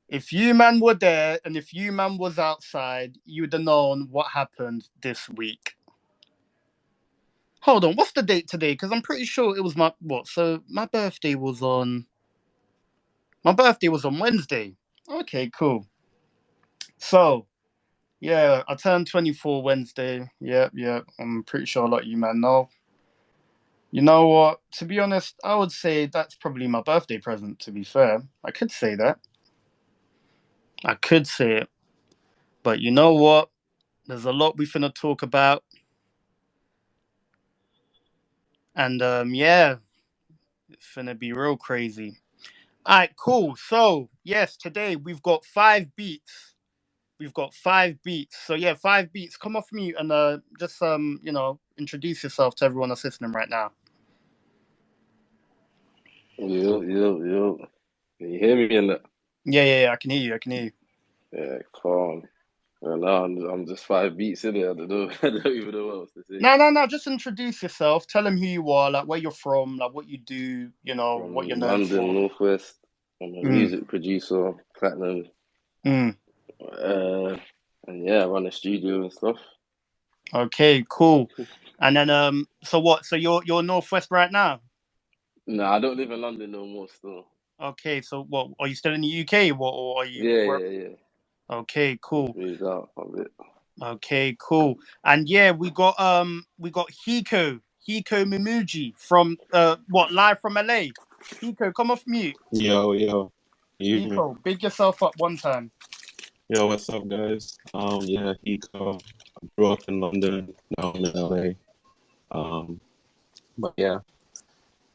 If you man were there and if you man was outside, you would have known what happened this week. Hold on, what's the date today? Because I'm pretty sure it was my what? So my birthday was on Wednesday. Okay, cool. So yeah, I turned 24 Wednesday. Yep, yep. I'm pretty sure a lot of you man know. You know what? To be honest, I would say that's probably my birthday present. To be fair, I could say that. I could say it, but you know what? There's a lot we finna talk about, and yeah, it's finna be real crazy. All right, cool. So yes, today we've got 5 beats. We've got 5 beats. So yeah, 5 beats. Come off mute and just introduce yourself to everyone that's listening right now. Yo, yo, yo. Can you hear me in that? Yeah, yeah, yeah. I can hear you. I can hear you. Yeah, calm. Well, now I'm just 5 beats in it. I don't know. I don't even know what else to say. No, no, no. Just introduce yourself. Tell them who you are, like where you're from, like what you do. What you're From known London, for. Northwest. I'm a Mm, music producer, platinum. mm. Uh, and yeah, I run a studio and stuff. Okay, cool. And then so what? So you're Northwest right now. Nah, I don't live in London no more still. Okay, so what? Are you still in the UK? What? Or are you? Yeah, Where? yeah, yeah. Okay, Just cool. moved out of it. Okay, cool. And yeah, we got Hiko Momoji from live from LA. Hiko, come off mute. Yo, yo, you hear me? Hiko, big yourself up one time. Yo, what's up, guys? Yeah, Hiko. I grew up in London, now I'm in LA. Um, but yeah,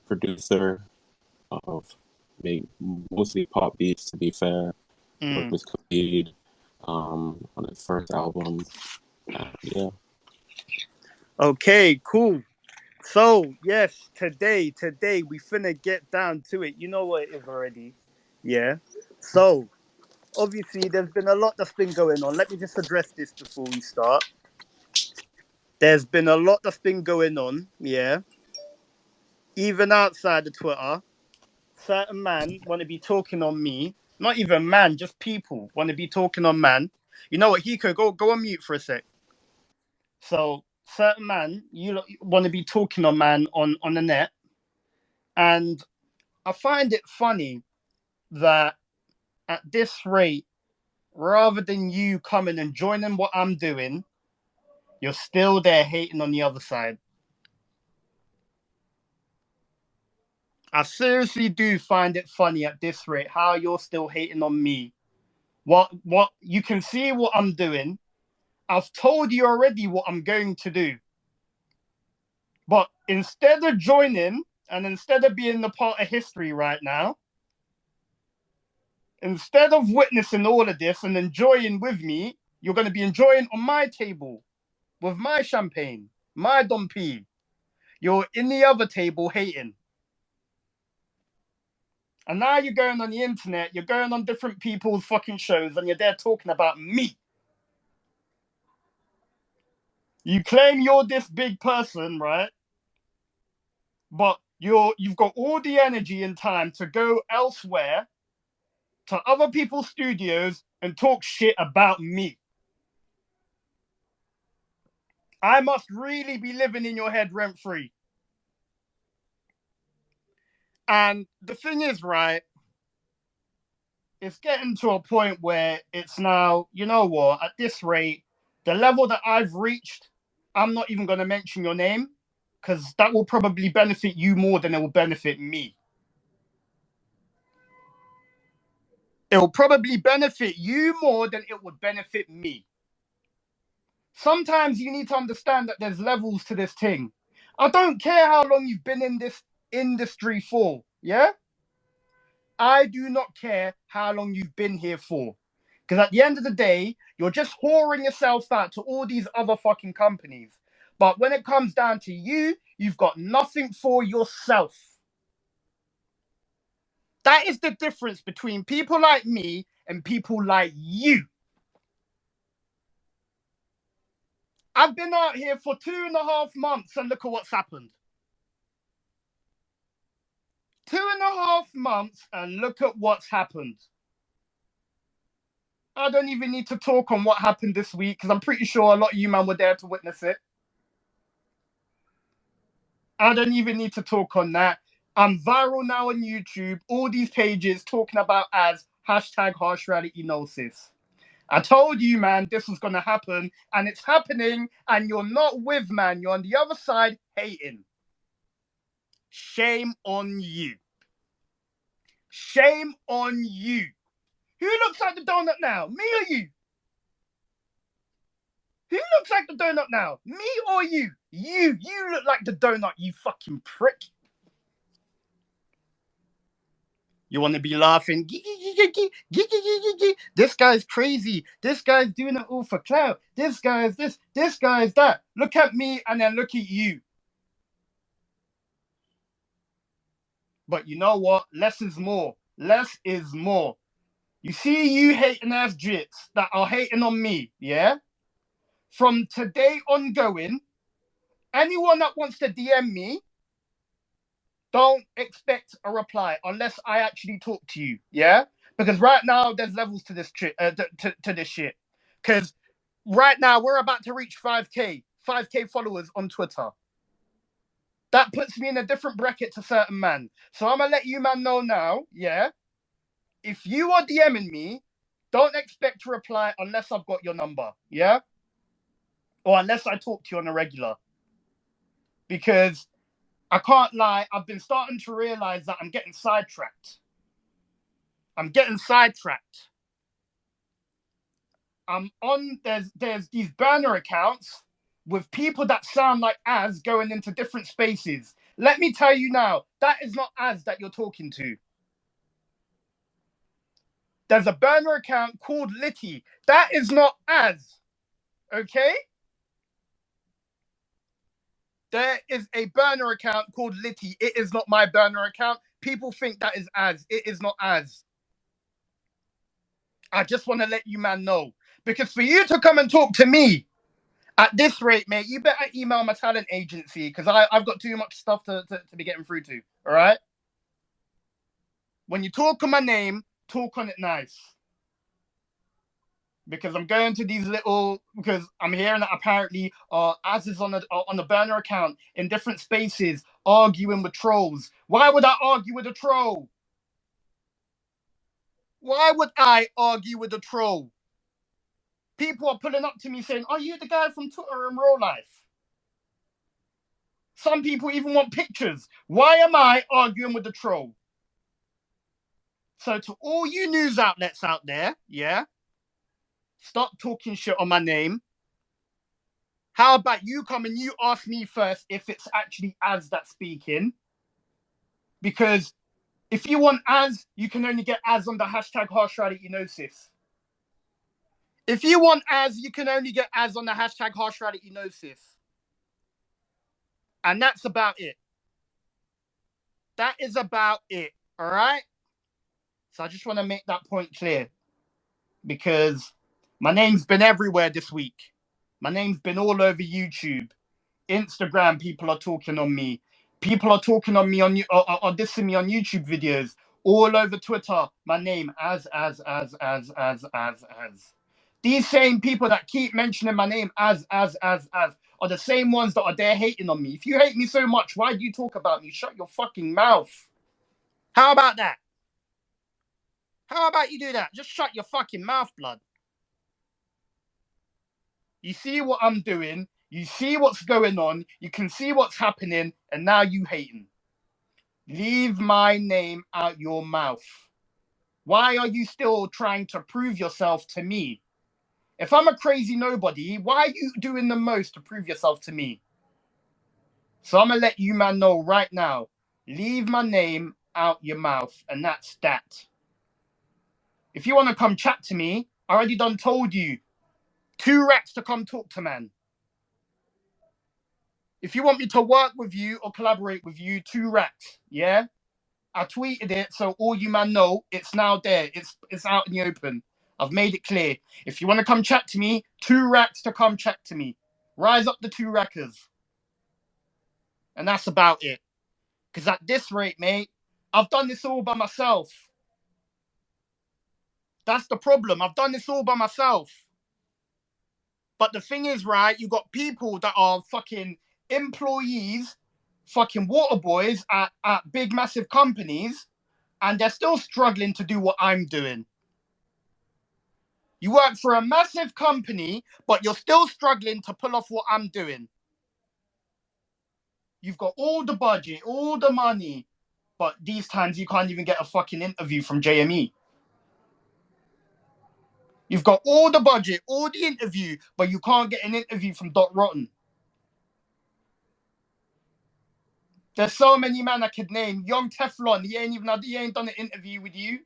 producer of make mostly pop beats. To be fair, worked Mm. with Khalid on his first album. Yeah, Okay, cool. So yes, today we finna get down to it. You know what it is already. Yeah. So obviously there's been a lot that's been going on. Let me just address this before we start. There's been a lot that's been going on, yeah. Even outside of Twitter, certain man want to be talking on me. Not even man, just people want to be talking on man. You know what, Hiko, go on mute for a sec. So certain man, you want to be talking on man on the net, and I find it funny that at this rate, rather than you coming and joining what I'm doing, you're still there hating on the other side. I seriously do find it funny at this rate how you're still hating on me. What you can see what I'm doing. I've told you already what I'm going to do. But instead of joining and instead of being a part of history right now, instead of witnessing all of this and enjoying with me, you're going to be enjoying on my table with my champagne, my Dom P. You're in the other table hating. And now you're going on the internet, you're going on different people's fucking shows, and you're there talking about me. You claim you're this big person, right? But you've got all the energy and time to go elsewhere to other people's studios and talk shit about me. I must really be living in your head rent free. And the thing is, right, it's getting to a point where it's now, you know what, at this rate, the level that I've reached, I'm not even going to mention your name because that will probably benefit you more than it will benefit me. It will probably benefit you more than it would benefit me. Sometimes you need to understand that there's levels to this thing. I don't care how long you've been in this industry for, yeah? I do not care how long you've been here for. Because at the end of the day, you're just whoring yourself out to all these other fucking companies. But when it comes down to you, you've got nothing for yourself. That is the difference between people like me and people like you. I've been out here for 2.5 months and look at what's happened. 2.5 months and look at what's happened. I don't even need to talk on what happened this week because I'm pretty sure a lot of you man were there to witness it. I don't even need to talk on that. I'm viral now on YouTube. All these pages talking about as hashtag harsh reality gnosis. I told you, man, this was going to happen, and it's happening, and you're not with, man. You're on the other side hating. Shame on you. Shame on you. Who looks like the donut now? Me or you? Who looks like the donut now? Me or you? You look like the donut, you fucking prick. You want to be laughing? This guy's crazy. This guy's doing it all for clout. This guy is this. This guy is that. Look at me and then look at you. But you know what? Less is more. Less is more. You see you hating ass jits that are hating on me, yeah? From today ongoing, anyone that wants to DM me, don't expect a reply unless I actually talk to you, yeah? Because right now there's levels to this to this shit. Because right now we're about to reach 5k followers on Twitter. That puts me in a different bracket to certain man. So I'm gonna let you man know now, yeah? If you are DMing me, don't expect to reply unless I've got your number, yeah? Or unless I talk to you on a regular. Because I can't lie, I've been starting to realize that I'm getting sidetracked. There's these burner accounts with people that sound like Az going into different spaces. Let me tell you now, that is not Az that you're talking to. There's a burner account called Litty. That is not Az. Okay? There is a burner account called Litty. It is not my burner account. People think that is Az. It is not Az. I just want to let you man know. Because for you to come and talk to me at this rate, mate, you better email my talent agency because I've got too much stuff to be getting through to. All right? When you talk on my name, talk on it nice. Because I'm going to these because I'm hearing that apparently Az is on the burner account in different spaces arguing with trolls. Why would I argue with a troll? Why would I argue with a troll? People are pulling up to me saying, "Are you the guy from Twitter in real life?" Some people even want pictures. Why am I arguing with the troll? So to all you news outlets out there, yeah, stop talking shit on my name. How about you come and you ask me first if it's actually Az that's speaking? Because if you want Az, you can only get Az on the hashtag harsh reality gnosis. If you want Az, you can only get Az on the hashtag harsh reality gnosis. And that's about it. That is about it. All right? So I just want to make that point clear. Because my name's been everywhere this week. My name's been all over YouTube. Instagram, people are talking on me. People are talking on me are dissing me on YouTube videos. All over Twitter, my name Az. These same people that keep mentioning my name Az are the same ones that are there hating on me. If you hate me so much, why do you talk about me? Shut your fucking mouth. How about that? How about you do that? Just shut your fucking mouth, blood. You see what I'm doing. You see what's going on. You can see what's happening. And now you hating. Leave my name out your mouth. Why are you still trying to prove yourself to me? If I'm a crazy nobody, why are you doing the most to prove yourself to me? So I'm going to let you man know right now. Leave my name out your mouth. And that's that. If you want to come chat to me, I already done told you. 2 racks to come talk to man. If you want me to work with you or collaborate with you, 2 racks. Yeah? I tweeted it so all you man know it's now there. It's out in the open. I've made it clear. If you want to come chat to me, 2 racks to come chat to me. Rise up the 2 rackers. And that's about it. Because at this rate, mate, I've done this all by myself. That's the problem. I've done this all by myself. But the thing is, right, you got people that are fucking employees, fucking water boys at big, massive companies, and they're still struggling to do what I'm doing. You work for a massive company, but you're still struggling to pull off what I'm doing. You've got all the budget, all the money, but these times you can't even get a fucking interview from JME. You've got all the budget, all the interview, but you can't get an interview from Dot Rotten. There's so many men I could name. Young Teflon, he ain't done an interview with you.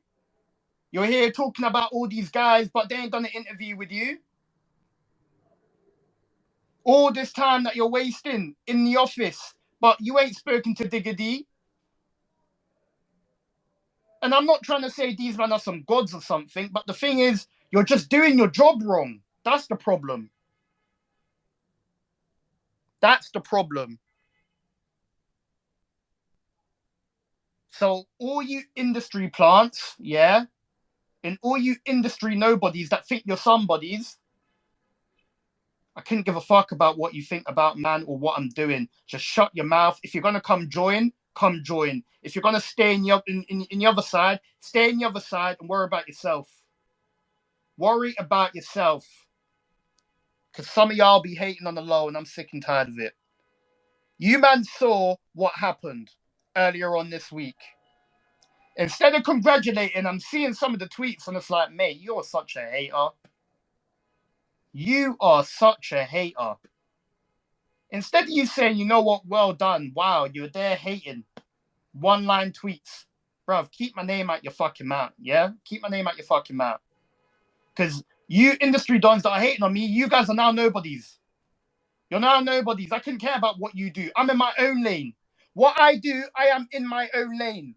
You're here talking about all these guys, but they ain't done an interview with you. All this time that you're wasting in the office, but you ain't spoken to Digga D. And I'm not trying to say these men are some gods or something, but the thing is, you're just doing your job wrong. That's the problem. That's the problem. So all you industry plants, yeah, and all you industry nobodies that think you're somebodies, I couldn't give a fuck about what you think about, man, or what I'm doing. Just shut your mouth. If you're going to come join, come join. If you're going to stay in the other side, stay in the other side and worry about yourself. Worry about yourself. Because some of y'all be hating on the low and I'm sick and tired of it. You man saw what happened earlier on this week. Instead of congratulating, I'm seeing some of the tweets and it's like, mate, you're such a hater. You are such a hater. Instead of you saying, you know what, well done, wow, you're there hating. One-line tweets. Bruv, keep my name out your fucking mouth, yeah? Keep my name out your fucking mouth. Because you industry dons that are hating on me, you guys are now nobodies. You're now nobodies. I couldn't care about what you do. I'm in my own lane. What I do, I am in my own lane.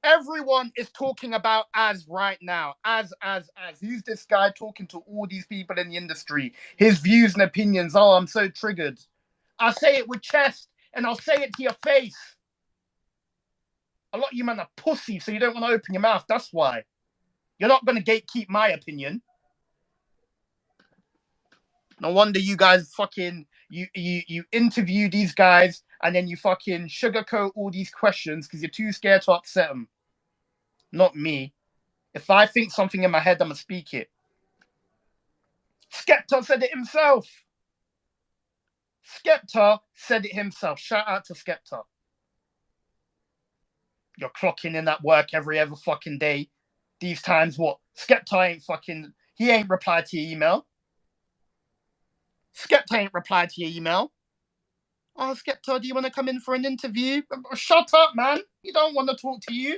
Everyone is talking about Az right now. Az. Who's this guy talking to all these people in the industry? His views and opinions. Oh, I'm so triggered. I'll say it with chest and I'll say it to your face. A lot of you men are pussy, so you don't want to open your mouth. That's why. You're not going to gatekeep my opinion. No wonder you guys fucking, you interview these guys and then you fucking sugarcoat all these questions because you're too scared to upset them. Not me. If I think something in my head, I'm going to speak it. Skepta said it himself. Skepta said it himself. Shout out to Skepta. You're clocking in at work every other fucking day. These times, what? Skepta ain't fucking, he ain't replied to your email. Skepta ain't replied to your email. Oh, Skepta, do you want to come in for an interview? Shut up, man. He don't want to talk to you.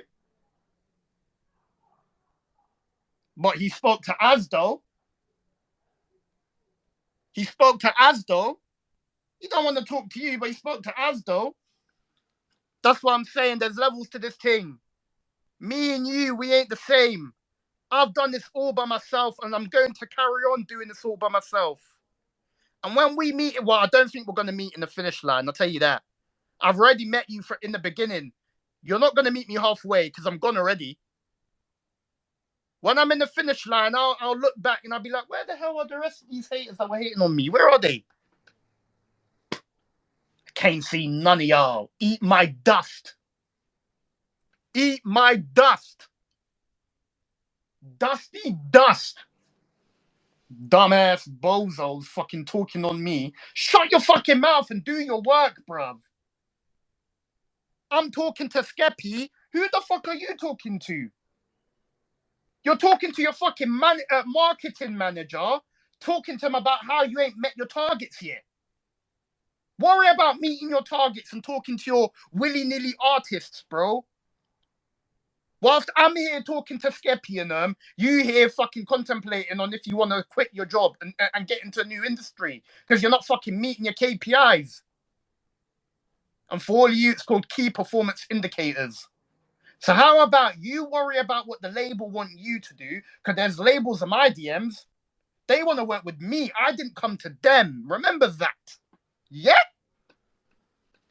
But he spoke to Az, though. He spoke to Az, though. He don't want to talk to you, but he spoke to Az, though. That's what I'm saying. There's levels to this thing. Me and you, we ain't the same. I've done this all by myself, and I'm going to carry on doing this all by myself. And when we meet, well, I don't think we're going to meet in the finish line. I'll tell you that. I've already met you in the beginning. You're not going to meet me halfway because I'm gone already. When I'm in the finish line, I'll look back and I'll be like, where the hell are the rest of these haters that were hating on me? Where are they? I can't see none of y'all. Eat my dust. Eat my dust. Dusty dust. Dumbass bozos fucking talking on me. Shut your fucking mouth and do your work, bruv. I'm talking to Skeppy. Who the fuck are you talking to? You're talking to your fucking marketing manager, talking to him about how you ain't met your targets yet. Worry about meeting your targets and talking to your willy-nilly artists, bro. Whilst I'm here talking to Skeppy and them, you here fucking contemplating on if you want to quit your job and get into a new industry because you're not fucking meeting your KPIs. And for all of you, it's called key performance indicators. So how about you worry about what the label want you to do? Because there's labels in my DMs. They want to work with me. I didn't come to them. Remember that. Yeah?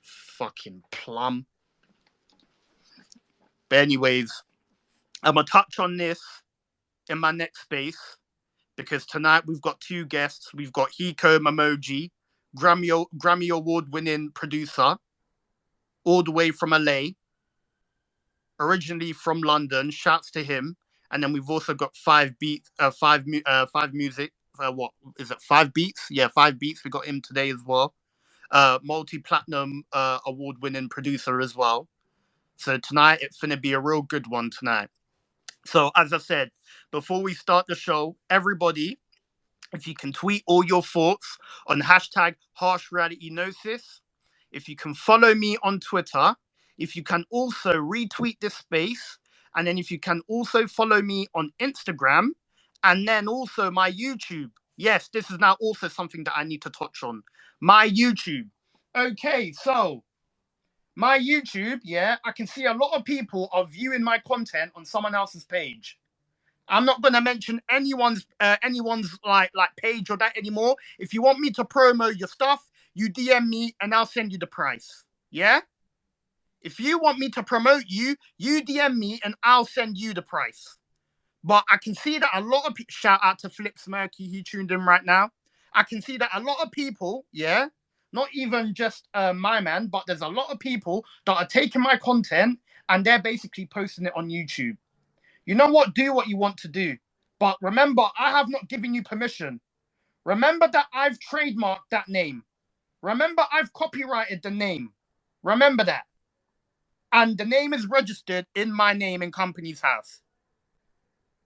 Fucking plum. But anyways, I'm going to touch on this in my next space because tonight we've got two guests. We've got Hiko Momoji, Grammy Award-winning producer, all the way from LA, originally from London. Shouts to him. And then we've also got five music. What is it? 5 beats? Yeah, 5 beats. We got him today as well. Multi-platinum award-winning producer as well. So tonight it's gonna be a real good one tonight. So as I said, before we start the show, everybody, if you can tweet all your thoughts on hashtag harsh reality gnosis, if you can follow me on Twitter, if you can also retweet this space, and then if you can also follow me on Instagram, and then also my YouTube. Yes, this is now also something that I need to touch on. My YouTube. Okay, so my YouTube, yeah, I can see a lot of people are viewing my content on someone else's page. I'm not gonna mention anyone's like page or that anymore. If you want me to promo your stuff, you DM me and I'll send you the price. Yeah? If you want me to promote you, you DM me and I'll send you the price. But I can see that a lot of people, shout out to Flip Smirky, he tuned in right now. I can see that a lot of people, yeah, not even just my man, but there's a lot of people that are taking my content and they're basically posting it on YouTube. You know what? Do what you want to do. But remember, I have not given you permission. Remember that I've trademarked that name. Remember, I've copyrighted the name. Remember that. And the name is registered in my name in company's house.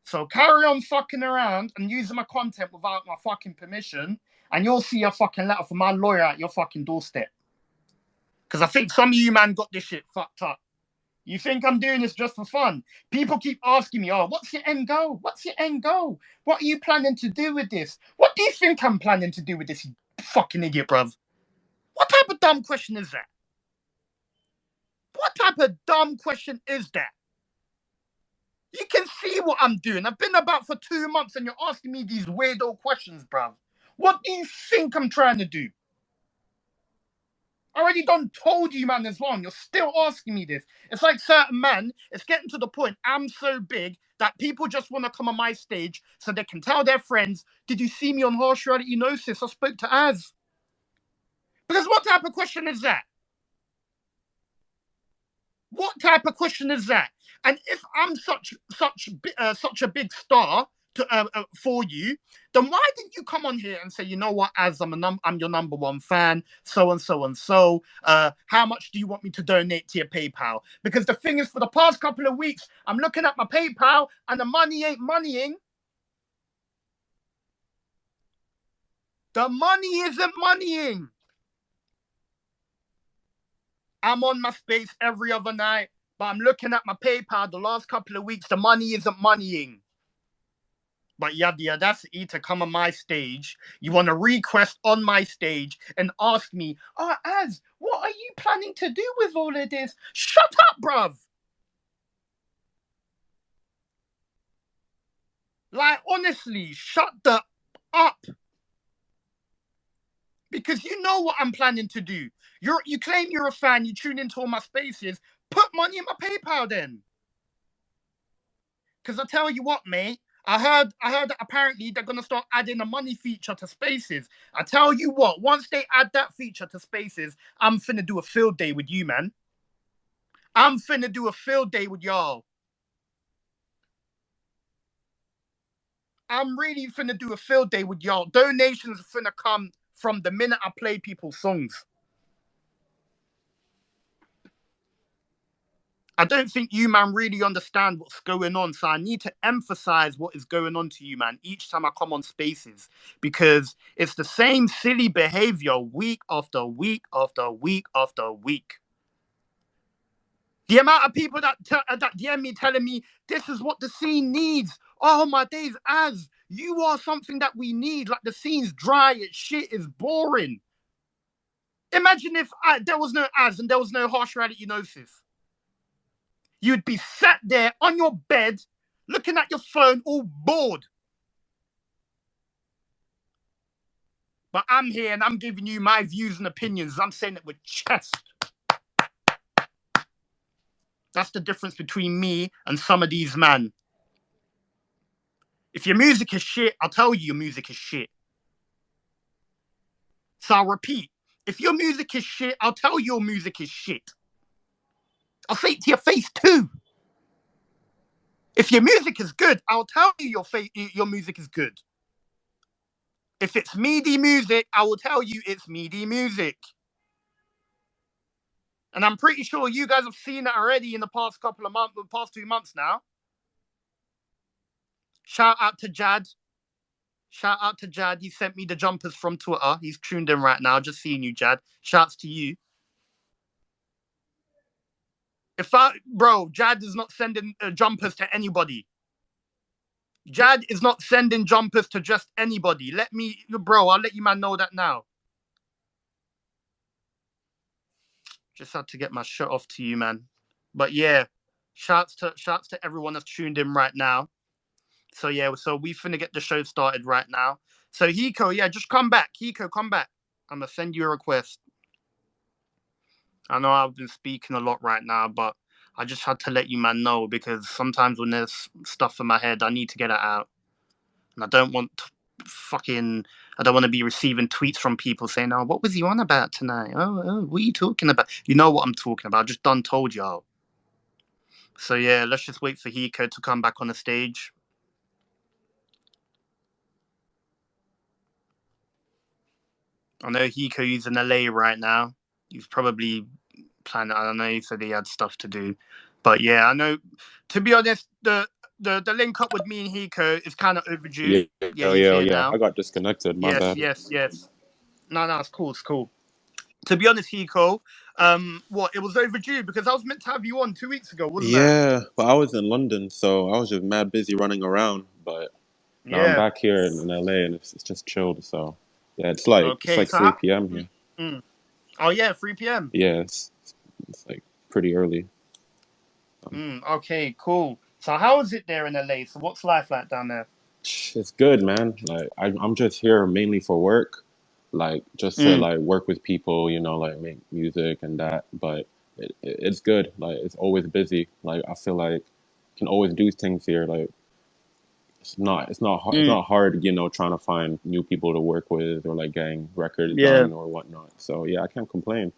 So carry on fucking around and using my content without my fucking permission, and you'll see a fucking letter from my lawyer at your fucking doorstep. Because I think some of you, man, got this shit fucked up. You think I'm doing this just for fun? People keep asking me, oh, what's your end goal? What's your end goal? What are you planning to do with this? What do you think I'm planning to do with this, you fucking idiot, bruv? What type of dumb question is that? What type of dumb question is that? You can see what I'm doing. I've been about for 2 months and you're asking me these weirdo questions, bruv. What do you think I'm trying to do? I already done told you, man, as well. You're still asking me this. It's like certain men, it's getting to the point, I'm so big that people just want to come on my stage so they can tell their friends, did you see me on Harsh Reality Gnosis? I spoke to Az. Because what type of question is that? What type of question is that? And if I'm such a big star for you, then why didn't you come on here and say, you know what, as I'm your number one fan, so and so and so. How much do you want me to donate to your PayPal? Because the thing is, for the past couple of weeks, I'm looking at my PayPal and the money ain't moneying. The money isn't moneying. I'm on my space every other night, but I'm looking at my PayPal the last couple of weeks, the money isn't moneying. But you have the audacity to come on my stage. You want to request on my stage and ask me, oh, Az, what are you planning to do with all of this? Shut up, bruv. Like, honestly, shut the up. Because you know what I'm planning to do. You claim you're a fan, you tune into all my spaces. Put money in my PayPal then. Because I tell you what, mate, I heard that apparently they're gonna start adding a money feature to Spaces. I tell you what, once they add that feature to Spaces, I'm finna do a field day with you, man. I'm finna do a field day with y'all. I'm really finna do a field day with y'all. Donations are finna come from the minute I play people's songs. I don't think you, man, really understand what's going on. So I need to emphasize what is going on to you, man, each time I come on Spaces, because it's the same silly behavior week after week after week after week. The amount of people that DM me telling me this is what the scene needs. Oh my days, Az, you are something that we need. Like, the scene's dry, it's shit, it's boring. Imagine if there was no Az and there was no Harsh Reality Gnosis. You'd be sat there on your bed, looking at your phone, all bored. But I'm here and I'm giving you my views and opinions. I'm saying it with chest. That's the difference between me and some of these men. If your music is shit, I'll tell you your music is shit. So I'll repeat. If your music is shit, I'll tell you your music is shit. I'll say it to your face too. If your music is good, I'll tell you your music is good. If it's meaty music, I will tell you it's meaty music. And I'm pretty sure you guys have seen that already in the past couple of months, the past 2 months now. Shout out to Jad. Shout out to Jad. He sent me the jumpers from Twitter. He's tuned in right now. Just seeing you, Jad. Shouts to you. Bro, Jad is not sending jumpers to anybody. Jad is not sending jumpers to just anybody. I'll let you man know that now. Just had to get my shirt off to you, man. But yeah, shouts to everyone that's tuned in right now. So yeah, so we finna get the show started right now. So Hiko, yeah, just come back. Hiko, come back. I'm gonna send you a request. I know I've been speaking a lot right now, but I just had to let you man know because sometimes when there's stuff in my head, I need to get it out. And I don't want to be receiving tweets from people saying, "Oh, what was you on about tonight? Oh, what are you talking about?" You know what I'm talking about. I just done told y'all. So yeah, let's just wait for Hiko to come back on the stage. I know Hiko's in LA right now. He's probably planning. I don't know. He said he had stuff to do, but yeah, I know. To be honest, the link up with me and Hiko is kind of overdue. Yeah, he's here now. I got disconnected. My bad. Yes. No, it's cool. It's cool. To be honest, Hiko, it was overdue because I was meant to have you on 2 weeks ago, wasn't I? Yeah, but I was in London, so I was just mad busy running around. But now I'm back here in LA, and it's just chilled. So yeah, it's like 3 p.m. here. Oh yeah, 3 p.m. Yeah, it's like pretty early. Okay, cool. So how is it there in LA? So what's life like down there? It's good, man. Like I'm just here mainly for work, like just to like work with people, like make music and that. But it's good. Like it's always busy. Like I feel like you can always do things here. Like it's not hard, trying to find new people to work with or like getting records done or whatnot. So yeah, I can't complain.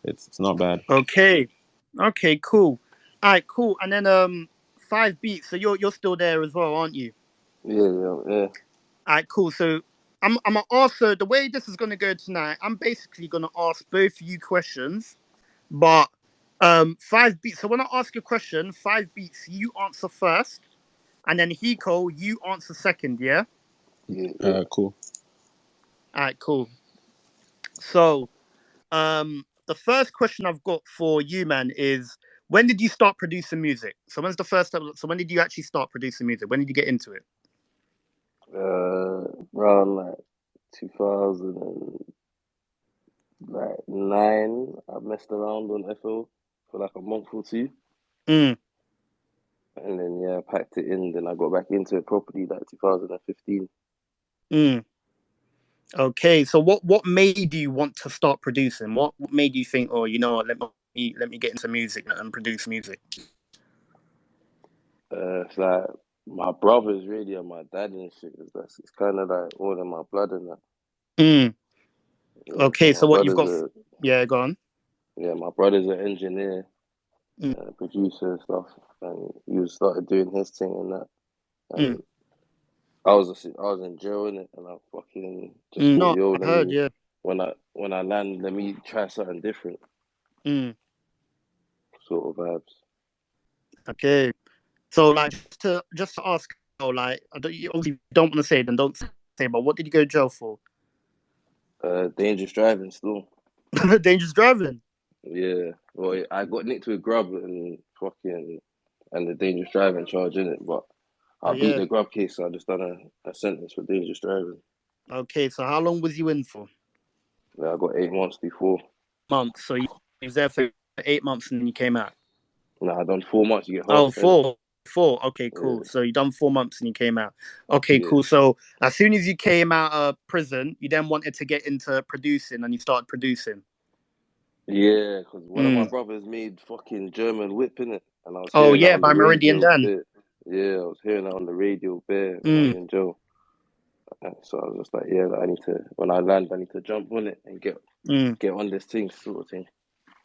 It's not bad. Okay, cool. All right, cool. And then 5 beats. So you're still there as well, aren't you? Yeah. All right, cool. So I'm gonna ask. So the way this is gonna go tonight, I'm basically gonna ask both you questions, but 5 beats. So when I ask a question, 5 beats, you answer first, and then Hiko, you answer second. Yeah. Cool. All right, cool. So the first question I've got for you, man, is when did you start producing music? So when's the first time? So when did you actually start producing music? When did you get into it? Around like 2009, I messed around on FL for like a month or two. And then I packed it in. Then I got back into it properly like 2015. Okay, so what made you want to start producing? What made you think, oh, you know what, let me get into music and produce music? It's like my brothers really and my dad and shit. It's kind of like all in my blood and that. Okay, so what you've got? Go on. Yeah, my brother's an engineer, producer and stuff, and he started doing his thing and that. And I was in jail in it, and I fucking just thought, yo, when I land, let me try something different. Sort of vibes. Okay, so like just to ask, like, you obviously don't want to say, then don't say. But what did you go to jail for? Dangerous driving still. Dangerous driving. Yeah, well, I got nicked with grub and the dangerous driving charge in it, but I beat the grub case, so I just done a sentence for dangerous driving. Okay, so how long was you in for? Yeah, I got 8 months before. Months. So you was there for 8 months and then you came out. No, I done 4 months. You get half. Oh, four. Okay, cool. Yeah. So you done 4 months and you came out. Okay, cool. So as soon as you came out of prison, you then wanted to get into producing and you started producing. Yeah, because one of my brothers made fucking German whip in it. and I was Oh hearing that yeah, on the by Meridian radio Dan. bit. Yeah, I was hearing that on the radio bit when I was in jail. So I was just like, yeah, I need to, when I land, I need to jump on it and get on this thing, sort of thing.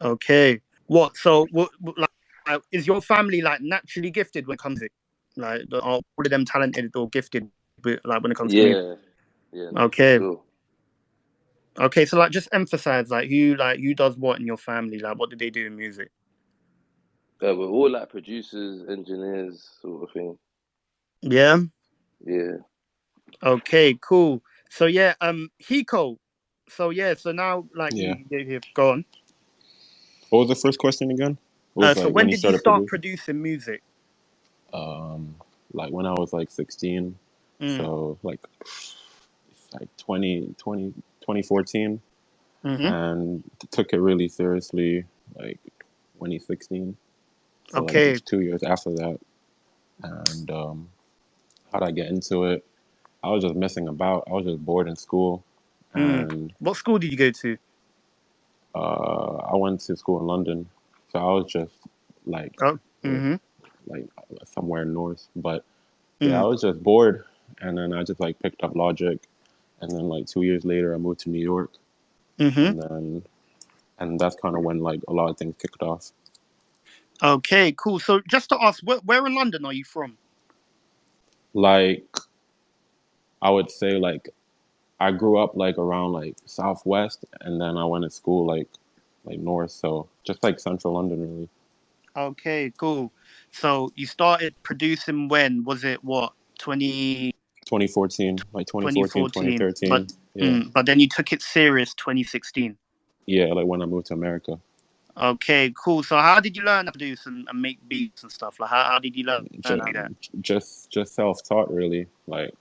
Okay. What? So what? Like, is your family like naturally gifted when it comes to it? Like, are all of them talented or gifted? Like when it comes to music. Yeah, no, for Okay. sure. Okay. So like, just emphasize who does what in your family. Like, what do they do in music? We're all like producers, engineers, sort of thing. Yeah. Yeah. Okay. Cool. So yeah. Hiko. So yeah. So now like Yeah. you go on. What was the first question again? It was So like when when you did you started start producing. producing music? Like when I was like 16. Mm. So like it's like 2014, Mm-hmm. and took it really seriously like 2016. So like Okay. just 2 years after that. And how'd I get into it? I was just messing about. I was just bored in school, Mm. and What school did you go to? I went to school in London. So I was just like Oh. in, Mm-hmm. like somewhere north. But yeah, I Mm. was just bored, and then I just like picked up Logic, and then like 2 years later, I moved to New York, Mm-hmm. and that's kind of when like a lot of things kicked off. Okay, cool. So just to ask, where in London are you from? Like I would say like I grew up like around like southwest, and then I went to school like north, so just like central London really. Okay, cool. So you started producing when? Was it what, 2014, like 2014, 2014? But 2013. Yeah, but then you took it serious 2016. yeah, like when I moved to America. Okay, cool. So how did you learn how to produce and make beats and stuff? Like how did you learn how just to do that? just self-taught really, like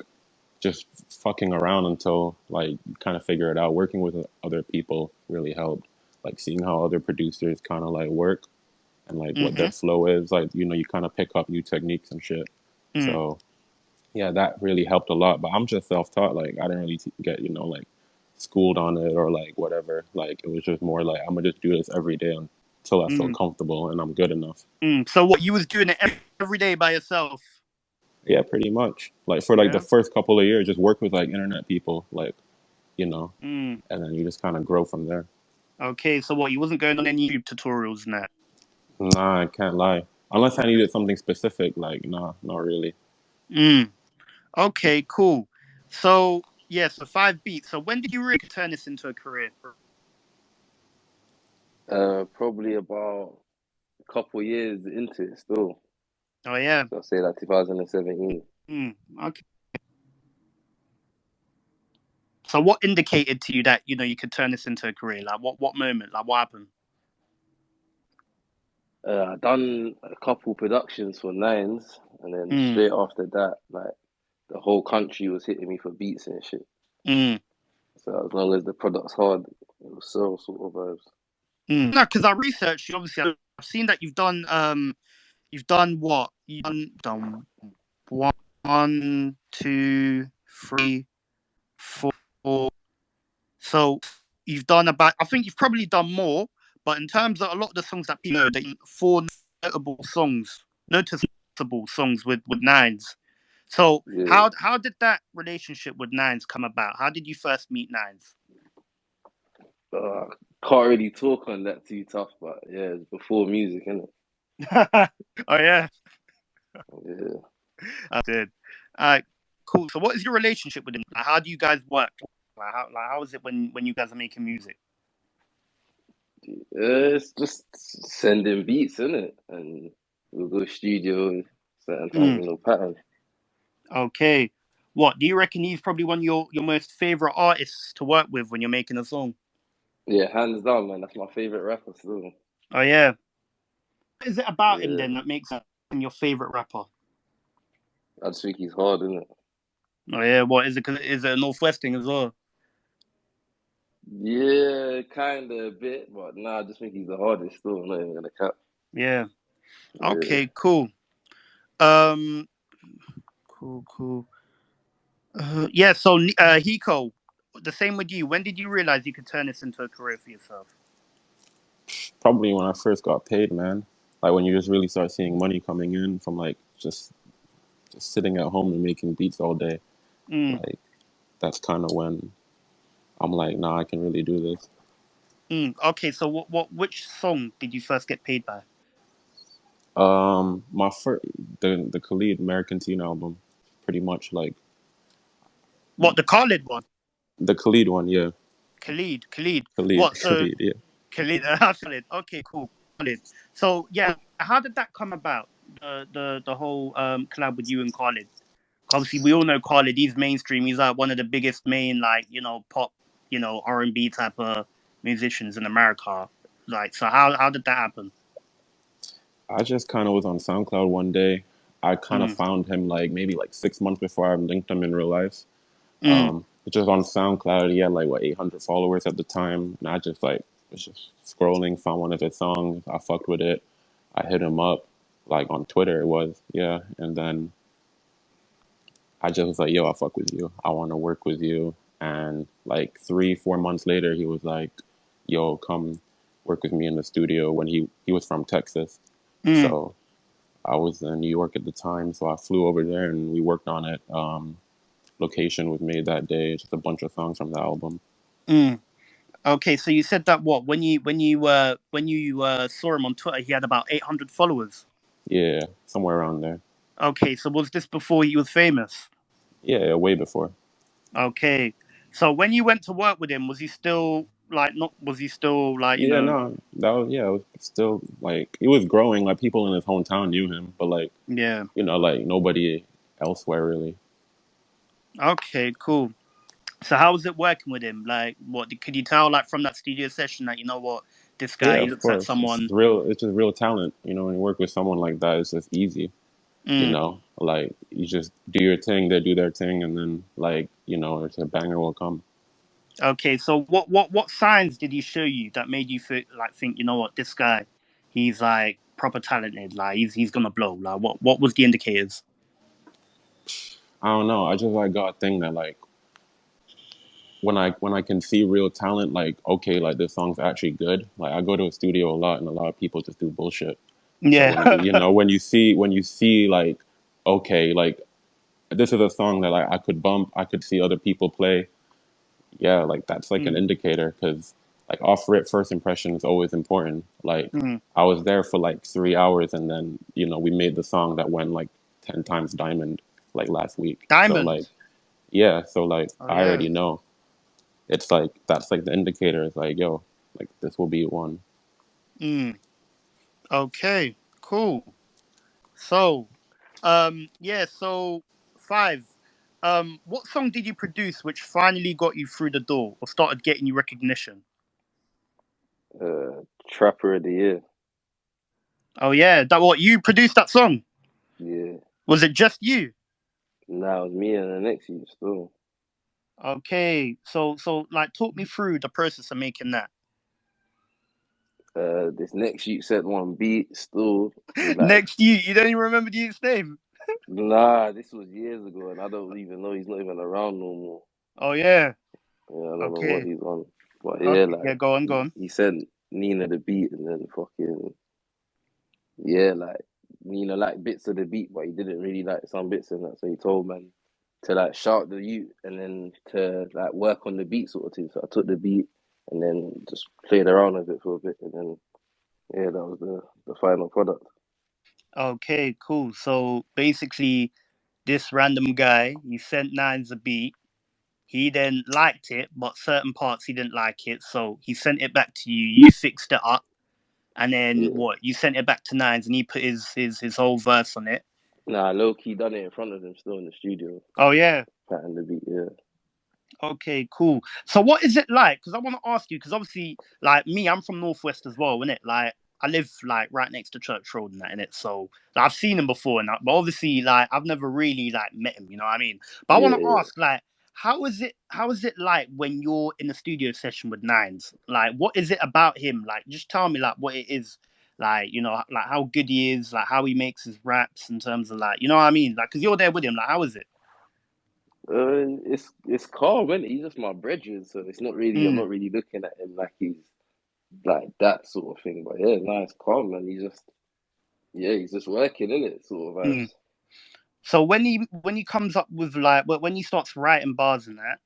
just fucking around until like you kind of figure it out. Working with other people really helped, like seeing how other producers kind of like work and like what Mm-hmm. their flow is, like you kind of pick up new techniques and shit. Mm. So yeah, that really helped a lot. But I'm just self-taught. Like I didn't really get like schooled on it or like whatever. Like it was just more like I'm gonna just do this every day until I feel Mm. comfortable and I'm good enough. Mm. So what, you was doing it every day by yourself? Yeah, pretty much. Like for like the Yeah. first couple of years, just work with like internet people, like you know, Mm. and then you just kind of grow from there. Okay, so what, you wasn't going on any YouTube tutorials and that? Nah, I can't lie. Unless I needed something specific, like nah, not really. Mm. Okay, cool. So yeah, so 5 beats. So when did you really turn this into a career? Probably about a couple years into it still. Oh yeah. So I'll say like 2017. Mm. Okay. So what indicated to you that you could turn this into a career? Like what moment? Like what happened? I done a couple productions for Nines, and then Mm. straight after that, like the whole country was hitting me for beats and shit. Mm. So as long as the product's hard, it was so sort of vibes. Mm. No, because I researched you. Obviously, I've seen that you've done what? You've done one, two, three, four. So you've done about. I think you've probably done more, but in terms of a lot of the songs that people know, that four noticeable songs with Nines. So Yeah, how did that relationship with Nines come about? How did you first meet Nines? can't really talk on that too tough, but yeah, it's before music, innit? Oh yeah, Yeah. I did. Cool. So what is your relationship with him? Like, how do you guys work? How is it when you guys are making music? It's just sending beats, innit? And we'll go studio certain times, Mm. pattern. Okay. What do you reckon he's probably one of your most favorite artists to work with when you're making a song? Yeah, hands down, man. That's my favorite rapper still. Oh yeah. What is it about him Yeah, then that makes him your favorite rapper? I just think he's hard, innit? Oh yeah. What is it? 'Cause is it a Northwest thing as well? Yeah, kind of a bit, but nah, I just think he's the hardest still. I'm not even gonna cap. Yeah. Yeah. Okay. Cool. Um. Cool. Yeah. So Hiko, the same with you. When did you realize you could turn this into a career for yourself? Probably when I first got paid, man. like when you just really start seeing money coming in from like just sitting at home and making beats all day, Mm, like that's kind of when I'm like, nah, I can really do this. Okay, so which song did you first get paid by? My first the Khalid American Teen album, pretty much like What, the Khalid one? the Khalid one, yeah, Khalid. Khalid, What? So Khalid, yeah. Khalid, Khalid. Okay, cool. Khalid. So yeah, how did that come about? The whole collab with you and Khalid. Obviously, we all know Khalid. He's mainstream. He's like one of the biggest main like pop R&B type of musicians in America. Like, so how did that happen? I just kind of was on SoundCloud one day. I kind of Mm, found him like maybe like 6 months before I linked him in real life. mm, Just on SoundCloud, he had like what 800 followers at the time, and I just like was just scrolling, found one of his songs. I fucked with it. I hit him up, like on Twitter it was, yeah, and then I just was like, "Yo, I fuck with you. I want to work with you." And like 3, 4 months later, he was like, "Yo, come work with me in the studio." When he was from Texas, mm. so I was in New York at the time, so I flew over there and we worked on it. Location was made that day, just a bunch of songs from the album. Mm. Okay, so you said that what when you saw him on Twitter, he had about 800 followers. Yeah, somewhere around there. Okay, so was this before he was famous? Yeah, way before. Okay, so when you went to work with him, was he still like not? Was he still like Yeah, no, that was yeah. It was still like it was growing. Like people in his hometown knew him, but like Yeah. like nobody elsewhere really. Okay, cool. So how was it working with him? Like, what could you tell like from that studio session that what this Yeah, guy he of looks like course. It's someone? real. It's just real talent. When you work with someone like that, it's just easy. Mm. Like you just do your thing, they do their thing, and then like it's a banger will come. Okay, so what signs did he show you that made you think what this guy, he's like proper talented, like he's gonna blow. Like what was the indicators? I don't know. I just like got a thing that like when I can see real talent, like okay, like this song's actually good. Like I go to a studio a lot, and a lot of people just do bullshit. So Yeah. when you see like okay, like this is a song that like I could bump, I could see other people play. Yeah, like that's like an Mm, indicator because like off rip first impression is always important. Like mm. I was there for like 3 hours, and then we made the song that went like 10 times diamond like last week. So like Diamond. yeah, so like Oh I yeah. already know. It's like that's like the indicator. It's like yo, like this will be one. Mm. Okay. Cool. So, yeah. So five. What song did you produce which finally got you through the door or started getting you recognition? Trapper of the year. Oh yeah, that what you produced that song? Yeah. Was it just you? Now it's me and the next you still. Okay, so like talk me through the process of making that. This next you said one beat still was like, Next, you don't even remember the youth's name. nah, this was years ago, and I don't even know he's not even around no more. Oh yeah. Yeah, I don't know what Okay. he's on, but yeah, Okay. like Yeah. Go on. Go on. he sent Nina the beat, and then fucking yeah, like Nina like bits of the beat, but he didn't really like some bits in that. So he told man to like shout the you and then to like work on the beat sort of thing. So I took the beat and then just played around with it for a bit, and then yeah, that was the final product. Okay. Cool. So basically, this random guy, he sent Nines a beat. He then liked it, but certain parts he didn't like it. So he sent it back to you. You fixed it up, and then Yeah, what? You sent it back to Nines, and he put his whole verse on it. nah, low key done it in front of him still in the studio, Oh yeah. patting the beat. Yeah, Okay, cool. So what is it like? Because I want to ask you, because obviously, like me, I'm from Northwest as well, innit? Like I live like right next to Church Road and that, innit? So like, I've seen him before, and that, but obviously, like I've never really like met him. You know what I mean? But I want yeah, to yeah. ask, like, how is it? How is it like when you're in the studio session with Nines? Like, what is it about him? Like, just tell me like what it is. Like like how good he is, like how he makes his raps in terms of like, you know what I mean? Like, cause you're there with him. Like, how is it? It's calm, is He's just my brethren, so it's not really. I'm Mm, not really looking at him like he's like that sort of thing. But yeah, nice, calm, man. He's just Yeah, he's just working, innit? Sort of Mm. vibes. So when he comes up with like when he starts writing bars and that,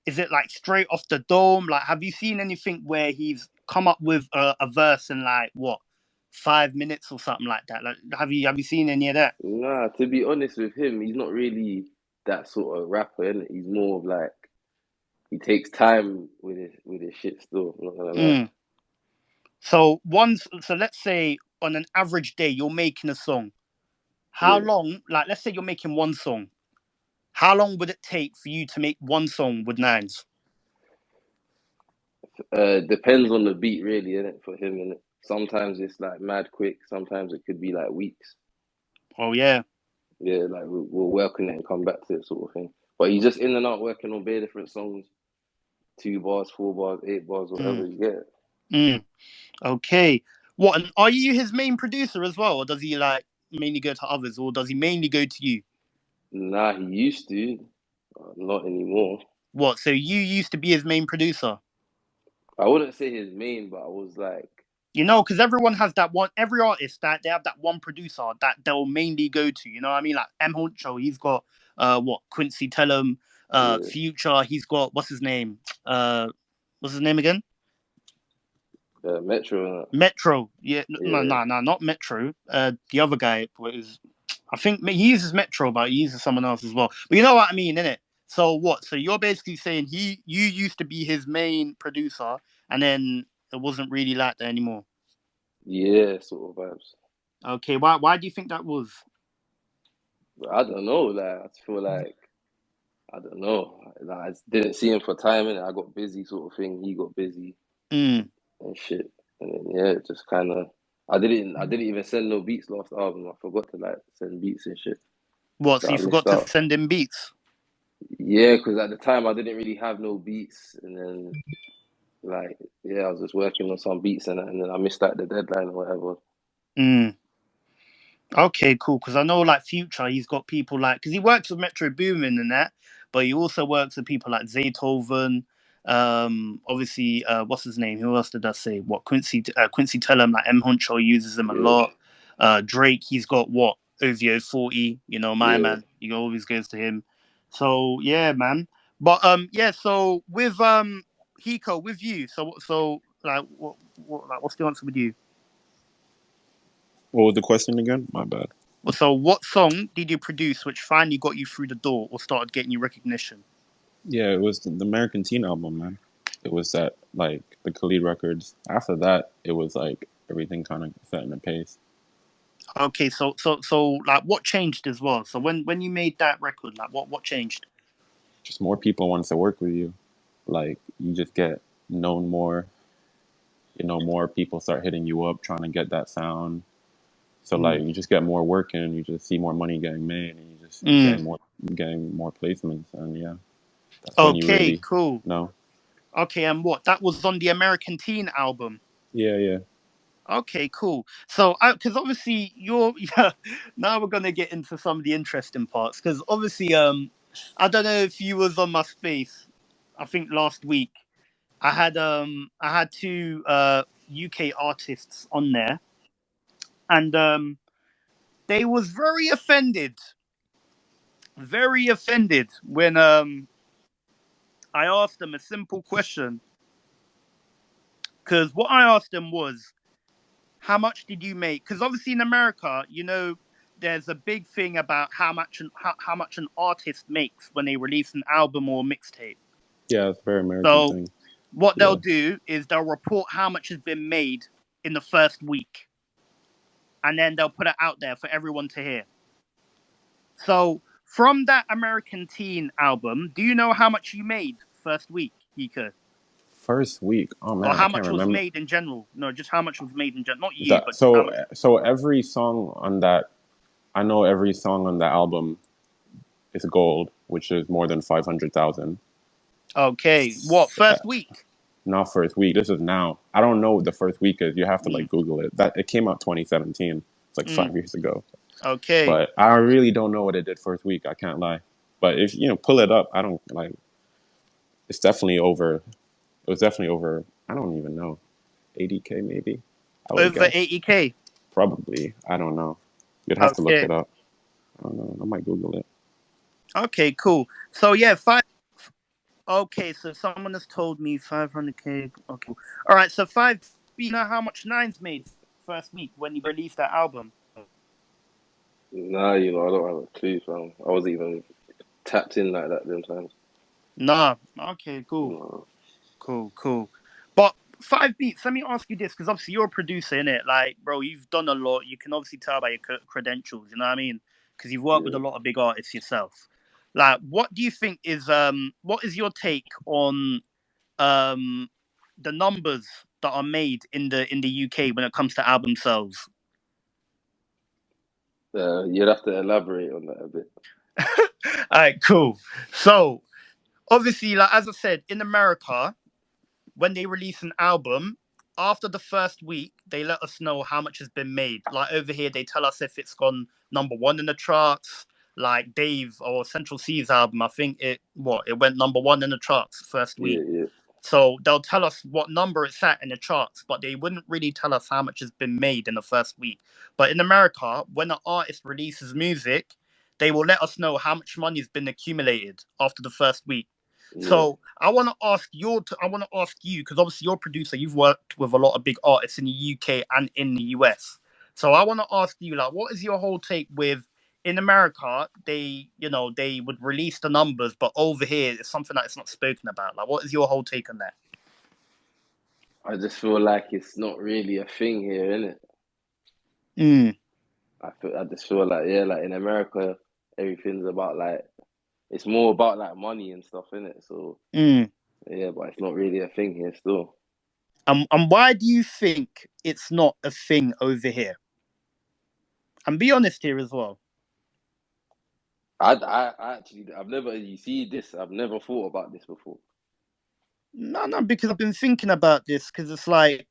is it like straight off the dome? Like, have you seen anything where he's come up with a verse in like what 5 minutes or something like that? Like, have you seen any of that? Nah, to be honest with him, he's not really that sort of rapper, innit? He's more of like he takes time with his shit still, I'm not gonna lie. Mm. So let's say on an average day you're making a song. How Yeah. long? Like, let's say you're making one song. How long would it take for you to make one song with Nines? Depends on the beat really, innit, for him, innit? Sometimes it's like mad quick, sometimes it could be like weeks. Oh yeah. Yeah, like we'll work on it and come back to it sort of thing. But he's just in and out working on bare different songs, 2 bars, 4 bars, 8 bars, whatever Mm. you get. Mm. Okay. What? And are you his main producer as well, or does he like mainly go to others, or does he mainly go to you? Nah, he used to, not anymore. What? So you used to be his main producer? I wouldn't say his main, but I was like, You know, because everyone has that one. Every artist that they have that one producer that they'll mainly go to. You know what I mean? Like M Huncho, he's got what Quincy Tellum, yeah, Future. He's got what's his name? What's his name again? Metro and that. Metro. Yeah, no, Yeah, no, no, not Metro. The other guy was, I think he uses Metro, but he uses someone else as well. But you know what I mean, innit? So what? So you're basically saying you used to be his main producer, and then it wasn't really like that anymore. yeah, sort of vibes. Okay, why do you think that was? But I don't know, like I just feel like I don't know. Like, I just didn't see him for time and I got busy sort of thing. He got busy Mm. and shit. And then yeah, it just kinda I didn't even send no beats last album. I forgot to like send beats and shit. What? So So you I missed forgot to out. send him beats? Yeah, because at the time I didn't really have no beats and then like yeah, I was just working on some beats and then I missed out the deadline or whatever. Mm. Okay, cool. Because I know, like Future, he's got people like because he works with Metro Boomin and that, but he also works with people like Zaytoven. Obviously, what's his name? Who else did I say? What Quincy Tellum, like M Huncho uses him a Yeah, lot. Drake, he's got what OVO 40. You know, my yeah. man. He always goes to him. So yeah, man. But yeah. So with Hiko, with you. So like what like what's the answer with you? What was the question again? My bad. So, what song did you produce which finally got you through the door or started getting you recognition? Yeah, it was the American Teen album, man. It was that like the Khalid records. After that, it was like everything kind of set in a pace. Okay, so, like, what changed as well? So, when you made that record, like, what changed? Just more people wanted to work with you. Like you just get known more. You know, more people start hitting you up trying to get that sound. So like Mm. you just get more work in, you just see more money getting made, and you just Mm. getting more placements, and yeah, that's when you Okay, really cool. know. Okay, and what? That was on the American Teen album. Yeah, yeah, Okay, cool. So, because obviously you're, yeah, now we're gonna get into some of the interesting parts. Because obviously, I don't know if you was on my space. I think last week. I had two UK artists on there, and they was very offended when I asked them a simple question. Because what I asked them was, how much did you make? Because obviously in America, you know, there's a big thing about how much an artist makes when they release an album or mixtape. yeah. It's a very American So thing. what they'll Yeah, do is they'll report how much has been made in the first week, and then they'll put it out there for everyone to hear. So from that American Teen album, do you know how much you made first week, Hiko? first week. Oh Or man, I how can't much was remember made in general? No, just how much was made in general. Not you, that. but just how So much. so every song on that, I know every song on the album is gold, which is more than 500,000. Okay, what first week? Not first week. This is now. I don't know what the first week is. You have to Mm, like Google it. That it came out 2017. It's like mm, 5 years ago. okay, But I really don't know what it did first week. I can't lie. But if you know, pull it up. I don't like. It's definitely over. It was definitely over. I don't even know. 80K maybe. I would over guess. 80K. Probably. I don't know. You'd have to look Okay. it up. I don't know. I might Google it. Okay, cool. So yeah, five. Okay, so someone has told me 500K. Okay. All right, so five. You know how much Nines made first week when he released that album? Nah, you know, I don't have a clue, fam. I wasn't even tapped in like that them times. Nah. Okay, cool. No. Cool. But five beats. Let me ask you this, because obviously you're a producer in it. Like, bro, you've done a lot. You can obviously tell by your credentials. You know what I mean? Because you've worked with Yeah. a lot of big artists yourself. Like, what do you think is what is your take on um the numbers that are made in the UK when it comes to album sales? You'd have to elaborate on that a bit. All right, cool. So obviously, like as I said, in America, when they release an album, after the first week, they let us know how much has been made. Like over here, they tell us if it's gone number one in the charts. Like Dave or Central Cee's album, I think it went number one in the charts first week. Yeah. So they'll tell us what number it's at in the charts, but they wouldn't really tell us how much has been made in the first week. But in America, when an artist releases music, they will let us know how much money has been accumulated after the first week. Yeah. So I want to ask you because obviously you're a producer. You've worked with a lot of big artists in the UK and in the US. So I want to ask you, like, what is your whole take with in America? They would release the numbers, but over here it's something that is not spoken about. Like, what is your whole take on that? I just feel like it's not really a thing here, innit? Mm, I just feel like, yeah, like in America, everything's about like it's more about like money and stuff, innit? So mm. yeah, but it's not really a thing here still. And why do you think it's not a thing over here? And be honest here as well. I actually I've never you see this, I've never thought about this before. No, because I've been thinking about this because it's like,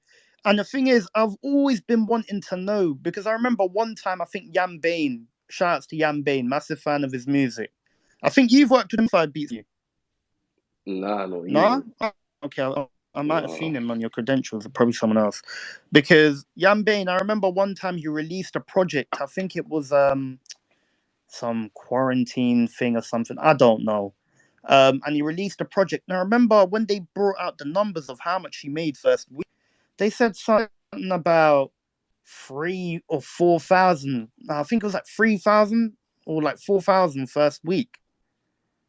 and the thing is, I've always been wanting to know because I remember one time I think Yam Bain, shout outs to Yam Bain, massive fan of his music. I think you've worked with him five beats. You Nah, not no? even. Oh, okay, I might have seen No. him on your credentials, or probably someone else. Because Yam Bain, I remember one time he released a project. I think it was some quarantine thing or something. I don't know. And he released a project. Now, I remember when they brought out the numbers of how much he made first week, they said something about 3 or 4 thousand. I think it was like 3,000 or like 4,000 first week.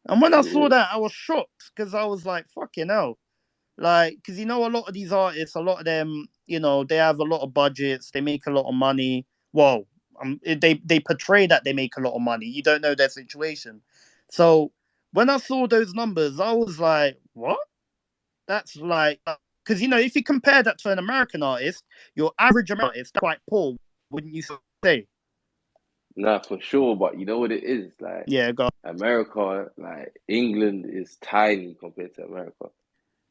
And when I saw Yeah. that, I was shocked because I was like, fucking hell. Like, because a lot of these artists, a lot of them, they have a lot of budgets, they make a lot of money. Well, they portray that they make a lot of money. You don't know their situation. So when I saw those numbers, I was like, what? That's like, because if you compare that to an American artist, your average American artist, quite poor, wouldn't you say? Nah, for sure, but you know what it is? Like Yeah, go. America, like England is tiny compared to America.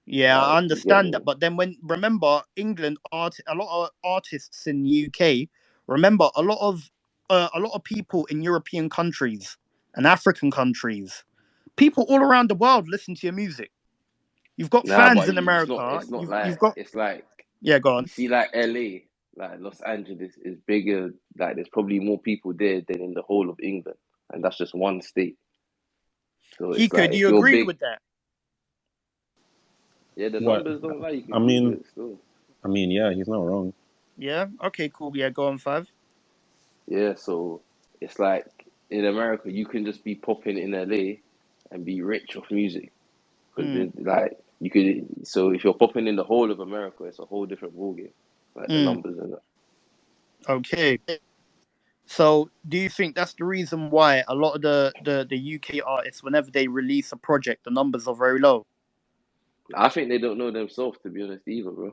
Yeah, I Like, you get understand that, me? but then remember England a lot of artists in the UK. Remember a lot of people in European countries and African countries, people all around the world listen to your music. You've got Nah, fans but in it's not. America. It's not You've like. got It's like yeah, go you on. see, like LA, like Los Angeles is bigger. Like there's probably more people there than in the whole of England, and that's just one state. So it's Hiko, like do if you you're agree big, with that? yeah, the What? numbers don't lie. You I can Google mean, it still. yeah, he's not wrong. Yeah. Okay. Cool. Yeah. Go on. Five. Yeah, so it's like in America, you can just be popping in LA and be rich off music because Mm, like you could. So if you're popping in the whole of America, it's a whole different ballgame. Like the mm. numbers and that. Okay. So, do you think that's the reason why a lot of the UK artists, whenever they release a project, the numbers are very low? I think they don't know themselves to be honest either, bro. I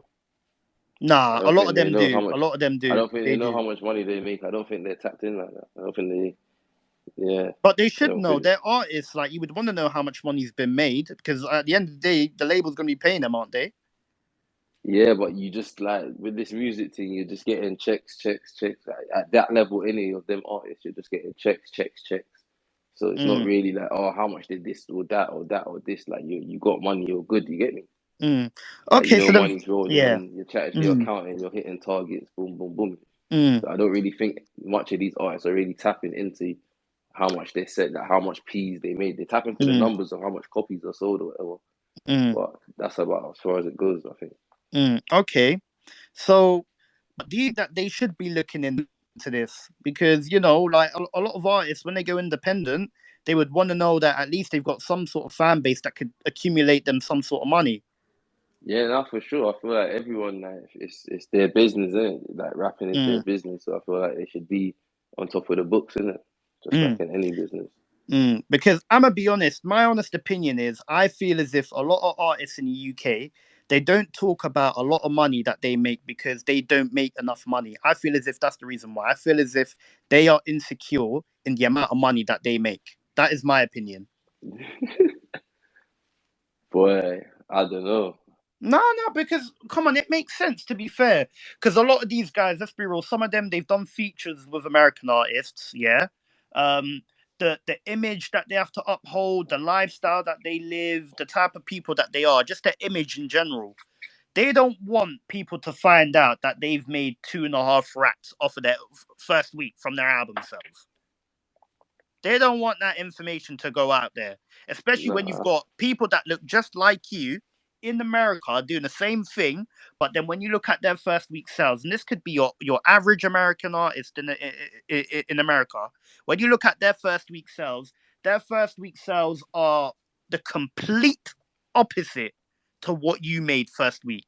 Nah, a don't lot think of they them know how do. A much. lot of them I do. don't think they They know do. how much money they make. I don't think they're tapped in like that. I don't think they. Yeah, But they I should don't know. think. They're artists. Like you would want to know how much money's been made because at the end of the day, the label's gonna be paying them, aren't they? Yeah, but you just like with this music thing, you're just getting checks. Like, at that level, any of them artists, you're just getting checks. So it's not Mm, really like, oh, how much did this or that or that or this? Like you got money, you're good. You get me? mm. Like you Okay, know, so then, money's rolling yeah. in. You're chatting to your Mm. accountant, you're hitting targets. Boom, boom, boom. Mm, So I don't really think much of these artists are really tapping into how much they said, that how much P's they made. They tap into the mm, numbers of how much copies are sold or whatever. mm, But that's about as far as it goes, I think. Okay. So, but do you think that they should be looking into this? Because, you know, like a lot of artists, when they go independent, they would want to know that at least they've got some sort of fan base that could accumulate them some sort of money. Yeah, no, for sure. I feel like everyone, like, it's their business, isn't it? Like rapping is their Mm, business, so I feel like they should be on top of the books, isn't it? Just like mm, in any business. Because I'm gonna be honest, my honest opinion is I feel as if a lot of artists in the UK they don't talk about a lot of money that they make because they don't make enough money. I feel as if that's the reason why. I feel as if they are insecure in the amount of money that they make. That is my opinion. Boy, I don't know. No, because come on, it makes sense to be fair. Because a lot of these guys, let's be real, some of them they've done features with American artists, yeah. Um, the image that they have to uphold, the lifestyle that they live, the type of people that they are, just their image in general. They don't want people to find out that they've made 2.5 racks off of their first week from their album sales. They don't want that information to go out there, especially when you've Nah, got people that look just like you in America doing the same thing. But then when you look at their first week sales, and this could be your average American artist in America, when you look at their first week sales are the complete opposite to what you made first week.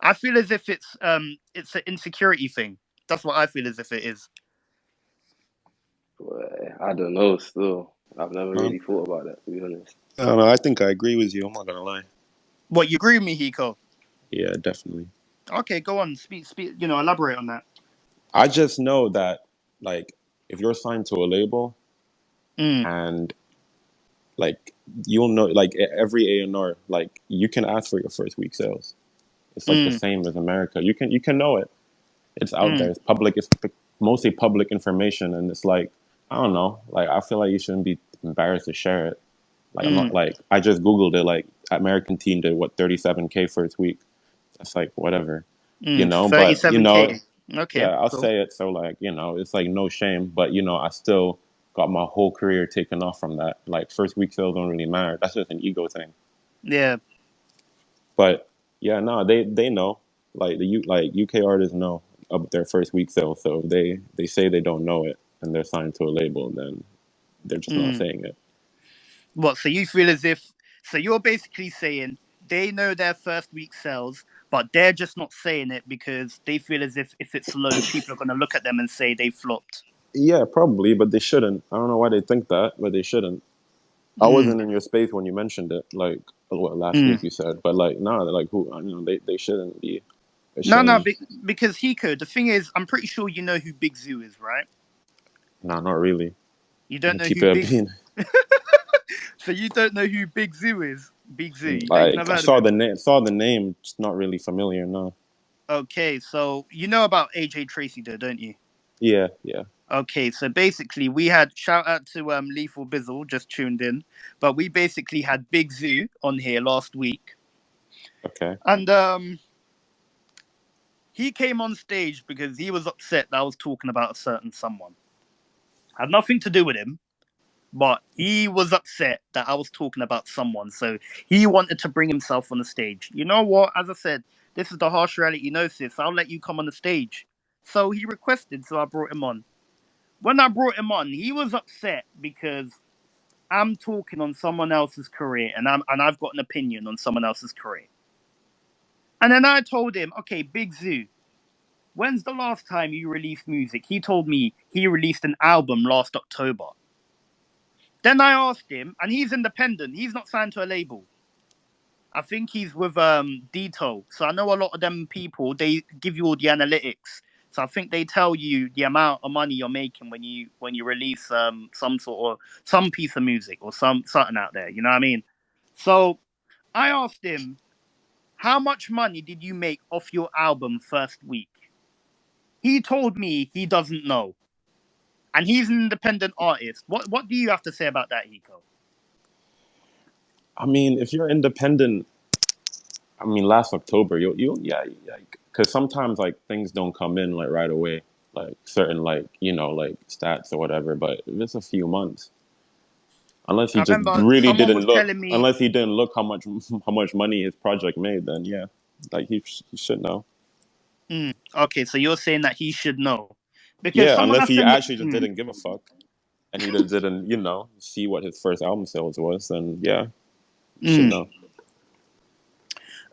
I feel as if it's an insecurity thing. That's what I feel as if it is. boy, I don't know. Still, I've never Huh? really thought about that, to be honest. I don't know. I think I agree with you. I'm not gonna lie. What, you agree with me, Hiko? Yeah, definitely. Okay, go on. Speak. You know, elaborate on that. I just know that, like, if you're signed to a label Mm, and like you'll know, like every A&R, like you can ask for your first week sales. It's like the mm, same as America. You can know it. It's out there. mm, It's public. It's mostly public information, and it's like I don't know. Like I feel like you shouldn't be embarrassed to share it. Like I'm not mm, like I just googled it. Like American team did what 37K first week. That's like whatever, you know. But you Thirty-seven know, k. Okay, yeah, I'll cool. say it. So like it's like no shame. But I still got my whole career taken off from that. Like first week sales don't really matter. That's just an ego thing. Yeah. But yeah, no, they know. Like UK artists know of their first week sales, so if they say they don't know it and they're signed to a label, then they're just not Mm. saying it. What? So you feel as if? So you're basically saying they know their first week sales, but they're just not saying it because they feel as if it's low, people are going to look at them and say they flopped. Yeah, probably, but they shouldn't. I don't know why they think that, but they shouldn't. I Mm. wasn't in your space when you mentioned it, like what last Mm. week you said, but like no, like who they shouldn't be No, ashamed. because Hiko, the thing is, I'm pretty sure you know who Big Zoo is, right? No, not really. You don't know Keep who it a Big. bean. So you don't know who Big Zoo is? Big Zoo. You've Like never I heard of him. saw the name, just not really familiar. No. Okay, so you know about AJ Tracy, though, don't you? Yeah, yeah. Okay, so basically we had shout out to Lethal Bizzle just tuned in, but we basically had Big Zoo on here last week, Okay. and he came on stage because he was upset that I was talking about a certain someone. Had nothing to do with him, but he was upset that I was talking about someone, so he wanted to bring himself on the stage. You know what? As I said, this is the harsh reality, sis. I'll let you come on the stage. So he requested, so I brought him on. When I brought him on, he was upset because I'm talking on someone else's career, and I've got an opinion on someone else's career. And then I told him, okay, Big Zoo, when's the last time you released music? He told me he released an album last October. Then I asked him, and he's independent. He's not signed to a label. I think he's with Dito. So I know a lot of them people. They give you all the analytics. So I think they tell you the amount of money you're making when you release some piece of music or something out there. You know what I mean? So I asked him, how much money did you make off your album first week? He told me he doesn't know, and he's an independent artist. What do you have to say about that, Hiko? I mean, if you're independent, I mean, last October, you yeah, like, because sometimes like things don't come in like right away. like certain like like stats or whatever. But if it's a few months, unless he I just remember really someone didn't was look, telling me. unless he didn't look how much money his project made, then yeah, like he should know. Okay, so you're saying that he should know, because Yeah, someone unless has he sent me. actually just didn't give a fuck and he just didn't see what his first album sales was, then yeah, he should know.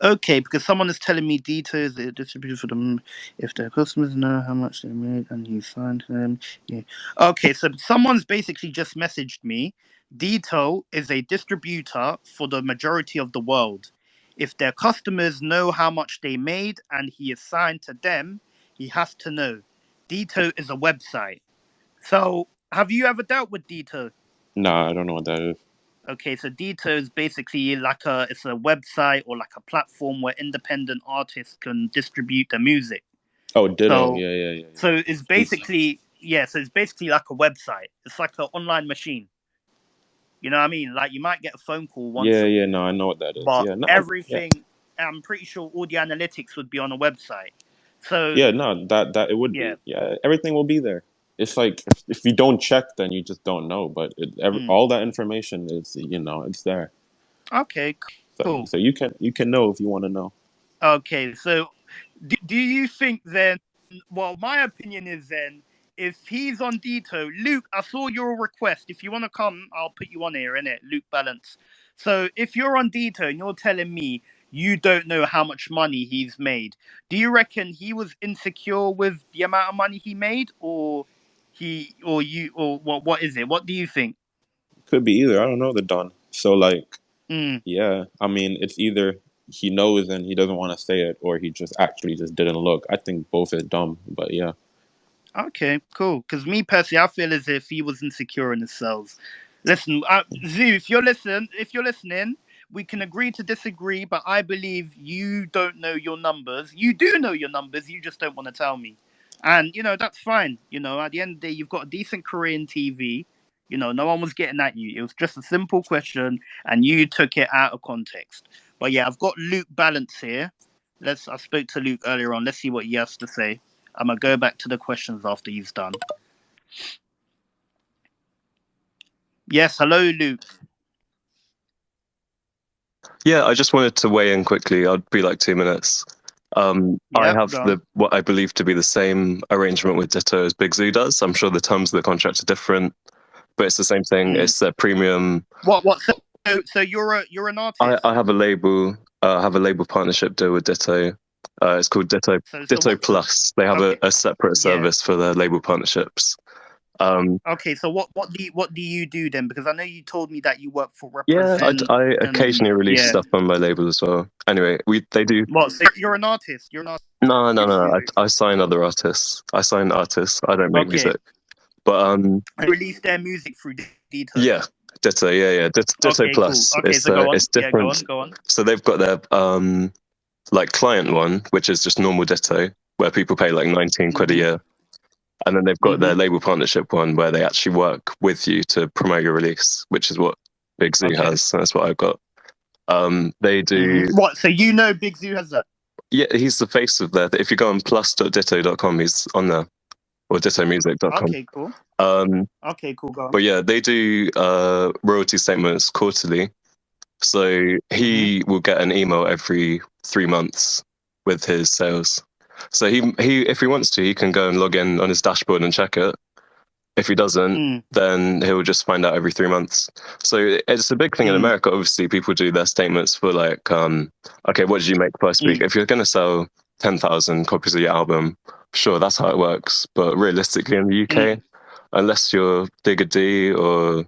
Okay, because someone is telling me details that are distributed for them if their customers know how much they made and he signed them. Yeah. Okay, so someone's basically just messaged me. Dito is a distributor for the majority of the world. If their customers know how much they made and he is signed to them, he has to know. Dito is a website. So, have you ever dealt with Dito? Nah, I don't know what that is. Okay, so Dito is basically like it's a website or like a platform where independent artists can distribute their music. Oh, Ditto. So, Yeah. so it's He's, basically so it's basically like a website. It's like an online machine. You know what I mean? Like you might get a phone call once, yeah. No, I know what that is. but Yeah, no, yeah, everything. I'm pretty sure all the analytics would be on a website. So yeah. No, that it would yeah. be. Yeah, everything will be there. It's like if you don't check, then you just don't know. But all that information is, it's there. Okay, cool. So you can know if you want to know. Okay, so do you think then? Well, my opinion is then if he's on Dito, Luke, I saw your request. If you want to come, I'll put you on here, innit? Luke Balance. So if you're on Dito and you're telling me you don't know how much money he's made, do you reckon he was insecure with the amount of money he made, or what is it? What do you think? Could be either. I don't know the Don. So like, Mm. yeah. I mean, it's either he knows and he doesn't want to say it, or he just actually just didn't look. I think both is dumb. But yeah. Okay, cool. Because me personally, I feel as if he was insecure in his cells. Listen, Zoo, if you're listening, we can agree to disagree, but I believe you don't know your numbers. You do know your numbers, you just don't want to tell me. And, that's fine. At the end of the day, you've got a decent career in TV. No one was getting at you. It was just a simple question, and you took it out of context. But yeah, I've got Luke Balance here. I spoke to Luke earlier on. Let's see what he has to say. I'm gonna go back to the questions after he's done. Yes, hello, Luke. Yeah, I just wanted to weigh in quickly. I'd be like 2 minutes. I Yeah, have go on. what I believe to be the same arrangement with Ditto as Big Zoo does. I'm sure the terms of the contract are different, but it's the same thing. It's their premium. What? So you're an artist. I have a label. I have a label partnership deal with Ditto. It's called Ditto So Ditto what? Plus. They have Okay. a separate Yeah. service for their label partnerships. Okay. So what do you do then? Because I know you told me that you work for Yeah, Represent. I occasionally release yeah. stuff on my label as well. Anyway, they do. What? So you're an artist. You're an artist. No. I sign other artists. I sign artists. I don't make music. But I release their music through Ditto. yeah, Ditto. Yeah. Ditto Okay, Plus. cool. Okay, It's so go on. it's different. Yeah, go on. So they've got their like client one, which is just normal Ditto, where people pay like 19 quid a year, and then they've got their label partnership one, where they actually work with you to promote your release, which is what Big Zoo has. That's what I've got. They do. What? So Big Zoo has that? Yeah, he's the face of that. If you go on plus.ditto.com, he's on there, or dittomusic.com. Okay, cool. Okay, cool. Go on. But yeah, they do royalty statements quarterly. So he will get an email every 3 months with his sales. So he if he wants to, he can go and log in on his dashboard and check it. If he doesn't, then he'll just find out every 3 months. So it's a big thing in America. Obviously, people do their statements for like, okay, what did you make first week? If you're going to sell 10,000 copies of your album, sure, that's how it works. But realistically, in the UK, unless you're Digger D or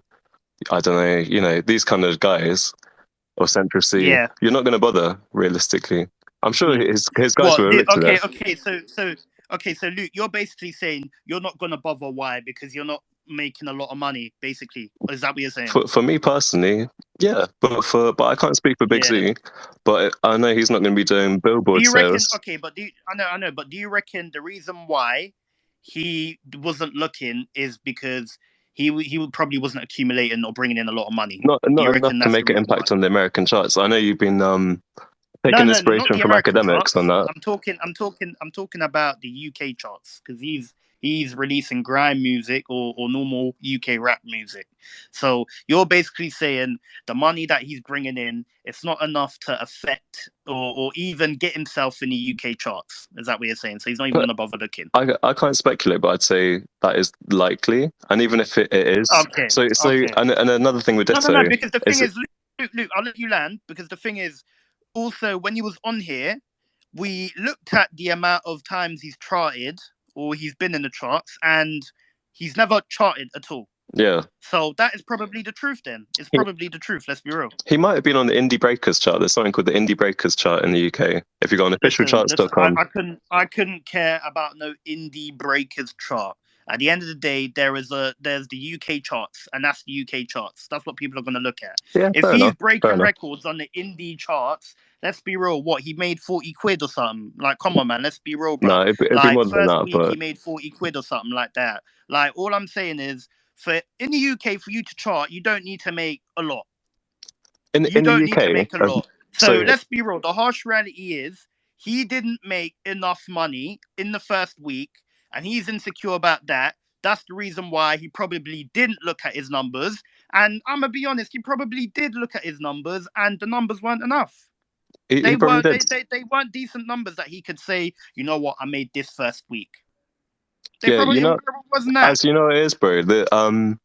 I don't know, these kind of guys or Central Cee, you're not going to bother realistically. I'm sure his guys will admit to that. Okay, so Luke, you're basically saying you're not gonna bother. Why? Because you're not making a lot of money, basically. Is that what you're saying? For me personally, yeah, but I can't speak for Big Z. But I know he's not going to be doing Billboard sales. Okay, but I know, but do you reckon the reason why he wasn't looking is because he probably wasn't accumulating or bringing in a lot of money? Not enough to make an impact on the American charts. I know you've been taking inspiration from academics on that. I'm talking about the UK charts because He's releasing grime music or normal UK rap music. So you're basically saying the money that he's bringing in, it's not enough to affect or even get himself in the UK charts. Is that what you're saying? So he's not even going to bother looking. I can't speculate, but I'd say that is likely. And even if it is, Okay. and another thing with Ditto. No, because the thing is, Luke, I'll let you land, because the thing is, also, when he was on here, we looked at the amount of times he's charted or he's been in the charts, and he's never charted at all. Yeah. So that is probably the truth then. It's probably the truth, let's be real. He might have been on the Indie Breakers chart. There's something called the Indie Breakers chart in the UK. If you go on officialcharts.com. I couldn't care about no Indie Breakers chart. At the end of the day, there's the UK charts, and that's the UK charts. That's what people are going to look at. Yeah, if he's breaking records on the indie charts, let's be real. What, he made 40 quid or something? Like, come on, man. Let's be real, bro. No, it'd be more than that. Week, he made 40 quid or something like that. Like, all I'm saying is, in the UK, for you to chart, you don't need to make a lot. You don't need to make a lot. So let's be real. The harsh reality is, he didn't make enough money in the first week, and he's insecure about that. That's the reason why he probably didn't look at his numbers. And I'm going to be honest, he probably did look at his numbers, and the numbers weren't enough. They weren't decent numbers that he could say, you know what, I made this first week. Wasn't that. As you know, it is, bro. The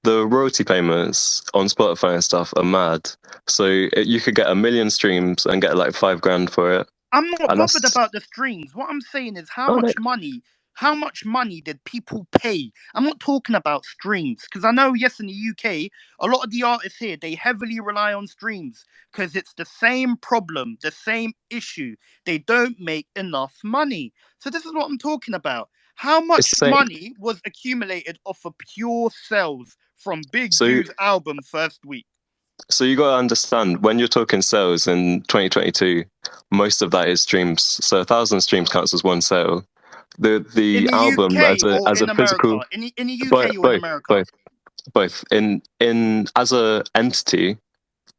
royalty payments on Spotify and stuff are mad. So you could get 1 million streams and get like $5,000 for it. I'm not bothered about the streams. What I'm saying is how much money did people pay? I'm not talking about streams, because I know, yes, in the UK, a lot of the artists here, they heavily rely on streams because it's the same problem, the same issue. They don't make enough money. So this is what I'm talking about. How much money was accumulated off of pure sales from Big Zoo's album first week? So you got to understand, when you're talking sales in 2022, most of that is streams. So 1,000 streams counts as one sale. The album UK as a physical in the UK or in America? Both. In as a entity,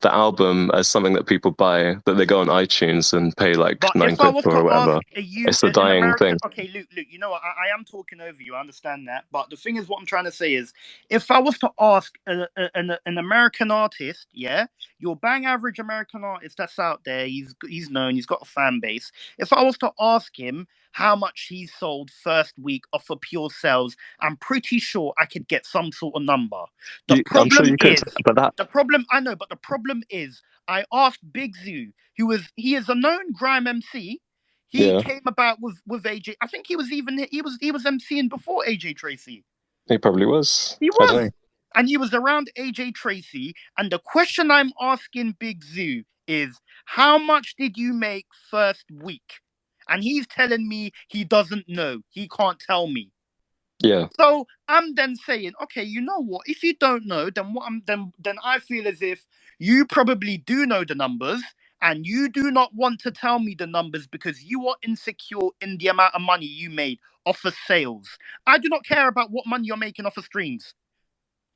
the album as something that people buy, that they go on iTunes and pay like £9 for or whatever. It's a dying thing. Okay, Luke, you know what? I am talking over you. I understand that. But the thing is, what I'm trying to say is, if I was to ask an American artist, yeah, your bang average American artist that's out there, he's known, he's got a fan base. If I was to ask him how much he sold first week off of pure sales, I'm pretty sure I could get some sort of number. The problem is, I asked Big Zoo, he is a known grime MC. He came about with AJ. I think he was MCing before AJ Tracy. He probably was. He was. And he was around AJ Tracy. And the question I'm asking Big Zoo is, how much did you make first week? And he's telling me he doesn't know. He can't tell me. Yeah. So I'm then saying, okay, you know what? If you don't know, then I feel as if you probably do know the numbers, and you do not want to tell me the numbers because you are insecure in the amount of money you made off of sales. I do not care about what money you're making off of streams.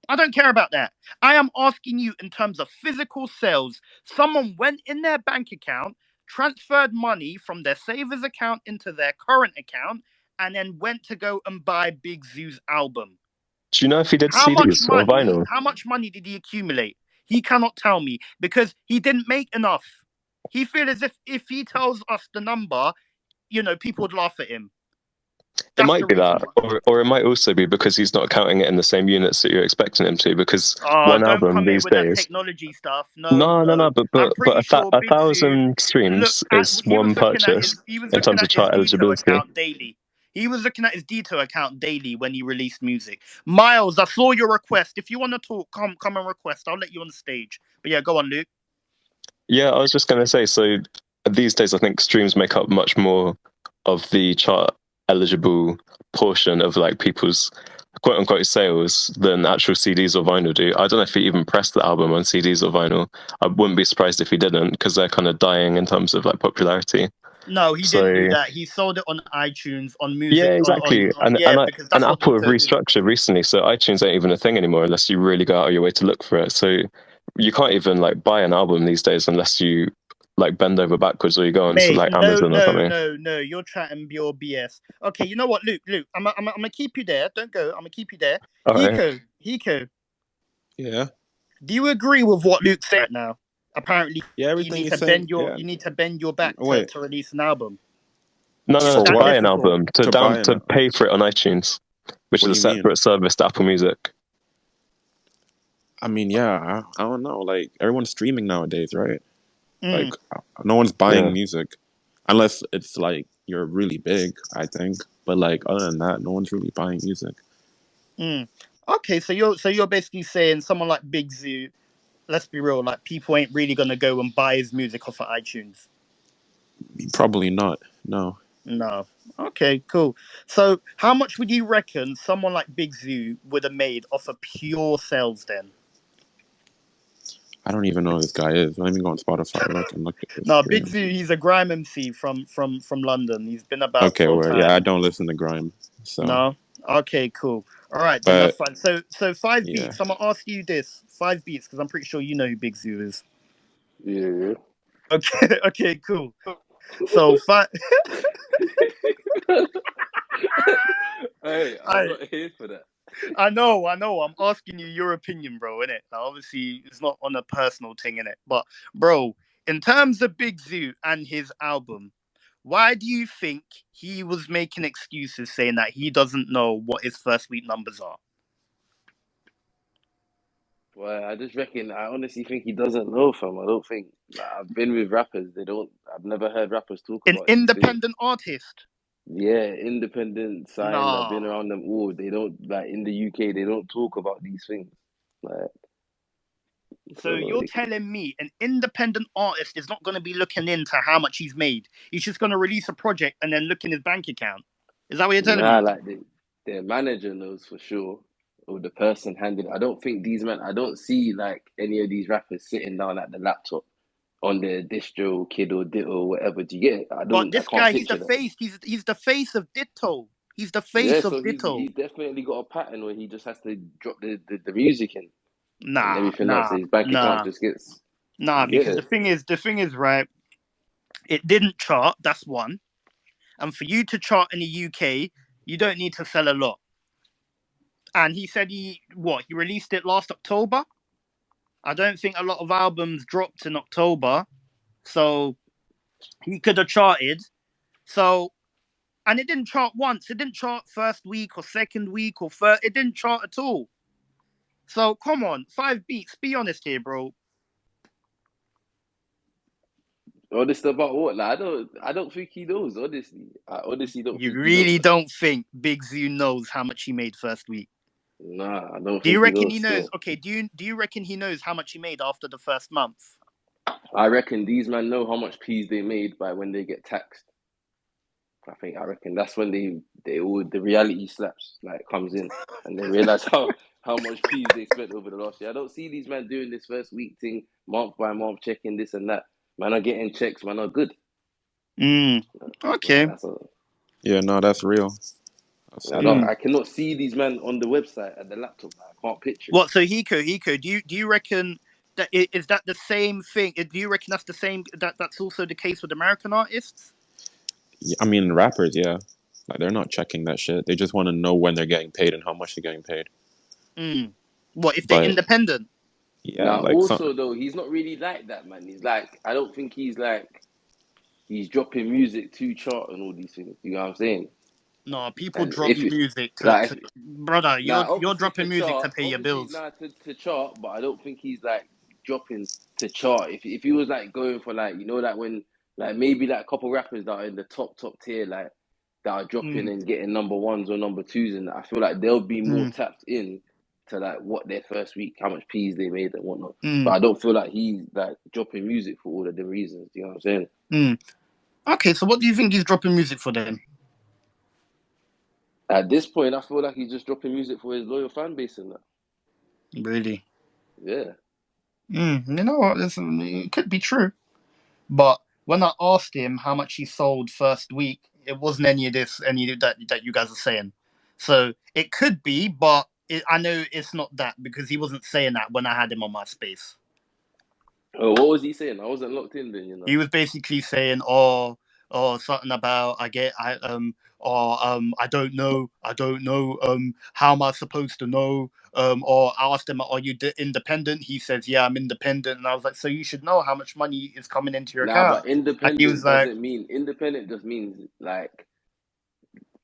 I don't care about that. I am asking you in terms of physical sales. Someone went in their bank account, transferred money from their savers account into their current account, and then went to go and buy Big Zoo's album. Do you know if he did CDs or vinyl? How much money did he accumulate? He cannot tell me because he didn't make enough. He feels as if he tells us the number, people would laugh at him. It might be that, or it might also be because he's not counting it in the same units that you're expecting him to. Because one album these days, technology stuff. No. But 1,000 streams is one purchase in terms of chart eligibility. He was looking at his Dito account daily when he released music. Miles, I saw your request. If you want to talk, come and request. I'll let you on the stage. But yeah, go on, Luke. Yeah, I was just going to say, so these days I think streams make up much more of the chart eligible portion of like people's quote unquote sales than actual CDs or vinyl do. I don't know if he even pressed the album on CDs or vinyl. I wouldn't be surprised if he didn't, because they're kind of dying in terms of like popularity. No, he didn't do that. He sold it on iTunes, on music. Yeah, exactly. And Apple have restructured recently, so iTunes ain't even a thing anymore unless you really go out of your way to look for it. So you can't even like buy an album these days unless you like bend over backwards or you go on to Mate, like no, Amazon or something. no. You're chatting your BS. Okay, you know what, Luke? I'm gonna keep you there. Don't go. I'm gonna keep you there. All right. Hiko. Yeah. Do you agree with what Luke said now? Apparently, Yeah, you everything need you're to saying. bend your Yeah. you need to bend your back Wait. to release an album. No, Is For to that what? buy an difficult? album, To buy an to pay for it on iTunes, which What is do a you mean? separate service to Apple Music. I mean, yeah, I don't know. Like, everyone's streaming nowadays, right? Mm, Like, no one's buying Yeah. music. Unless it's like you're really big, I think. But like other than that, no one's really buying music. mm. Okay, so you're basically saying someone like Big Zoo. Let's be real, like people ain't really gonna go and buy his music off of iTunes. Probably not. No. No. Okay, cool. So how much would you reckon someone like Big Zoo would have made off of pure sales then? I don't even know who this guy is. Let me go on Spotify and look at his No, Big streams. Zoo, he's a grime MC from London. He's been about Okay, for a well, yeah, I time. don't listen to grime, so. No? Okay, cool. All right, then that's But fine. So five yeah, beats. I'm gonna ask you this. 5 beats, because I'm pretty sure you know who Big Zoo is. Yeah. Okay, okay, cool. So five Hey, I'm I not here for that. I know. I'm asking you your opinion, bro, innit? Now, obviously, it's not on a personal thing, innit? But, bro, in terms of Big Zoo and his album, why do you think he was making excuses saying that he doesn't know what his first week numbers are? Well, I just reckon. I honestly think he doesn't know, fam. I don't think. Like, I've been with rappers. They don't. I've never heard rappers talk An about these things. independent artist? Yeah, independent, signed. I've been Nah. around them all. They don't like in the UK. They don't talk about these things. Like So so, you're telling me an independent artist is not going to be looking into how much he's made? He's just going to release a project and then look in his bank account. Is that what you're telling nah, me? like their manager knows for sure, or the person handling. I don't think these men. I don't see like any of these rappers sitting down at the laptop on their distro, kid or dit or whatever. Do you get it? I But don't. I this can't guy, he's the picture that. face. He's the face of Ditto. He's the Yeah, face of so Ditto. he's definitely got a pattern where he just has to drop the music in and Nah, everything else. So nah, his bank account nah, just gets nah. you get Because it. the thing is, right? It didn't chart. That's one. And for you to chart in the UK, you don't need to sell a lot. And he said he released it last October. I don't think a lot of albums dropped in October, so he could have charted. So, and it didn't chart once. It didn't chart first week or second week or third. It didn't chart at all. So come on, 5 beats. Be honest here, bro. Honest about what? Like I don't think he knows. Honestly, I honestly don't You think he knows. really don't think Big Zoo knows how much he made first week? Nah, I don't Do you think he reckon he knows. knows? Still, Okay, do you reckon he knows how much he made after the first month? I reckon these men know how much peas they made by when they get taxed. I reckon that's when they all the reality slaps like comes in and they realize how much peas they spent over the last year. I don't see these men doing this first week thing month by month, checking this and that. Man are getting checks. Man are good. Like Okay. that's a yeah, no, that's real. That's I don't. real. Mm. I cannot see these men on the website at the laptop. I can't picture it. What? So Hiko, do you reckon that is that the same thing? Do you reckon that's the same? That's also the case with American artists? I mean, rappers, yeah, like they're not checking that shit. They just want to know when they're getting paid and how much they're getting paid. What if they're But independent? yeah, Now, like some, also though, he's not really like that, man. He's like, I don't think he's like he's dropping music to chart and all these things. You know what I'm saying? No, people And drop if it, music like, to brother. now You're obviously to dropping music to chart, pay your obviously bills. now to chart, but I don't think he's like dropping to chart. If he was like going for like like when like maybe like a couple rappers that are in the top tier like that are dropping Mm, and getting number ones or number twos, and I feel like they'll be more mm, tapped in to like what their first week, how much peas they made and whatnot. But mm, I don't feel like he's like dropping music for all of the reasons. You know what I'm saying? mm. Okay, so what do you think he's dropping music for then? At this point, I feel like he's just dropping music for his loyal fan base and that. Really? Yeah. You know what? It could be true. But when I asked him how much he sold first week, it wasn't any of that you guys are saying. So it could be, but I know it's not that because he wasn't saying that when I had him on my space. Oh, what was he saying? I wasn't locked in then, you know. He was basically saying, something about I don't know, how am I supposed to know? Or I asked him, are you independent? He says, yeah, I'm independent, and I was like, so you should know how much money is coming into your Nah, account. but And he was independent like, doesn't mean independent. Just means like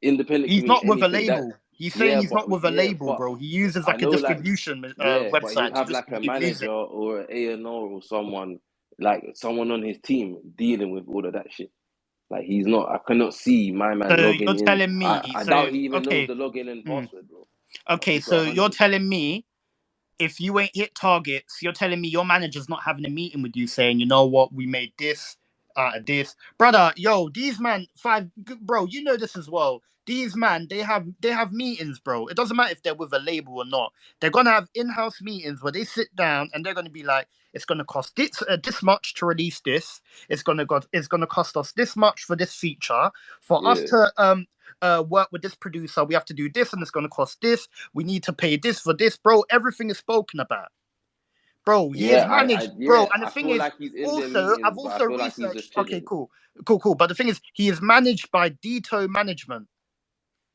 independent can he's mean not with a anything. That label. He's saying he's not with a label, but bro. He uses I like a know, like, distribution yeah, but he'll website to have like a distribute music. manager or an A&R or someone, like someone on his team dealing with all of that shit. Like he's not. I cannot see my man So logging you're in. telling me, I so doubt he even knows okay, the login and mm, password, bro. I'll okay, keep it so you're 100. telling me if you ain't hit targets, you're telling me your manager's not having a meeting with you saying, you know what, we made this out of this, brother. Yo, these man bro. You know this as well. These man, they have meetings, bro. It doesn't matter if they're with a label or not. They're gonna have in-house meetings where they sit down and they're gonna be like, it's gonna cost this much to release this. It's gonna cost us this much for this feature. For us Yeah, to work with this producer, we have to do this, and it's gonna cost this. We need to pay this for this, bro. Everything is spoken about, bro. He is yeah. managed, Yeah. bro. And the I thing feel is, like he's in their also, meetings, I've but I also feel like he's just researched. Okay, chilling. cool. But the thing is, he is managed by Dito Management.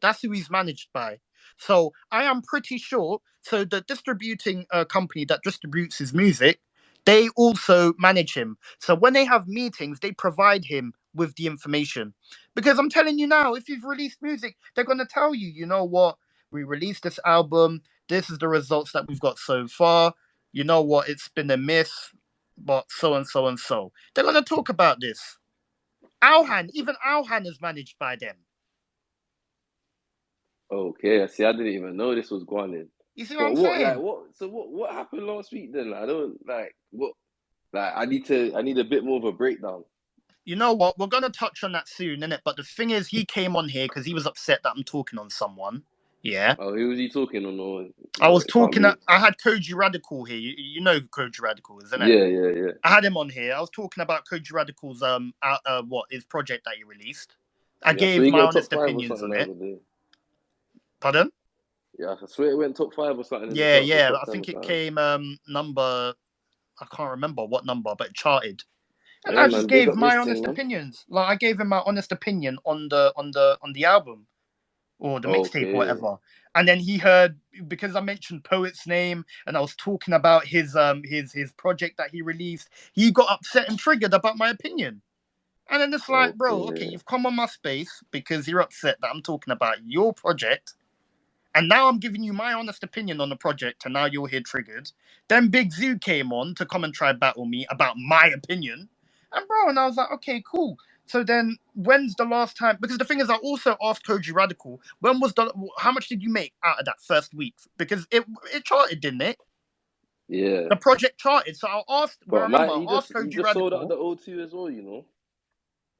That's who he's managed by. So I am pretty sure. So the distributing company that distributes his music, they also manage him. So when they have meetings, they provide him with the information. Because I'm telling you now, if you've released music, they're gonna tell you, you know what, we released this album. This is the results that we've got so far. You know what, it's been a miss, but so and so and so. They're gonna talk about this. Even Alhan is managed by them. Okay, see, I didn't even know this was going in. You see what But I'm what, like, saying? what? So what happened last week then? Like, I don't like what. Like, I need a bit more of a breakdown. You know what? We're gonna touch on that soon, innit? But the thing is, he came on here because he was upset that I'm talking on someone. Yeah. Oh, who was he talking on? I was It can't talking. be. I had Koji Radical here. You know who Koji Radical is, isn't it? Yeah. I had him on here. I was talking about Koji Radical's what his project that he released. I Yeah, so gave he my got top honest five or opinions something on the it. other day. Pardon? Yeah, I swear it went top five or something in the Yeah, charts or yeah. top I 10 think or it something. came number. I can't remember what number, but it charted. And Hey I just man, big gave up this my thing, honest man. opinions. Like I gave him my honest opinion on the album, or the mixtape or Okay. whatever. And then he heard, because I mentioned Poet's name and I was talking about his project that he released, he got upset and triggered about my opinion. And then it's like, bro, okay, Okay. you've come on my space because you're upset that I'm talking about your project. And now I'm giving you my honest opinion on the project, and now you're here triggered. Then Big Zoo came on to come and try battle me about my opinion. And bro, and I was like, okay, cool. So then when's the last time? Because the thing is, I also asked Koji Radical, how much did you make out of that first week? Because it charted, didn't it? Yeah. The project charted. So I asked, well, But remember, he I asked he Koji just sold out Radical. the O2 as well, you know.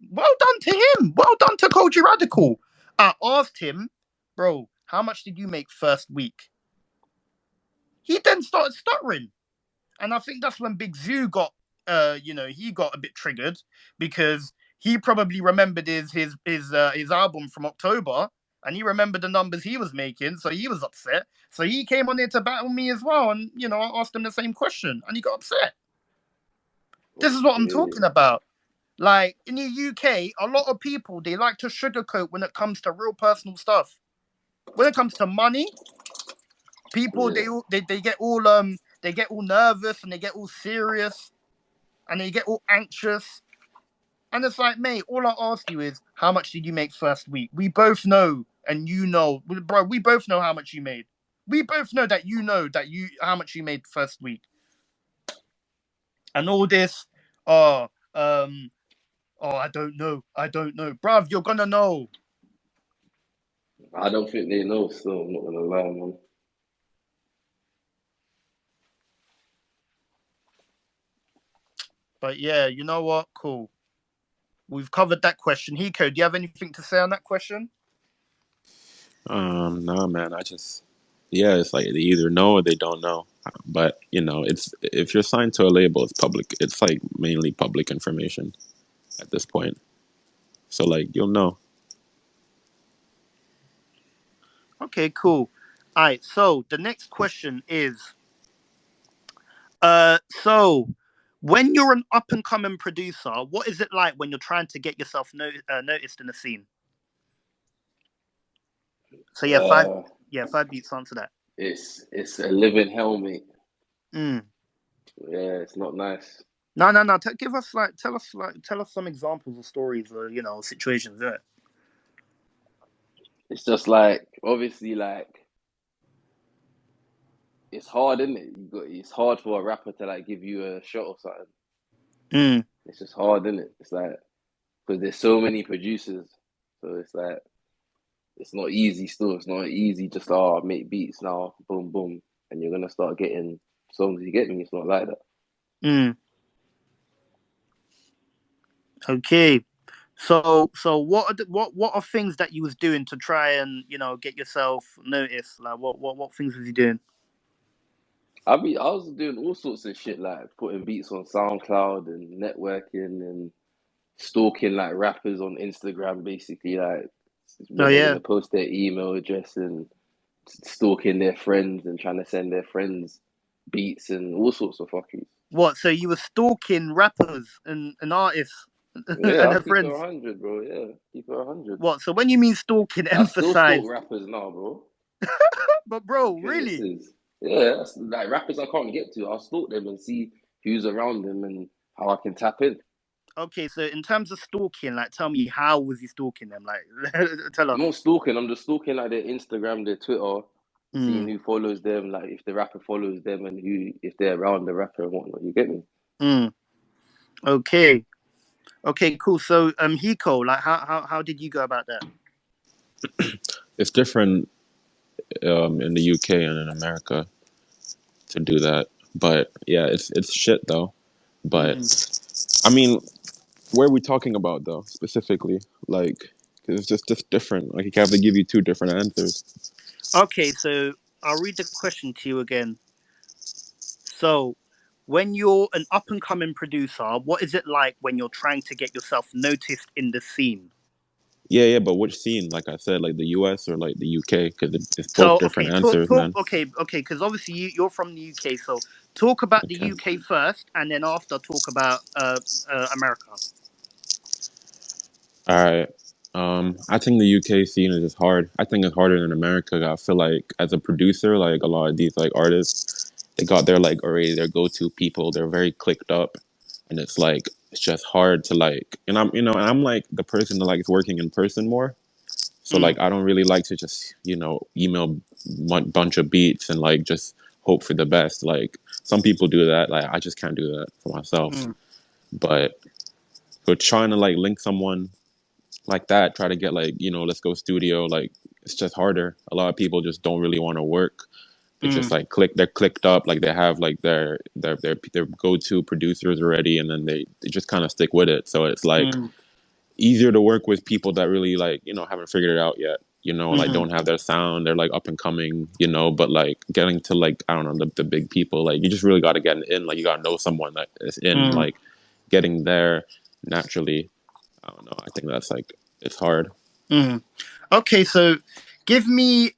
Well done to him. Well done to Koji Radical. I asked him, bro, how much did you make first week? He then started stuttering. And I think that's when Big Zoo got, he got a bit triggered because he probably remembered his album from October, and he remembered the numbers he was making, so he was upset. So he came on here to battle me as well, and I asked him the same question, and he got upset. This is what I'm Okay. talking about. Like in the UK, a lot of people they like to sugarcoat when it comes to real personal stuff. When it comes to money, people Yeah. they get all nervous and they get all serious and they get all anxious. And it's like, mate, all I ask you is, how much did you make first week? We both know, and bro, we both know how much you made. We both know that how much you made first week. And all this, oh, I don't know. Bruv, you're gonna know. I don't think they know, so I'm not gonna lie, man. But yeah, you know what? Cool. We've covered that question. Hiko, do you have anything to say on that question? No, man. Yeah, it's like they either know or they don't know. But it's if you're signed to a label, it's public. It's like mainly public information at this point. So like you'll know. Okay, cool. All right, so the next question is, so When you're an up and coming producer, what is it like when you're trying to get yourself noticed in the scene? So yeah, five beats. Answer that. It's a living hell, mate. Mm. Yeah, it's not nice. No. Tell us some examples of stories or situations. Yeah. It's just like obviously like it's hard, isn't it? It's hard for a rapper to like give you a shot or something. Mm. It's just hard, isn't it? It's like because there's so many producers, so it's like it's not easy. Still, it's not easy. Just make beats now, boom, boom, and you're gonna start getting songs. You get me? It's not like that. Mm. Okay. So what are things that you was doing to try and get yourself noticed? Like what things was you doing? I was doing all sorts of shit like putting beats on SoundCloud and networking and stalking like rappers on Instagram, basically like Oh when they're yeah. gonna post their email address and stalking their friends and trying to send their friends beats and all sorts of fuckery. What? So you were stalking rappers and artists Yeah, and I'll her keep it friends? 100, bro. Yeah, keep it 100. What? So when you mean stalking, I still emphasize. stalk rappers now, bro. But bro, Okay, this really? is yeah, that's like rappers I can't get to. I'll stalk them and see who's around them and how I can tap in. Okay, so in terms of stalking, like, tell me, how was you stalking them? Like, tell I'm us. not stalking. I'm just stalking like their Instagram, their Twitter, seeing Mm, who follows them, like if the rapper follows them and who if they're around the rapper and whatnot. You get me? mm. Okay. Okay, cool. So, Hiko, like, how did you go about that? It's different in the UK and in America to do that. But yeah, it's shit though. But Mm. I mean, where are we talking about though specifically? Like, 'cause it's just different. Like, you have to give you two different answers. Okay, so I'll read the question to you again. So, when you're an up and coming producer, what is it like when you're trying to get yourself noticed in the scene? Yeah, but which scene? Like I said, like the US or like the UK? Because it's both So, different okay, answers, man. okay, because obviously you're from the UK. So, talk about the Okay. UK first, and then after talk about America. All right. I think the UK scene is just hard. I think it's harder than America. I feel like as a producer, like a lot of these like artists, they got their like already their go-to people. They're very clicked up, and it's like it's just hard to like. And I'm like the person that likes working in person more. So Mm, like I don't really like to just email bunch of beats and like just hope for the best. Like some people do that. Like I just can't do that for myself. mm, But trying to like link someone like that, try to get like let's go studio, like it's just harder. A lot of people just don't really want to work. They just mm, like they're clicked up, like they have like their go-to producers already, and then they just kind of stick with it. So it's like mm, easier to work with people that really like haven't figured it out yet, like mm, don't have their sound. They're like up and coming, but like getting to like I don't know the big people, like you just really got to get in, like you got to know someone that is in, mm, like getting there naturally. I don't know, I think that's like it's hard. mm. Okay, so give me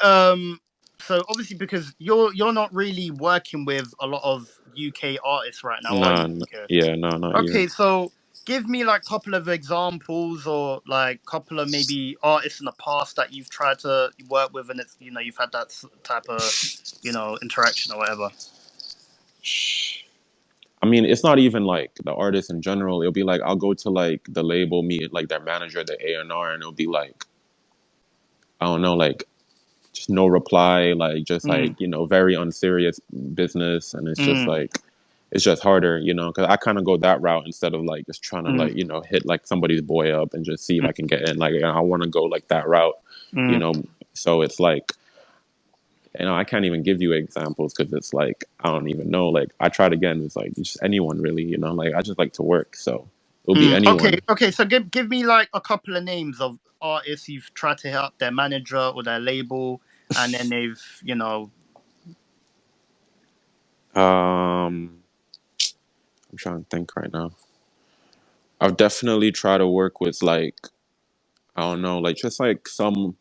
so obviously because you're not really working with a lot of UK artists right now, are Nah, you? Okay. yeah, no, not even. Okay, so give me like a couple of examples or like couple of maybe artists in the past that you've tried to work with and it's you've had that type of interaction or whatever. I mean, it's not even like the artist in general. It'll be like I'll go to like the label, meet like their manager, the A&R, and it'll be like I don't know, like just no reply, like just Mm, like very unserious business, and it's just mm, like it's just harder, because I kind of go that route instead of like just trying to mm, like hit like somebody's boy up and just see if I can get in. Like I want to go like that route, you mm, know. So it's like I can't even give you examples because it's like I don't even know. Like I tried again, it's like just anyone really, like I just like to work, so it'll be Okay, anyone. okay. So give me like a couple of names of artists you've tried to hit up their manager or their label, and then they've I'm trying to think right now. I've definitely tried to work with like I don't know, like just like some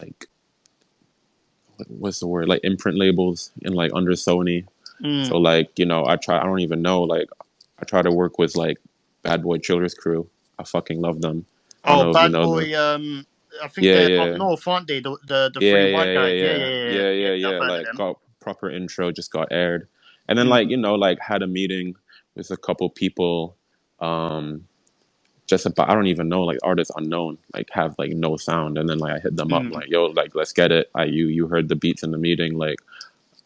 like what's the word, like imprint labels and like under Sony. So like, you know, I don't even know, like I try to work with like Bad Boy Children's Crew. I fucking love them. I don't Oh, know if you Bad know them. Boy. I think Yeah, they're up yeah. north, aren't they? The Yeah, three yeah, white yeah, guys. Yeah, yeah, yeah, yeah, yeah. yeah, Yeah, yeah, I've yeah. heard of Like them. got proper intro, just got aired, and then like you know like had a meeting with a couple people, just about I don't even know like artists unknown like have like no sound, and then like I hit them up like yo like let's get it. You heard the beats in the meeting like,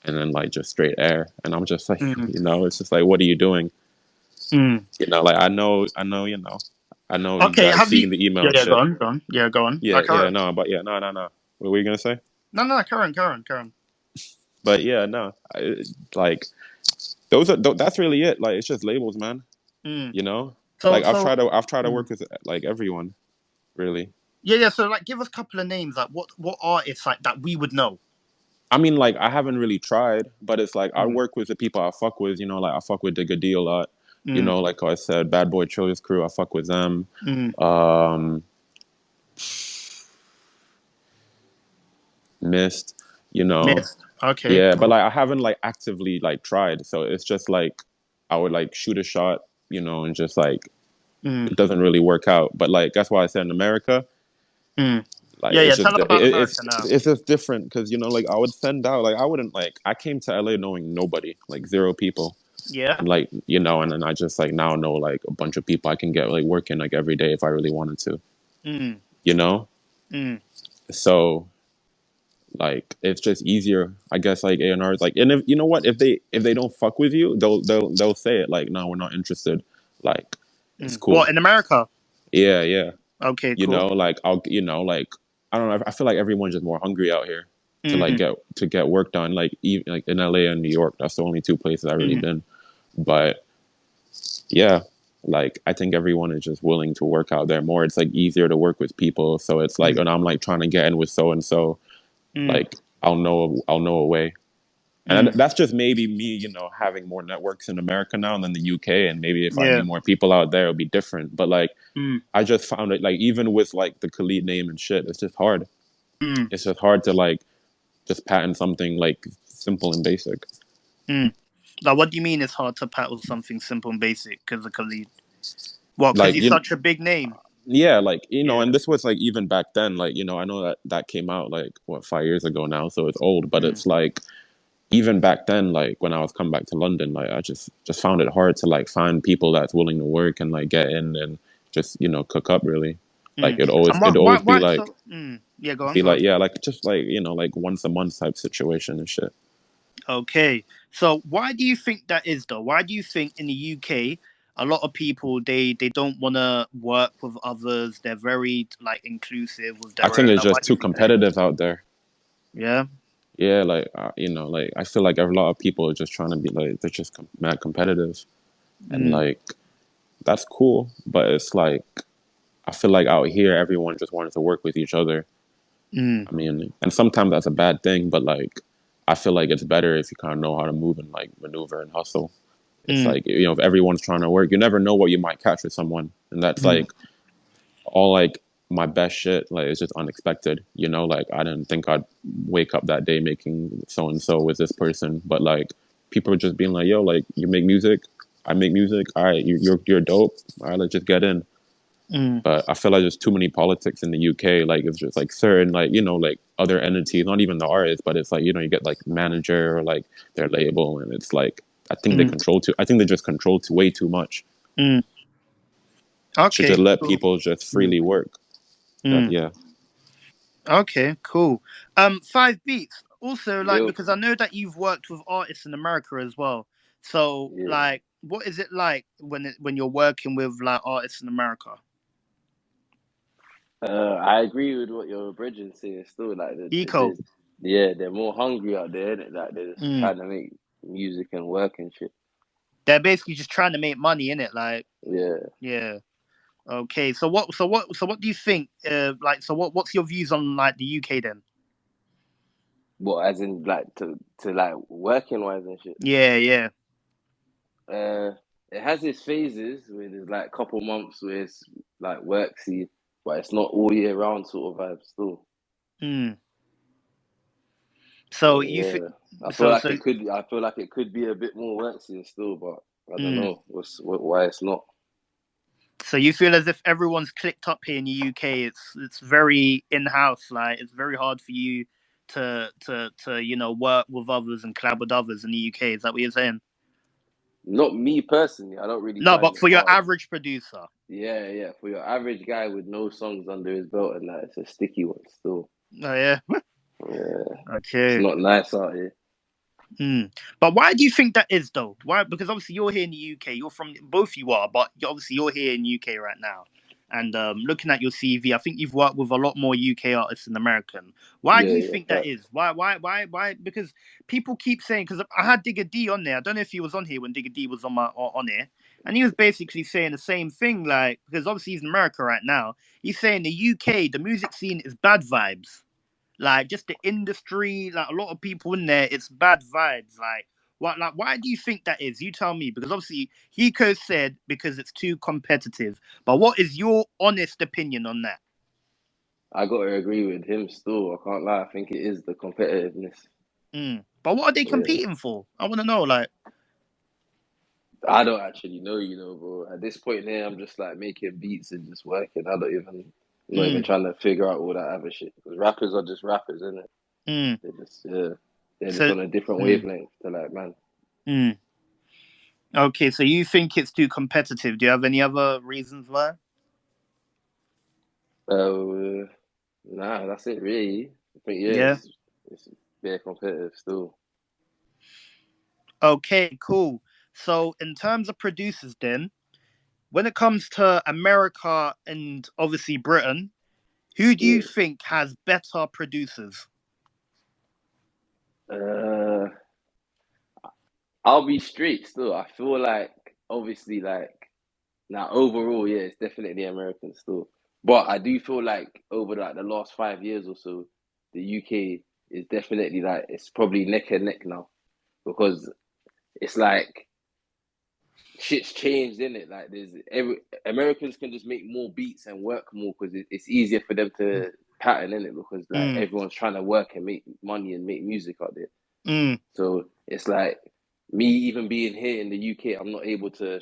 and then like just straight air, and I'm just like you know it's just like what are you doing? You know like I know you Okay, guys have you? seeing the email Yeah, and yeah. Go shit. on, go on. Yeah, go on. Yeah, yeah, Karen. no, but yeah, no. What were you gonna say? No, Karen. But yeah, no, like that's really it. Like it's just labels, man. Mm. You know, So, like so, I've tried to mm. work with like everyone, really. Yeah, yeah. So, like, give us a couple of names. Like, what artists like that we would know? I mean, like I haven't really tried, but it's like I Mm. work with the people I fuck with. You know, like I fuck with Digga D a lot. You Mm. know, like I said, Bad Boy Children's Crew. I fuck with them. Mm. Mist. You know, Mist. Okay, yeah, but cool. like I haven't like actively like tried. So it's just like I would like shoot a shot, you know, and just like Mm. it doesn't really work out. But like that's why I said in America, Mm. like Yeah, it's yeah. just Tell us about America now. it's just different because you know like I would send out like I wouldn't like I came to LA knowing nobody like zero people Yeah. and like you know and then I just like now know like a bunch of people I can get like working like every day if I really wanted to, Mm. you know. Mm. So like it's just easier I guess like A&R's like and if you know what if they don't fuck with you they'll say it like no we're not interested, like it's Mm. cool. What in America? Yeah, yeah. Okay, You cool. know like I'll you know like I don't know I feel like everyone's just more hungry out here to like Mm-hmm. get work done like even like in LA and New York that's the only two places I've really Mm. been, but yeah like I think everyone is just willing to work out there more. It's like easier to work with people, so it's like Mm. and I'm like trying to get in with so and so Mm. like I'll know a way. And Mm. that's just maybe me, you know, having more networks in America now than the UK. And maybe if I Yeah. knew more people out there, it would be different. But like, Mm. I just found it like even with like the Khalid name and shit, it's just hard. Mm. It's just hard to like just patent something like simple and basic. Mm. Like, what do you mean it's hard to paddle something simple and basic because of Khalid? Well, because Like he's you, such a big name. yeah, like you know, Yeah. and this was like even back then, like you know, I know that that came out like what 5 years ago now, so it's old. But Mm. it's like even back then, like when I was coming back to London, like I just found it hard to like find people that's willing to work and like get in and just you know cook up really. Like Mm. And it'd why, always why, so, yeah, go on, be go like on. yeah like just like you know like once a month type situation and shit. Okay. So why do you think that is though? Why do you think in the UK a lot of people they don't want to work with others? They're very like inclusive with I their think own. it's Like, why just do you too think that is? competitive out there. Yeah. Yeah, like you know, like I feel like a lot of people are just trying to be like they're just mad competitive, and Mm. like that's cool, but it's like I feel like out here everyone just wanted to work with each other. Mm. I mean, and sometimes that's a bad thing, but like I feel like it's better if you kind of know how to move and like maneuver and hustle. It's Mm. like you know if everyone's trying to work, you never know what you might catch with someone, and that's Mm. like all like my best shit like it's just unexpected, you know, like I didn't think I'd wake up that day making so and so with this person, but like people are just being like yo like you make music, I make music, all right, you're dope, all right, let's just get in. Mm. But I feel like there's too many politics in the UK, like it's just like certain like you know like other entities, not even the artists, but it's like you know you get like manager or like their label, and it's like Mm. I think they just control too way too much. Mm. Should just Okay. let Cool. people just Mm. freely work. That Mm. yeah. Okay. Cool. Five Beats. Also, like, Yo, because I know that you've worked with artists in America as well. So, yeah. like, what is it like when you're working with like artists in America? I agree with what your brethren say. Still, like Hiko. yeah, they're more hungry out there. Innit? Like they're just Mm. trying to make music and work and shit. They're basically just trying to make money in it. Like, Yeah. yeah. Okay. So what do you think? Like, so what's your views on like the UK then? What, as in like to like working wise and shit. Yeah. Yeah. Uh, it has its phases where there's like a couple months where it's like worksy, but it's not all year round sort of vibe still. Mm. So you Yeah, think I feel so? like So it could. I feel like it could be a bit more worksy still, but I don't mm, know why it's not. so you feel as if everyone's clicked up here in the UK. It's very in house. Like it's very hard for you to work with others and collab with others in the UK. Is that what you're saying? Not me personally. I don't really No, find but it for your hard. average producer. Yeah, yeah. For your average guy with no songs under his belt and that, it's a sticky one still. Oh yeah. Yeah, it's Okay. not nice out here. But why do you think that is though? Why? Because obviously you're here in the UK. You're from both you are, but obviously you're here in the UK right now. And looking at your CV, I think you've worked with a lot more UK artists than American. Why do Yeah, you yeah, think that facts. is? Why? Because people keep saying. Because I had Digger D on there. I don't know if he was on here when Digger D was on here, and he was basically saying the same thing. Like because obviously he's in America right now. He's saying the UK, the music scene is bad vibes. Like just the industry, like a lot of people in there, it's bad vibes. Like what? Like why do you think that is? You tell me, because obviously Hiko said because it's too competitive. But what is your honest opinion on that? I gotta agree with him still. I can't lie. I think it is the competitiveness. But what are they Yeah. competing for? I want to know. Like, I don't actually know, bro. At this point here, I'm just like making beats and just working. I'm not even mm, trying to figure out all that other shit. Because rappers are just rappers, innit? mm. They're just So, on a different mm, wavelength to like, man. mm. Okay. So you think it's too competitive? Do you have any other reasons why? Uh, nah, that's it really. I think yeah, Yeah. it's very competitive still. Okay. Cool. So in terms of producers, then when it comes to America and obviously Britain, who do you Yeah. think has better producers? Uh, I'll be straight still. I feel like obviously like now overall, yeah, it's definitely American still. But I do feel like over like the last 5 years or so, the UK is definitely like it's probably neck and neck now because it's like shit's changed in it. Like Americans can just make more beats and work more because it's easier for them to pattern in it because like Mm, everyone's trying to work and make money and make music out there. mm, So it's like me even being here in the UK, I'm not able to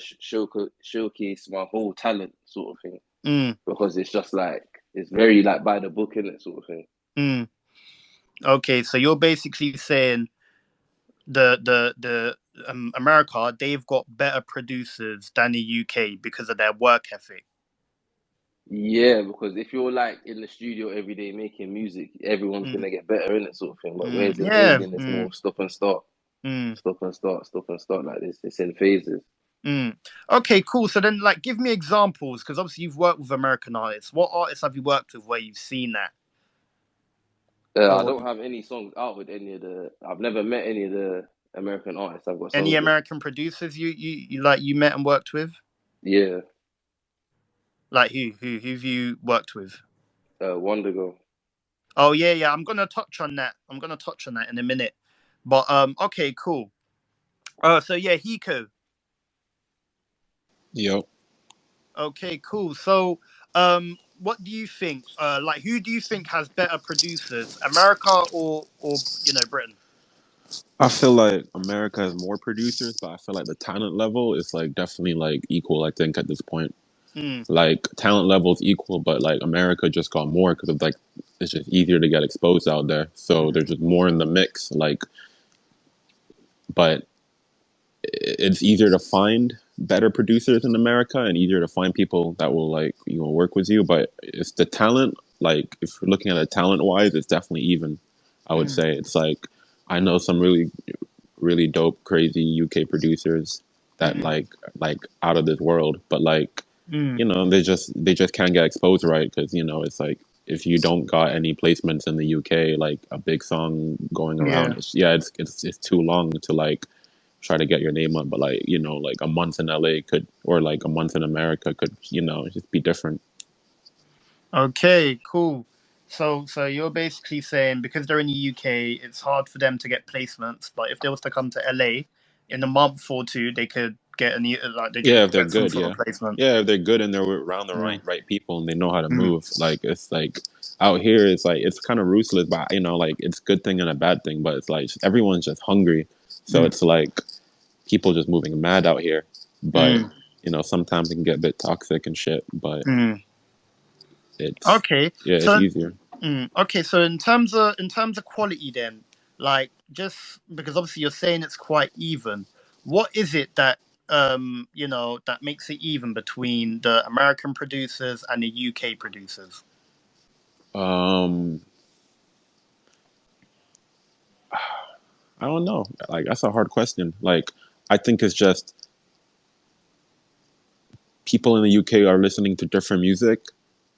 showcase my whole talent sort of thing mm, because it's just like it's very like by the book in it sort of thing. mm. Okay, so you're basically saying the America they've got better producers than the UK because of their work ethic. Yeah, because if you're like in the studio every day making music, everyone's Mm, gonna get better in it sort of thing. But mm, whereas in yeah. England, it's Mm, more stop and start, mm, stop and start, stop and start like this. It's in phases. mm. Okay, cool. So then, like, give me examples because obviously you've worked with American artists. What artists have you worked with where you've seen that? I Or don't have any songs out with any of the. I've never met any of the American artists I've got any songs with. American producers you like you met and worked with? Yeah, Like who've you worked with? Wonder Girl. Oh yeah, yeah. I'm gonna touch on that. I'm gonna touch on that in a minute. But okay, cool. So yeah, Hiko. Yep. Okay, cool. So what do you think? Like who do you think has better producers, America or Britain? I feel like America has more producers, but I feel like the talent level is like definitely like equal. I think at this point, Mm, like talent level is equal, but like America just got more because of like it's just easier to get exposed out there. So there's just more in the mix. Like, but it's easier to find better producers in America and easier to find people that will like work with you. But it's the talent. Like if you're looking at it talent wise, it's definitely even. I would mm, say it's like I know some really dope, crazy UK producers that mm, like out of this world. But like mm. they just can't get exposed right because it's like if you don't got any placements in the UK, like a big song going around, Yeah. it's too long to like try to get your name up. But like like a month in LA could or like a month in America could just be different. Okay, cool. So you're basically saying because they're in the UK, it's hard for them to get placements, but if they was to come to LA in a month or two, they could get they Yeah, could if they're get some good, sort yeah. of placement. Yeah, if they're good and they're around the Mm, right people and they know how to mm, move, like it's like out here it's like it's kind of ruthless, but you know, like it's a good thing and a bad thing. But it's like everyone's just hungry, so it's like people just moving mad out here. But you know, sometimes it can get a bit toxic and shit. But it's Okay. it's So easier. okay, so in terms of quality then, like just because obviously you're saying it's quite even, what is it that that makes it even between the American producers and the UK producers? Um, I don't know. Like that's a hard question. Like I think it's just people in the UK are listening to different music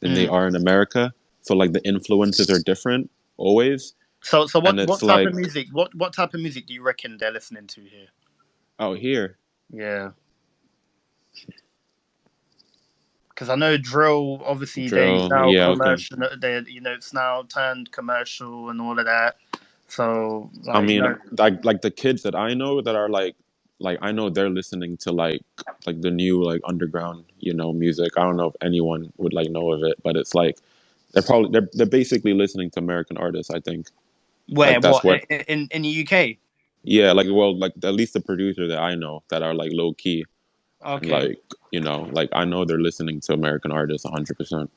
than they are in America. So like the influences are different always. So And what it's type like of music what type of music do you reckon they're listening to here? out here, Yeah. Because I know drill, obviously they drill, now yeah, okay. commercial. They it's now turned commercial and all of that. So I like mean, like the kids that I know that are like I know they're listening to like the new like underground, you know, music. I don't know if anyone would like know of it, but it's like they're basically listening to American artists, I think. where Like that's what what in the UK? yeah, like well like at least the producer that I know that are like low key and Okay. like, you know, like I know they're listening to American artists 100%.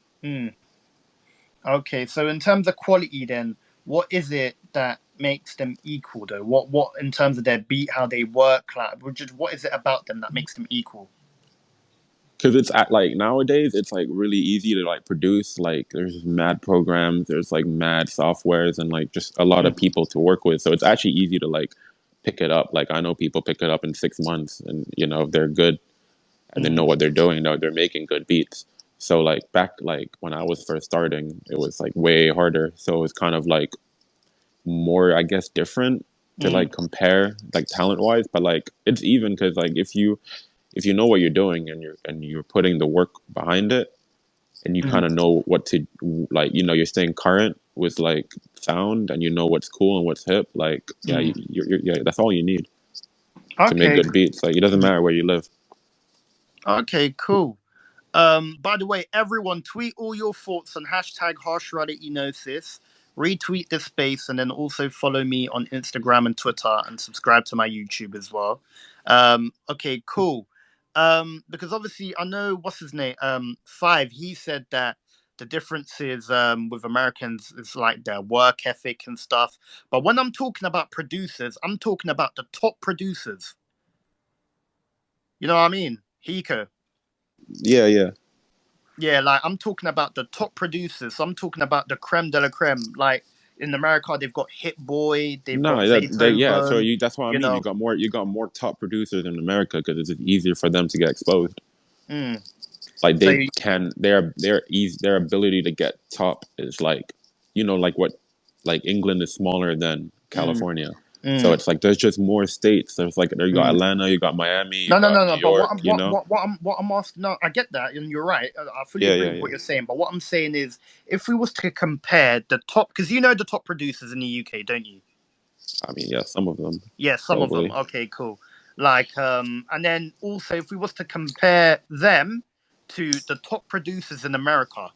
Okay. So in terms of quality, then what is it that makes them equal, though? What in terms of their beat, how they work, like what is it about them that makes them equal? Because it's at like nowadays it's like really easy to like produce, like there's mad programs, there's like mad softwares and like just a lot of people to work with, so it's actually easy to like pick it up. Like I know people pick it up in 6 months, and you know if they're good and they know what they're doing, they're making good beats. So like back like when I was first starting it was like way harder, so it's kind of like more I guess different to like compare like talent wise, but like it's even because like if you know what you're doing and you're putting the work behind it and you kind of know what to like, you know, you're staying current with like sound and you know what's cool and what's hip, like yeah, yeah, that's all you need to make Okay. good beats. Like it doesn't matter where you live. Okay. Cool. By the way, everyone, tweet all your thoughts on hashtag #HarshRaditEnosis. Retweet this space and then also follow me on Instagram and Twitter and subscribe to my YouTube as well. Okay, cool. Because obviously I know what's his name. Five. He said that the differences with Americans is like their work ethic and stuff. But when I'm talking about producers, I'm talking about the top producers. You know what I mean? Hiko. Yeah, yeah. Yeah, like I'm talking about the top producers. So I'm talking about the creme de la creme. Like in America, they've got Hit Boy, they've got No, yeah. So Beethoven. you that's what I You mean. know, You got more top producers in America because it's easier for them to get exposed. mm. Like So their easy, their ability to get top is like, you know, like what, like England is smaller than mm, California, so mm, it's like there's just more states. There's like there you got mm. Atlanta, you got Miami, you No, no, got no, New no. But York, you know. what I'm asking. No, I get that, and you're right. I fully Yeah, agree yeah, with yeah. what you're saying. But what I'm saying is, if we was to compare the top, because you know the top producers in the UK, don't you? I mean, yeah, some of them Yeah, some of them. probably. Okay, cool. Like, and then also if we was to compare them to the top producers in America,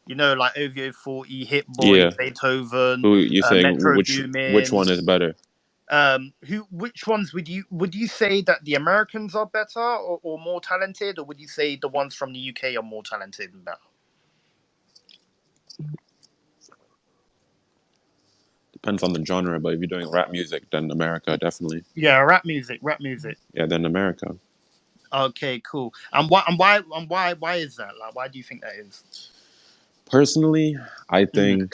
you know, like OVO 40, Hit Boy, Yeah. Beethoven, Who you saying Metro which Boomin. one is better? Which ones would you say that the Americans are better or more talented, or would you say the ones from the UK are more talented and better? Depends on the genre, but if you're doing rap music, then America definitely. Yeah, rap music, rap music. Yeah, then America. Okay, cool. Why is that? Like, why do you think that is? Personally, I Mm,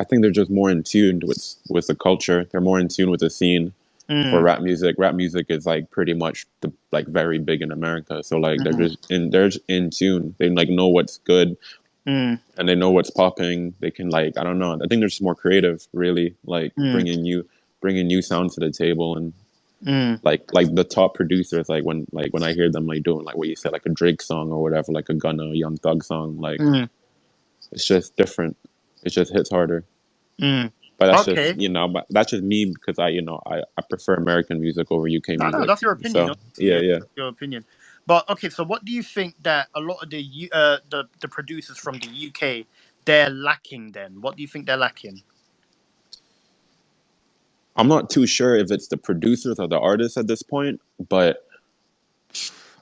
think they're just more in tune with the culture. They're more in tune with the scene for mm, rap music. Rap music is like pretty much the like very big in America. So like mm, they're just in tune. They like know what's good mm, and they know what's popping. They can like I don't know. I think they're just more creative, really, like mm, bringing new sounds to the table and mm, like the top producers like when I hear them like doing like what you said like a Drake song or whatever, like a Gunna Young Thug song, like mm, it's just different. It just hits harder. mm. But that's Okay. just, you know, but that's just me because I prefer American music over UK No, music. that's your opinion. So yeah. That's your opinion. But okay, so what do you think that a lot of the producers from the UK they're lacking? Then what do you think they're lacking? I'm not too sure if it's the producers or the artists at this point, but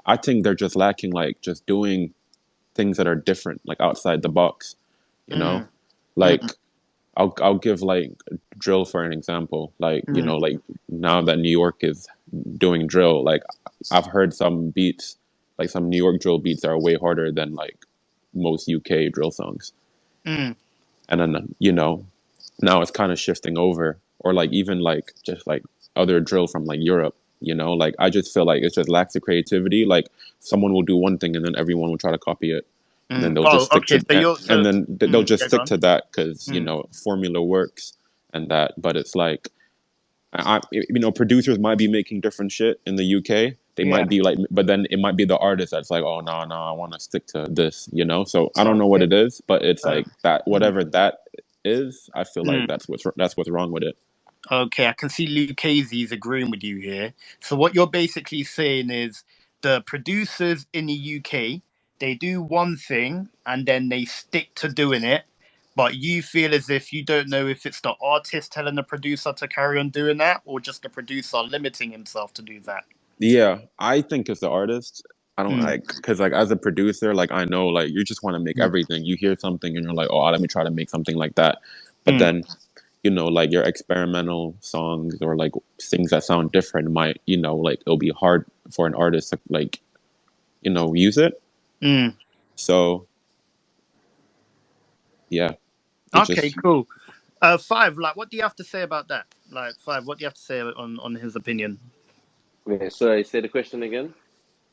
I think they're just lacking like just doing things that are different, like outside the box. You know, Mm, like mm, I'll give like drill for an example. Like mm, like now that New York is doing drill, like I've heard some beats, like some New York drill beats are way harder than like most UK drill songs. mm, And then now it's kind of shifting over, or like even like just like other drill from like Europe. Like I just feel like it just lacks the creativity. Like someone will do one thing and then everyone will try to copy it, and then mm. they'll Oh, just stick okay. to So you're and so then they'll just yeah, go stick on. to that because Mm, formula works and that. But it's like producers might be making different shit in the UK. They yeah. might be like, but then it might be the artist that's like, oh no, I want to stick to this. So I don't know what Okay. it is, but it's Uh, like that. mm, Whatever that is, I feel like mm. that's what's wrong with it. Okay, I can see Lucchese's agreeing with you here. So what you're basically saying is the producers in the UK, they do one thing and then they stick to doing it, but you feel as if you don't know if it's the artist telling the producer to carry on doing that or just the producer limiting himself to do that. Yeah, I think it's the artist. I don't Mm, like because like as a producer, like I know like you just want to make mm, everything. You hear something and you're like, oh, let me try to make something like that. But mm, then like your experimental songs or like things that sound different might like it'll be hard for an artist to like use it. mm. So yeah, it Okay, just cool. Five, like, what do you have to say about that? Like, Five, what do you have to say on his opinion? Yeah, sorry, say the question again.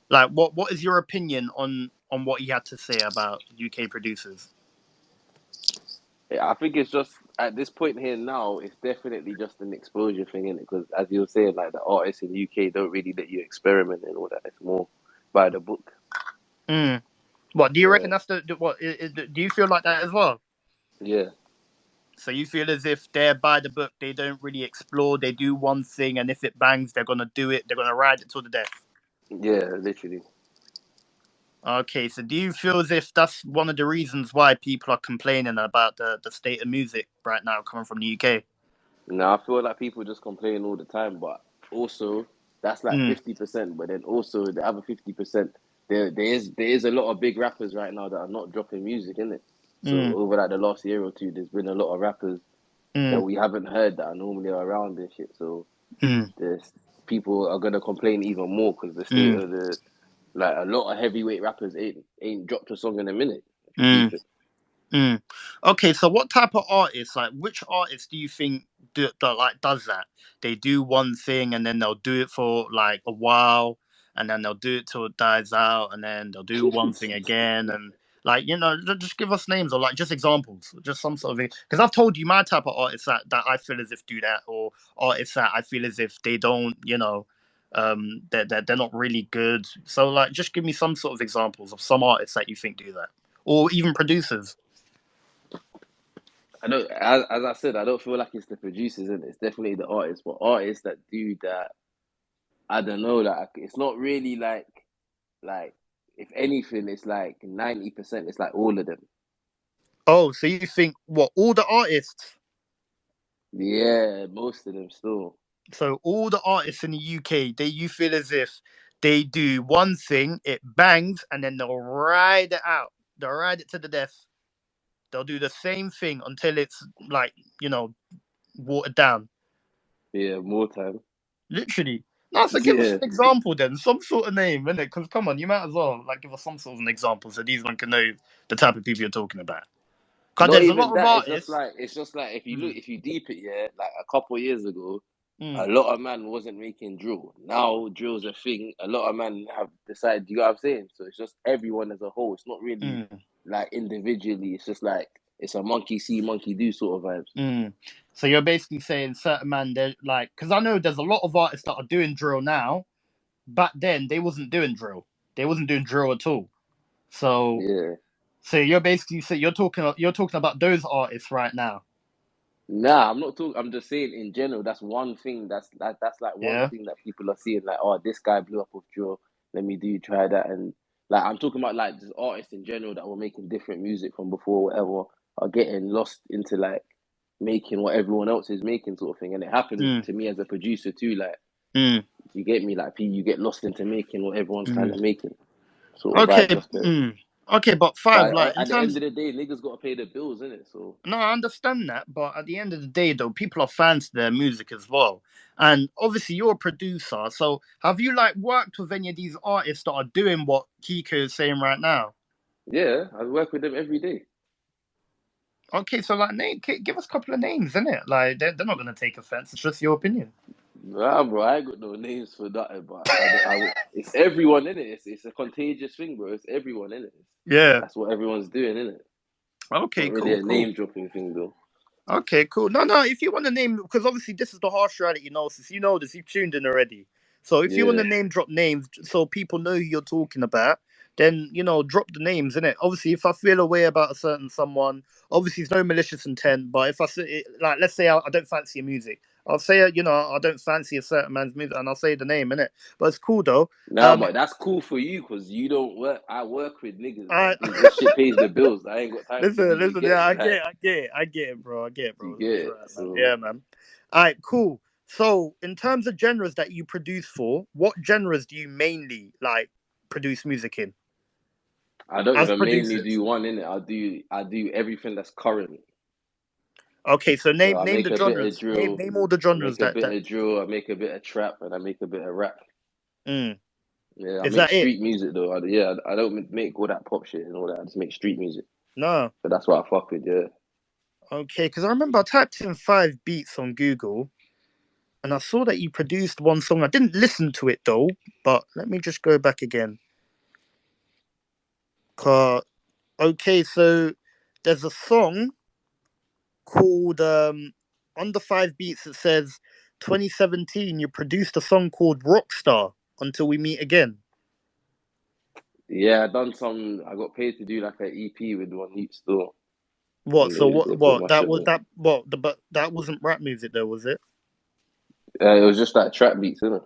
Like, what is your opinion on what he had to say about UK producers? Yeah, I think it's just at this point here now, it's definitely just an exposure thing, in it? Because as you were saying, like the artists in UK don't really let you experiment and all that. It's more by the book. Mm. What do you reckon? Yeah, That's what? Do you feel like that as well? yeah, So you feel as if they're by the book, they don't really explore. They do one thing, and if it bangs, they're gonna do it. They're gonna ride it to the death. yeah, literally. Okay, so do you feel as if that's one of the reasons why people are complaining about the state of music right now coming from the UK? Now I feel like people just complain all the time, but also that's like Mm, 50%. But then also the other 50%, there is a lot of big rappers right now that are not dropping music in it. So mm, over like the last year or two, there's been a lot of rappers that mm, we haven't heard that are normally around and shit. So mm, there's people are gonna complain even more because the state mm, of the like a lot of heavyweight rappers ain't dropped a song in a minute. If you deep mm. it, Mm. Okay, so what type of artists, like which artists do you think that like does that? They do one thing and then they'll do it for like a while, and then they'll do it till it dies out, and then they'll do one thing again, and like just give us names or like just examples, just some sort of because I've told you my type of artists that I feel as if do that, or artists that I feel as if they don't, they're not really good. So like, just give me some sort of examples of some artists that you think do that, or even producers. I don't. As I said, I don't feel like it's the producers, and it's definitely the artists. But artists that do that, I don't know. Like it's not really like if anything, it's like 90%. It's like all of them. Oh, so you think what all the artists? Yeah, most of them still. So all the artists in the UK, they you feel as if they do one thing, it bangs, and then they'll ride it out. They'll ride it to the death. They'll do the same thing until it's like watered down. Yeah, more time. Literally. No, so give us Yeah. an example then, some sort of name, innit? Because come on, you might as well like give us some sort of an example so these one can know the type of people you're talking about. Because Not there's a even lot of that. artists. It's just like if you Mm, look, if you deep it, yeah, like a couple of years ago, a mm, lot of man wasn't making drill. Now drill's a thing. A lot of man have decided. You know what I'm saying? So it's just everyone as a whole. It's not really mm. like individually. It's just like it's a monkey see, monkey do sort of vibes. Mm. So you're basically saying certain man, they're like, because I know there's a lot of artists that are doing drill now. Back then, they wasn't doing drill. They wasn't doing drill at all. So, Yeah, so you're basically you're talking about those artists right now. Nah, I'm not talking. I'm just saying in general. That's one thing. That's like one Yeah. thing that people are seeing. Like, oh, this guy blew up with drill. Let me try that. And like, I'm talking about like just artists in general that were making different music from before, whatever, are getting lost into like making what everyone else is making, sort of thing. And it happens Mm. to me as a producer too. Like, Mm. you get me? Like, you get lost into making what everyone's kind Mm. of making, sort of Okay. vibe. That's the. Mm. Okay, but five, But like in at the end terms. of the day, niggas got to pay the bills, innit? So No, I understand that, but at the end of the day, though, people are fans to their music as well. And obviously, you're a producer, so have you like worked with any of these artists that are doing what Hiko is saying right now? yeah, I work with them every day. Okay, so like, give us a couple of names, innit? Like, they're not gonna take offense. It's just your opinion. Nah, bro, I ain't got no names for nothing, but it's everyone in it. It's a contagious thing, bro. It's everyone in it. Yeah. That's what everyone's doing, in it. Okay. Not really Cool. a Cool. name dropping thing, though. Okay, cool. No, no. If you want to name, because obviously this is the harsh reality analysis. You know this. You've tuned in already. So if you want Yeah. to name drop names, so people know who you're talking about, then drop the names in it. Obviously, if I feel a way about a certain someone, obviously it's no malicious intent. But if I say like, let's say I don't fancy your music, I'll say I don't fancy a certain man's music, and I'll say the name in it. But it's cool though. Nah, but that's cool for you because you don't work. I work with niggas. I Like this shit pays the bills. I ain't got time for listen, you. You listen. get Yeah, me? I Like get, I get, it, I get it, bro. I get it, you bro. get That's it. right, man. So Yeah, man. All right, cool. So, in terms of genres that you produce for, what genres do you mainly like produce music in I don't as even mainly producers? do one in it. I do everything that's current. Okay, so So name I name make the a bit of genres. Name drill. name all the I genres make a that bit that. of drill. I make a bit of trap, and I make a bit of rap. Mm. Yeah, I Is make that it? street music though. Yeah, I don't make all that pop shit and all that. I just make street music. No. But that's what I fuck with. Yeah. Okay, because I remember I typed in 5 beats on Google, and I saw that you produced one song. I didn't listen to it though, but let me just go back again. Okay, so there's a song called under 5 beats. It says 2017. You produced a song called Rockstar. Until we meet again. Yeah, I done some. I got paid to do like an EP with one Heat Store, What? and So they what? put What? my That shit was on that. What? But that wasn't rap music though, was it? it. It was just like trap beats, isn't it?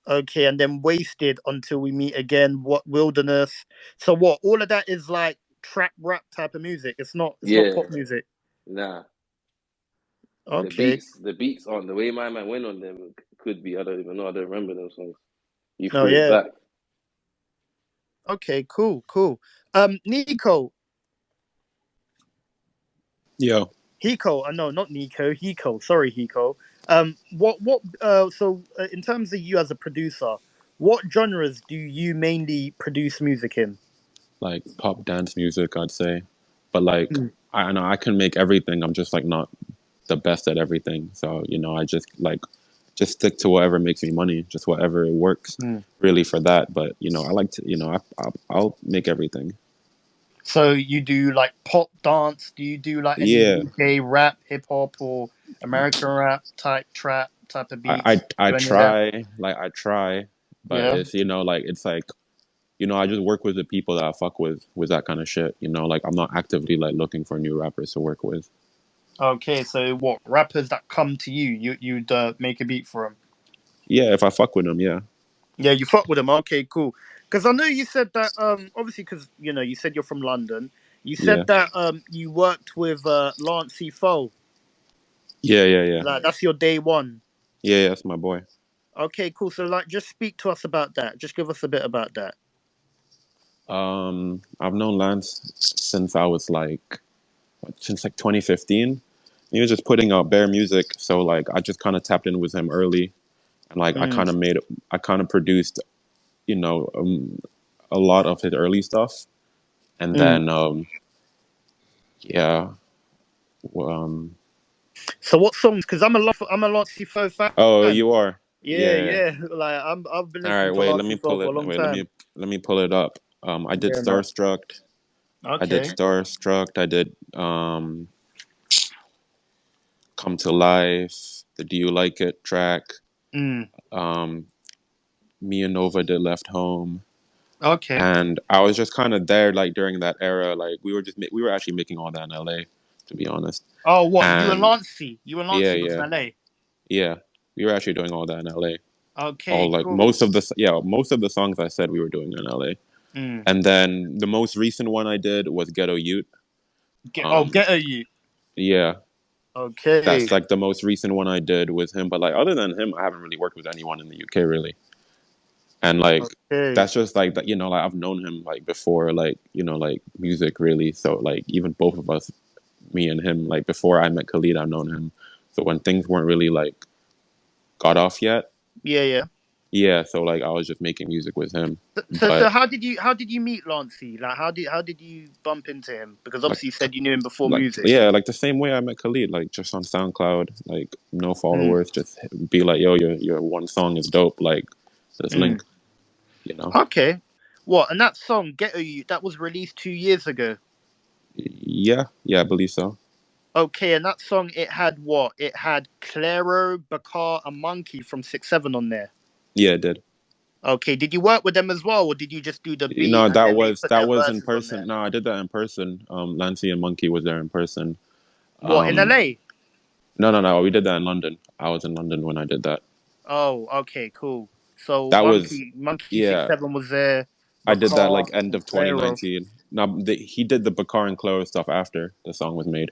Okay, and then Wasted until we meet again. What? Wilderness. So what? All of that is like trap rap type of music. It's not. It's not Yeah. pop music. Nah, Okay. the beats on the way my man went on them could be. I don't even know. I don't remember those songs. You Oh threw it yeah. back. Okay. Cool. Cool. Nico. Yo, Hiko, no, not Nico. Hiko, sorry, Hiko. What? So, in terms of you as a producer, what genres do you mainly produce music in? like pop dance music, I'd say. But like, Mm. I know I can make everything. I'm just like not the best at everything. So, I just like just stick to whatever makes me money, just whatever works Mm. really for that. But, I like to, I'll make everything. So you do like pop dance? Do you do like any Yeah. UK rap, hip hop, or American rap type trap type of I, I, beats? I Do any of that? try, but Yeah. I just work with the people that I fuck with that kind of shit. Like I'm not actively like looking for new rappers to work with. Okay. So what rappers that come to you? You'd make a beat for them. Yeah, if I fuck with them, yeah. Yeah, you fuck with them. Okay, cool. Because I know you said that obviously because you said you're from London. You Yeah. said that you worked with Lancy Foyle. Yeah. Like that's your day one. Yeah, that's my boy. Okay, cool. So like just speak to us about that. Just give us a bit about that. I've known Lance since I was like since like 2015. He was just putting out bare music, so like I just kind of tapped in with him early, and like Mm, I kind of produced, you know, um, a lot of his early stuff, and mm. then yeah, um, So what songs? Because I'm a Lancy Foyle oh, fan. you are, Yeah, yeah. yeah. Like I've been All listening right, to wait, let Lancy me Foyle pull for it. a long Wait, time. let me pull it up. I did Yeah, man. Starstruck. I did Okay. Starstruck. I did Come to Life. The Do You Like It track. Mm. Um, Me and Nova did Left Home, Okay. and I was just kind of there like during that era. Like we were actually making all that in LA. to be honest. Oh, what? You and And Lancy? You and Lancy was in yeah. LA? Yeah, we were actually doing all that in LA. Okay, All like cool. most of the songs I said we were doing in LA. And then the most recent one I did was Ghetto Youth. Ghetto You. Yeah, Okay. that's like the most recent one I did with him. But like other than him, I haven't really worked with anyone in the UK really. And like that's just like that, like I've known him like before, like like music really. So like even both of us, me and him, like before I met Khalid, I've known him. So when things weren't really like got off yet. Yeah, so like I was just making music with him. So how did you meet Lancy? Like how did you bump into him? Because obviously you said you knew him before music. Yeah, like the same way I met Khalid, like just on SoundCloud, like no followers, just be like, yo, your one song is dope, like let's link, Okay. What? And that song, Ghetto You, that was released 2 years ago. Yeah, I believe so. Okay, and that song, it had what? It had Claro, Bakar, and Monkey from 6-7 on there. Yeah, it did. Okay, did you work with them as well, or did you just do the beat and then they put their was in verses on person. there? No, I did that in person. Lancy and Monkey was there in person. What, in LA? No. We did that in London. I was in London when I did that. Oh, okay, cool. So That Monkey yeah. 6-7 was there. I did that like Bakar end and of Claro. 2019. Now he did the Bakar and Chloe stuff after the song was made.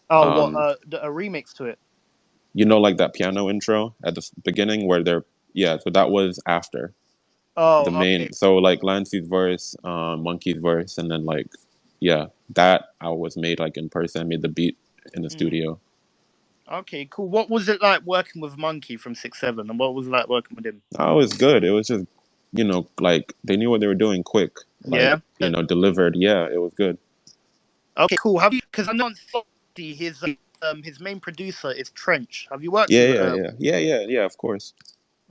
Oh, what? A remix to it. Like that piano intro at the beginning where so that was after the Oh, main. okay. So like Lancy's verse, Monkey's verse, and then like that I was made like in person. I made the beat in the studio. Okay, cool. What was it like working with Monkey from 6-7, and what was it like working with him? Oh, it was good. It was just like they knew what they were doing quick. Like delivered. Yeah, it was good. Okay, cool. Have you? Because I know on Spotify, his main producer is Trench. Have you worked with? Yeah. Of course.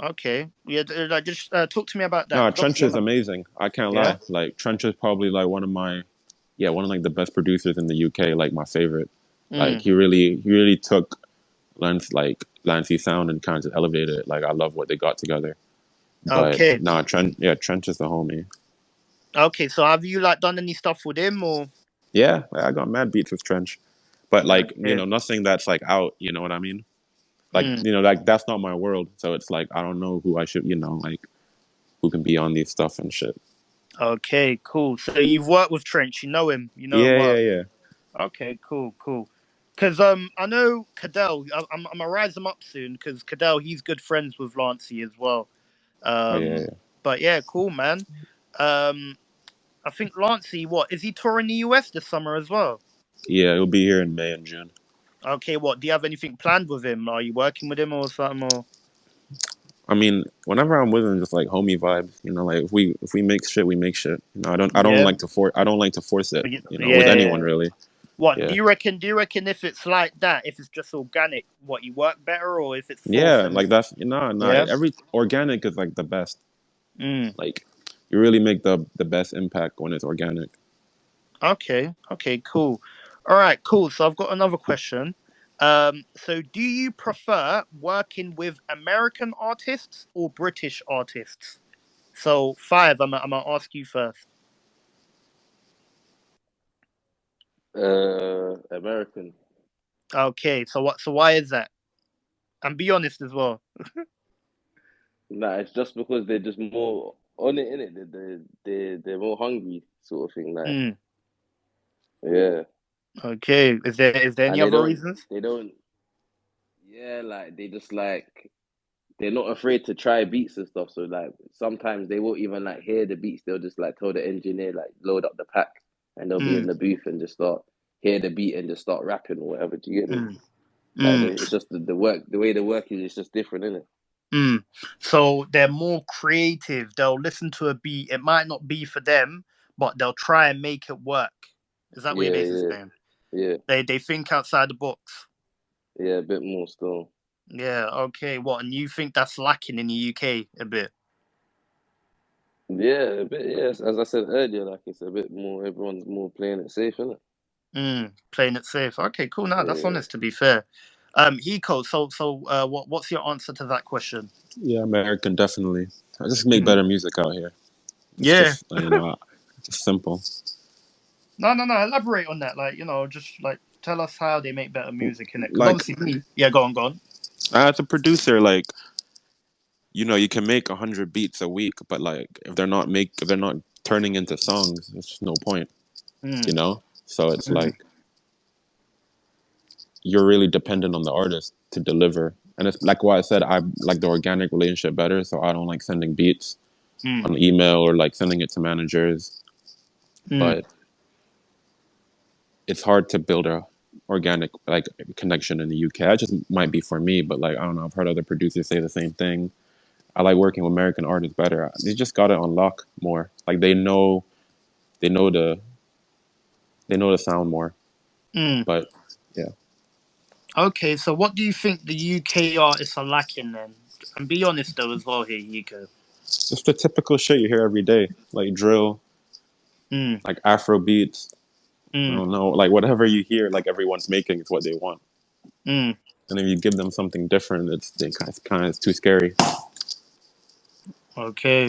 Okay. Yeah. Just talk to me about that. No, 'Cause Trench is amazing. I can't lie. Like Trench is probably like one of like the best producers in the UK. Like my favorite. Like he really took Lancy's sound and kind of elevated it. Like I love what they got together. But Trench is the homie. Okay, so have you like done any stuff with him or? Yeah, I got mad beats with Trench, but like nothing that's like out. You know what I mean? Like like that's not my world. So it's like I don't know who I should like who can be on these stuff and shit. Okay, cool. So you've worked with Trench. You know him. You know him well. Yeah. Okay, cool. Because I know Cadell. I'm gonna rise him up soon because Cadell, he's good friends with Lancy as well. But yeah, cool, man. I think Lancy, what is he touring the US this summer as well? Yeah, he'll be here in May and June. Okay, what do you have anything planned with him? Are you working with him or something? Or I mean, whenever I'm with him, just like homie vibes. Like if we make shit, we make shit. I don't like to force it. With anyone really. What do you reckon? Do you reckon if it's like that, if it's just organic, what you work better, or if it's like that's every organic is like the best. Like you really make the best impact when it's organic. Okay, cool. All right, cool. So I've got another question. So do you prefer working with American artists or British artists? So 5, I'm gonna ask you first. American. Okay, so why is that? And be honest as well. Nah, it's just because they're just more on it, innit? They're more hungry, sort of thing. Like, yeah. Okay. Is there any And other reasons? they don't. Yeah, like they just like they're not afraid to try beats and stuff. So like sometimes they won't even like hear the beats. They'll just like tell the engineer like load up the pack, and they'll be in the booth and just start hear the beat and just start rapping or whatever. Do you get me? Like it's just the work, the way the work is just different, isn't it? So they're more creative. They'll listen to a beat. It might not be for them, but they'll try and make it work. Is that what you're basically saying? Yeah. They think outside the box. Yeah, a bit more still. Yeah. Okay. What? And you think that's lacking in the UK a bit? Yeah, a bit. Yes, as I said earlier, like it's a bit more. Everyone's more playing it safe, isn't it? Playing it safe. Okay. Cool. No, that's honest. To be fair. Hiko. So what's your answer to that question? Yeah, American, definitely. I just make better music out here. It's just, just simple. No. Elaborate on that. Like, just like Tell us how they make better music in it. Because Like, obviously, yeah, go on. as a producer, like, you can make 100 beats a week, but like if they're not turning into songs, it's just no point. So it's like you're really dependent on the artist to deliver. And it's like what I said, I like the organic relationship better, so I don't like sending beats on email or like sending it to managers. But it's hard to build a organic like connection in the UK. That just might be for me, but like I don't know, I've heard other producers say the same thing. I like working with American artists better. They just got it on lock more. Like they know the sound more. But yeah. Okay, so what do you think the UK artists are lacking then? And be honest though as well here, Hiko. Just the typical shit you hear every day, like drill, like Afro beats. I don't know, like whatever you hear, like everyone's making, it's what they want. And if you give them something different, it's too scary. Okay,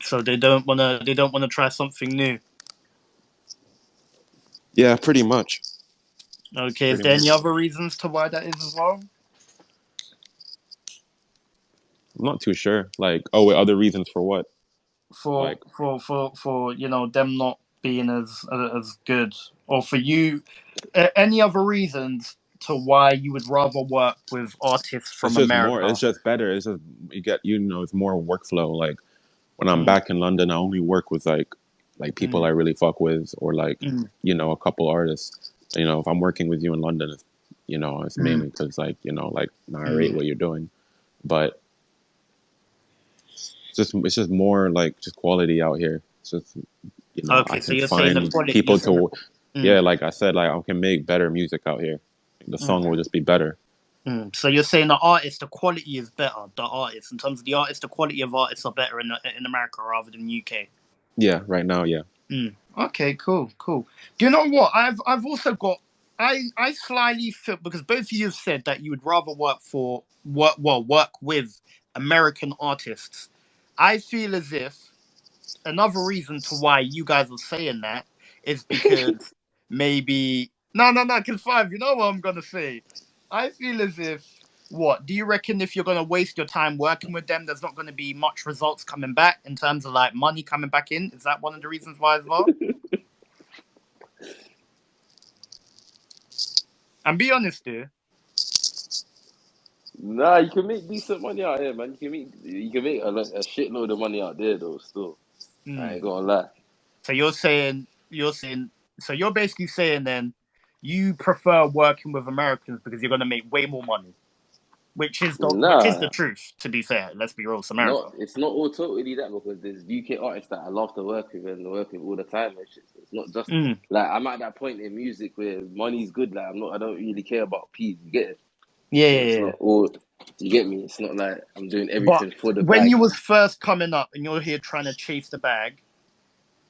so they don't wanna try something new. Yeah, pretty much. Okay, is there any other reasons to why that is as well? I'm not too sure. Like, oh, wait, other reasons for what? For them not being as good, or for you, any other reasons to why you would rather work with artists from It's just America? more. It's just better. It's just you get it's more workflow. Like when I'm back in London, I only work with like people I really fuck with, or like a couple artists. If I'm working with you in London, it's mainly because like I rate what you're doing, but it's just more like just quality out here. It's just Okay, I so can you're saying the find quality, people to yeah, like I said, like I can make better music out here. The song will just be better. So you're saying the quality is better. The artists, in terms of the artists, the quality of artists are better in America rather than UK. Yeah, right now, yeah. Okay, cool. Do you know what? I've also got. I slightly feel, because both of you have said that you would rather work with American artists. I feel as if another reason to why you guys are saying that is because maybe because five, you know what I'm gonna say. I feel as if, what do you reckon, if you're gonna waste your time working with them, there's not gonna be much results coming back in terms of like money coming back in? Is that one of the reasons why as well? And be honest, dude. Nah, you can make decent money out here, man. You can make a shitload of money out there though. Still, I ain't gonna lie. So so you're basically saying then you prefer working with Americans because you're gonna make way more money, which is the Nah, truth. To be fair, let's be real, it's America. not it's not all totally that, because there's UK artists that I love to work with and work with all the time and shit. So it's not just like I'm at that point in music where money's good. Like I don't really care about P's. You get it? So it's Yeah. not all. You get me? It's not like I'm doing But everything for the when bag. you was first coming up and you're here trying to chase the bag,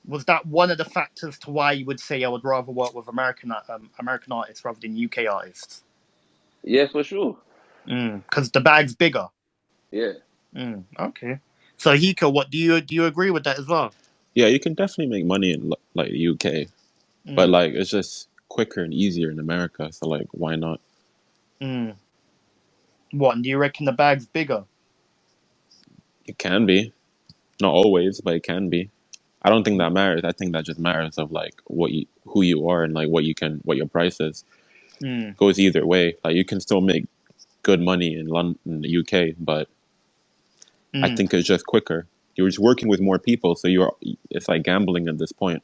was that one of the factors to why you would say I would rather work with American artists rather than UK artists? Yeah, for sure. Because the bag's bigger. Yeah. Okay. So Hiko, what do you agree with that as well? Yeah, you can definitely make money in like the UK, but like it's just quicker and easier in America. So like, why not? What? And do you reckon the bag's bigger? It can be, not always, but it can be. I don't think that matters. I think that just matters of like who you are, and like what your price is. Goes either way. Like you can still make good money in London, in the UK, but I think it's just quicker. You're just working with more people, so it's like gambling at this point.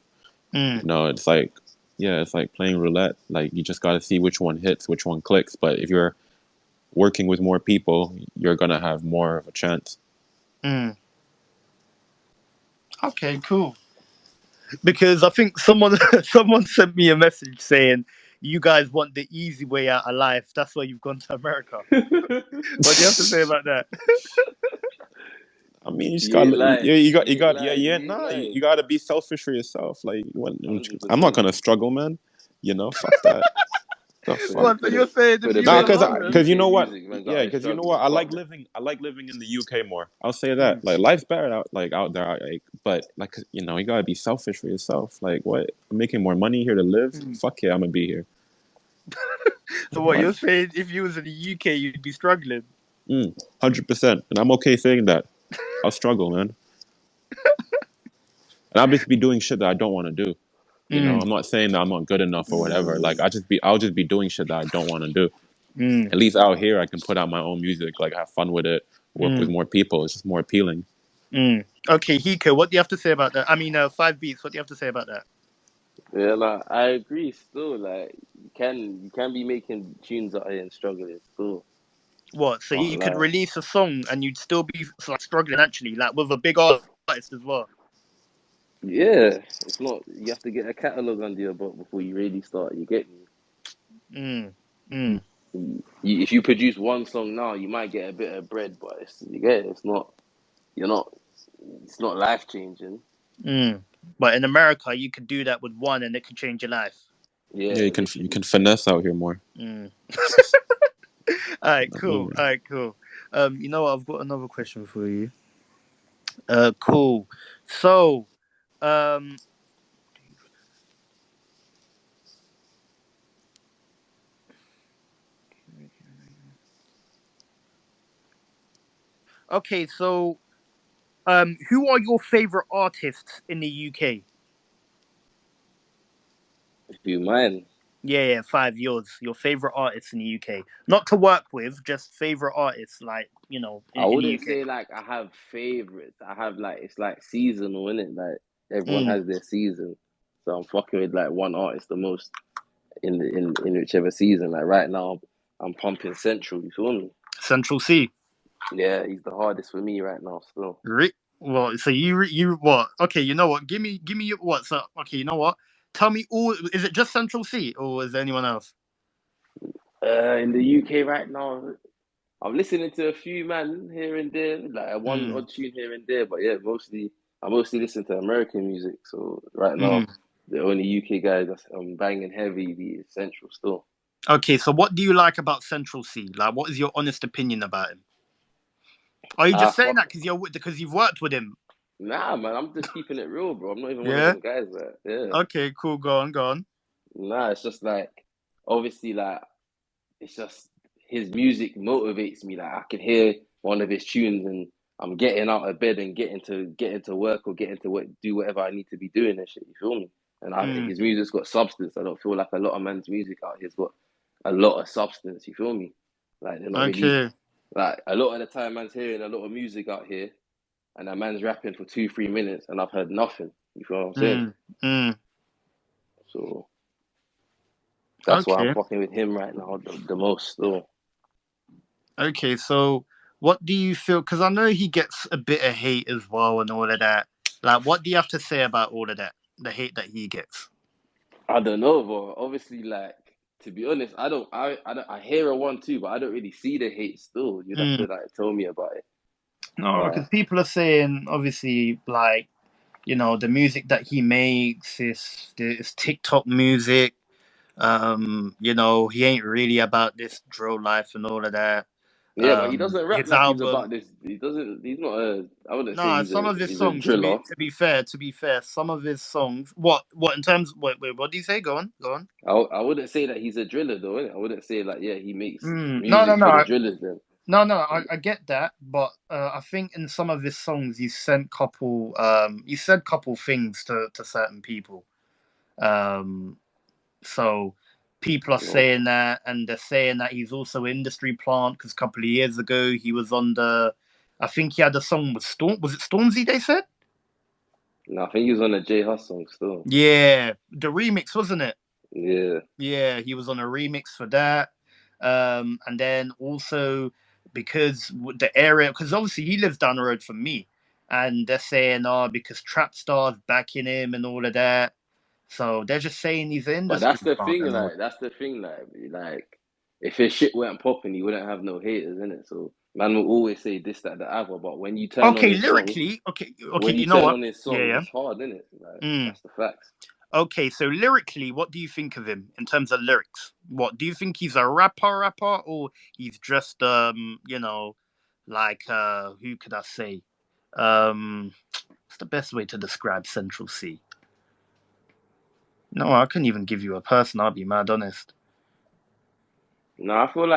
It's like, yeah, it's like playing roulette. Like you just got to see which one hits, which one clicks. But if you're working with more people, you're gonna have more of a chance. Okay, cool. Because I think someone sent me a message saying you guys want the easy way out of life. That's why you've gone to America. What do you have to say about that? I mean, you just You got ain't lying. you got to be selfish for yourself. Like, I'm not 100%. gonna struggle, man. Fuck that. The fuck. What? So you're saying For if the you in best part of London? Because you know UK what? music, man, Yeah, gotta because you know struggle. what? I like Fuck that. living in the UK more. I'll say that. Like, life's better out there. Like, but like, you gotta be selfish for yourself. Like, what? I'm making more money here to live. Fuck yeah, I'm gonna be here. So what you're saying? If you was in the UK, you'd be struggling. 100%, and I'm okay saying that. I'll struggle, man, and I'll just be doing shit that I don't want to do. You know, I'm not saying that I'm not good enough or whatever. Like I'll just be doing shit that I don't want to do. At least out here, I can put out my own music, like have fun with it, work with more people. It's just more appealing. Okay, Hiko, what do you have to say about that? I mean, 5 Beats. What do you have to say about that? Yeah, like I agree. Still, like you can be making tunes out here and struggling still. What? So Can't you could lie. release a song and you'd still be like struggling actually, like with a big artist as well. Yeah, it's not. You have to get a catalog under your belt before you really start. You get me? Mm. Mm. If you produce one song now, you might get a bit of bread, but you get it. It's not. You're not. It's not life changing. Mm. But in America, you could do that with one, and it could change your life. Yeah, Yeah, you literally. can finesse out here more. All right, cool. Absolutely. All right, cool. You know what? I've got another question for you. Cool. So, um, okay. So, who are your favorite artists in the UK? If you mind, Yeah, 5 years. Your favorite artists in the UK, not to work with, just favorite artists, like I in the wouldn't UK. say like I have favorites. I have like it's like seasonal, innit? Like everyone Mm. has their season. So I'm fucking with like one artist the most in whichever season. Like right now, I'm pumping Central. You feel me? Central Cee. Yeah, he's the hardest for me right now. Still, Well, so you what? Okay, you know what? Give me your what? So okay, you know what? Tell me all. Is it just Central Cee, or is there anyone else? in the UK right now, I'm listening to a few man here and there, like one Mm. odd tune here and there. But yeah, I mostly listen to American music. So right now, Mm. the only UK guy that's banging heavy is Central still. Okay, so what do you like about Central Cee? Like, what is your honest opinion about him? Are you Ah, just saying fuck. that because you've worked with him? Nah, man, I'm just keeping it real, bro. I'm not even one of Yeah. them guys that, yeah. Okay, cool. Go on, go on. Nah, it's just like, obviously, like, it's just his music motivates me. Like, I can hear one of his tunes and I'm getting out of bed and getting to work or getting to work, do whatever I need to be doing and shit. You feel me? And Mm. his music's got substance. I don't feel like a lot of man's music out here's got a lot of substance. You feel me? Like, they're not really, Okay. like, a lot of the time, man's hearing a lot of music out here and a man's rapping for 2, 3 minutes, and I've heard nothing. You feel what I'm saying? Mm. Mm. So that's why I'm Okay. fucking with him right now the most. Still, Okay. So, what do you feel? Because I know he gets a bit of hate as well and all of that. Like, what do you have to say about all of that? The hate that he gets. I don't know, but obviously, like to be honest, I hear a one too, but I don't really see the hate. Still, you'd have to Mm. like tell me about it. No, Like, because people are saying obviously like the music that he makes is TikTok music. He ain't really about this drill life and all of that. yeah, but he doesn't rap His like he's album. about this. He doesn't. He's not a. I wouldn't say Nah, some of his he's a songs driller. to be fair, some of his songs what in terms wait, what do you say? Go on, go on. I wouldn't say that he's a driller though. Innit? I wouldn't say like yeah he makes No, no, music for the no. drillers then. No, I get that, but I think in some of his songs he said couple things to certain people. Um, so people are No, saying that, and they're saying that he's also an industry plant because a couple of years ago he was on the. I think he had a song with Storm. Was it Stormzy? They said. no, I think he was on a J Hus song still. Yeah, the remix wasn't it? Yeah, Yeah, he was on a remix for that. And then also because the area, because obviously he lives down the road from me, and they're saying, oh, because Trap Star's backing him and all of that. So they're just saying he's an but industry plant and all. that's the thing, like if his shit weren't popping, he wouldn't have no haters in it. So man will always say this, that, the other. But when you turn on Okay, his songs, lyrically, okay, you know what? Yeah, yeah. it's hard, isn't it? Like Mm. that's the facts. Okay, so lyrically, what do you think of him in terms of lyrics? What do you think he's a rapper, or he's just like who could I say? What's the best way to describe Central Cee? No, I couldn't even give you a person. I'll be mad honest. No, I feel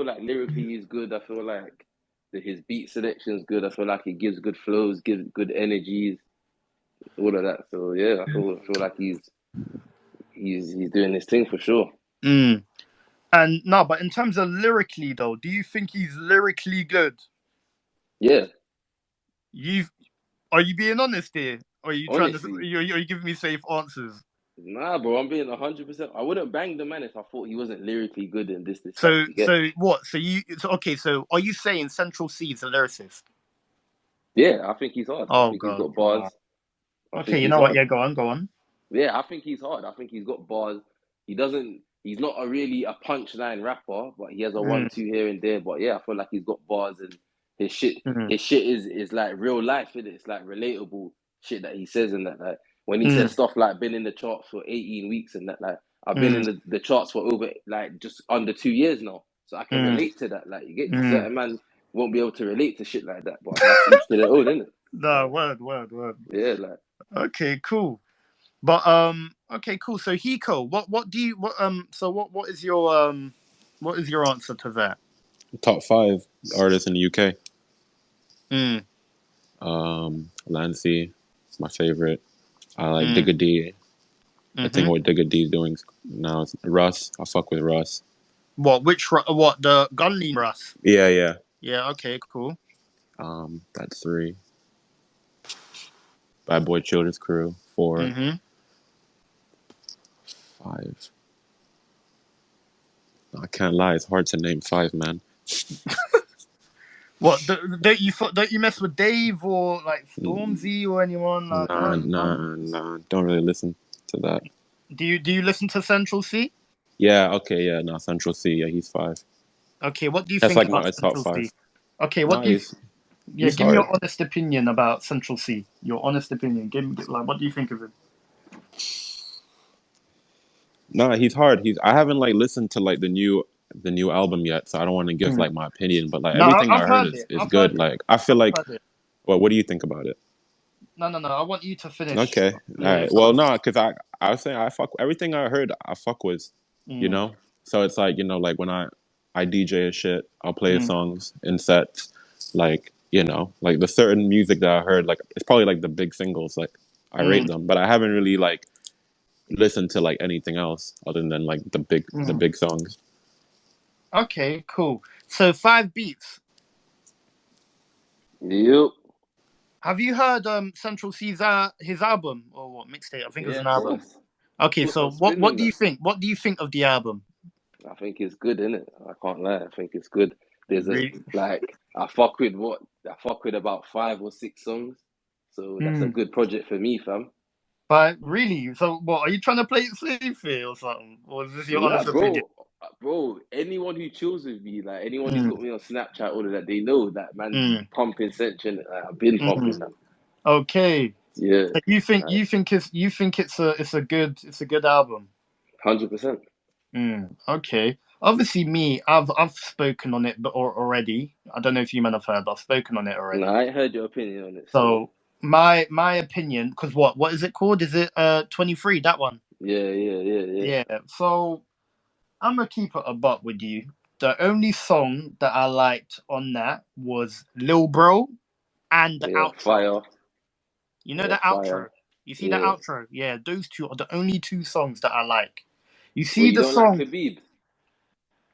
like lyrically he's good. I feel like his beat selection is good. I feel like he gives good flows, gives good energies, all of that. So yeah, I feel like he's doing his thing for sure. Mm. And no, but in terms of lyrically though, do you think he's lyrically good? Yeah, You Are you being honest here? Or are you trying to? honestly, Are you giving me safe answers? nah, bro, I'm being 100%. I wouldn't bang the man if I thought he wasn't lyrically good and this that. So You get? so what? Okay? So are you saying Central Cee is a lyricist? Yeah, I think he's hard. I Oh think he's god. got bars. I Okay, think you he's know what? hard. Yeah, go on, go on. Yeah, I think he's hard. I think he's got bars. He doesn't. He's not really a punchline rapper, but he has a Mm, 1-2 here and there. But yeah, I feel like he's got bars and his shit. mm, His shit is like real life, isn't it? It's like relatable shit that he says and that. Like when he says mm, stuff like been in the charts for 18 weeks and that. Like I've been mm, in the charts for over like just under 2 years now, so I can mm, relate to that. Like you get mm. certain man won't be able to relate to shit like that, but that's each to their own, isn't it? No, word. Yeah, like. Okay, cool. But okay, cool. So Hiko, what do you so what is your answer to that? Top 5 artists in the UK. Mm, Lancy, my favorite. I like mm, Digga D. I think mm-hmm. what Digga D is doing now is Russ. I fuck with Russ. What the Gunly Russ? Yeah. Yeah, okay, cool. That's 3. Bad Boy Children's Crew, 4. Mm-hmm. 5. I can't lie, it's hard to name 5, man. What don't you mess with Dave or like Stormzy or anyone like that? No? Nah. Don't really listen to that. Do you listen to Central Cee? Yeah, okay, yeah, no, Central Cee, yeah, he's 5. Okay, what do you That's think like about my top Central 5. Cee? Okay, what No, do you? Yeah, he's give me hard. your honest opinion about Central Cee. Your honest opinion. Like, what do you think of him? Nah, he's hard. I haven't like listened to like the new album yet, so I don't want to give Hmm. like my opinion. But like No, everything I've I heard heard it. is I've good. heard it. Like I feel I've like, heard it. well, what do you think about it? No. I want you to finish. Okay, all Yeah, right. go Well, on. no, because I was saying I fuck everything I heard. I fuck with, you Mm, know. So it's like like when I DJ and shit, I'll play mm, songs in sets. Like like the certain music that I heard, like it's probably like the big singles. Like I rate mm, them, but I haven't really like listened to like anything else other than like the mm. big songs. Okay, cool. So 5 beats. Yep. Have you heard Central C's his album or what mixtape? I think it was Yeah, an of album. course. Of Okay, course, so I'm spinning what do you that. think? What do you think of the album? I think it's good, innit? I can't lie. I think it's good. There's a Really? like I fuck with about 5 or 6 songs. So that's a Mm. good project for me, fam. But really, so what are you trying to play it safe here or something? Or is this your Nah, honest opinion? bro. Anyone who chills with me, like anyone who's Mm, got me on Snapchat, all of that, they know that man's mm, pumping Central. I've been mm. pumping that. Okay. Yeah, So you think it's a good album. 100%. Mm, okay. Obviously, me, I've spoken on it already. I don't know if you men have heard, but I've spoken on it Nah, already. I ain't heard your opinion on it, so So my opinion, because what is it called? Is it 23? That one? yeah. Yeah. So I'm gonna keep it a buck with you. The only song that I liked on that was Lil Bro and the Yeah, outro. fire. You know Yeah, the fire. outro. You see the Yeah. outro? Yeah, those two are the only 2 songs that I like. You Well, see you the don't like song Khabib?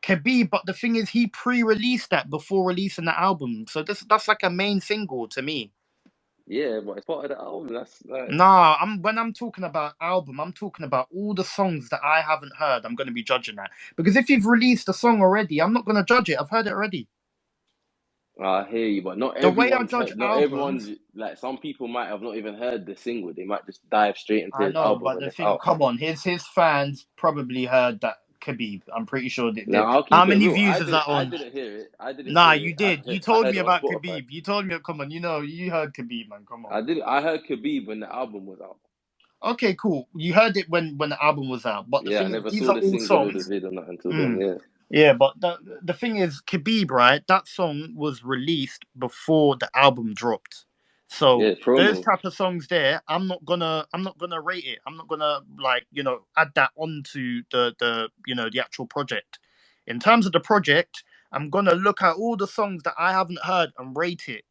Khabib, but the thing is, he pre-released that before releasing the album, so that's like a main single to me. Yeah, but it's part of the album. That's like, Nah, I'm talking about album, I'm talking about all the songs that I haven't heard. I'm gonna be judging that because if you've released a song already, I'm not gonna judge it. I've heard it already. I hear you, but not The way I everyone's judge heard. Not albums, everyone's like some people might have not even heard the single. They might just dive straight into I his know, album but when the it's thing, out. come on, his fans probably heard that Khabib. I'm pretty sure they Now did. I'll How keep it many real. views is that I on? didn't hear it. I didn't Nah, hear you it. did. You I told heard me it on about Spotify. Khabib. You told me, come on, you heard Khabib, man. Come on. I heard Khabib when the album was out. Okay, cool. You heard it when the album was out, but the Yeah, I thing is, never these saw are the all single or the songs. video not until then. Mm. Yeah, Yeah, but the thing is, Khabib, right? That song was released before the album dropped. So yeah, those promo. type of songs there, I'm not gonna rate it. I'm not gonna like add that onto the the actual project. In terms of the project, I'm gonna look at all the songs that I haven't heard and rate it.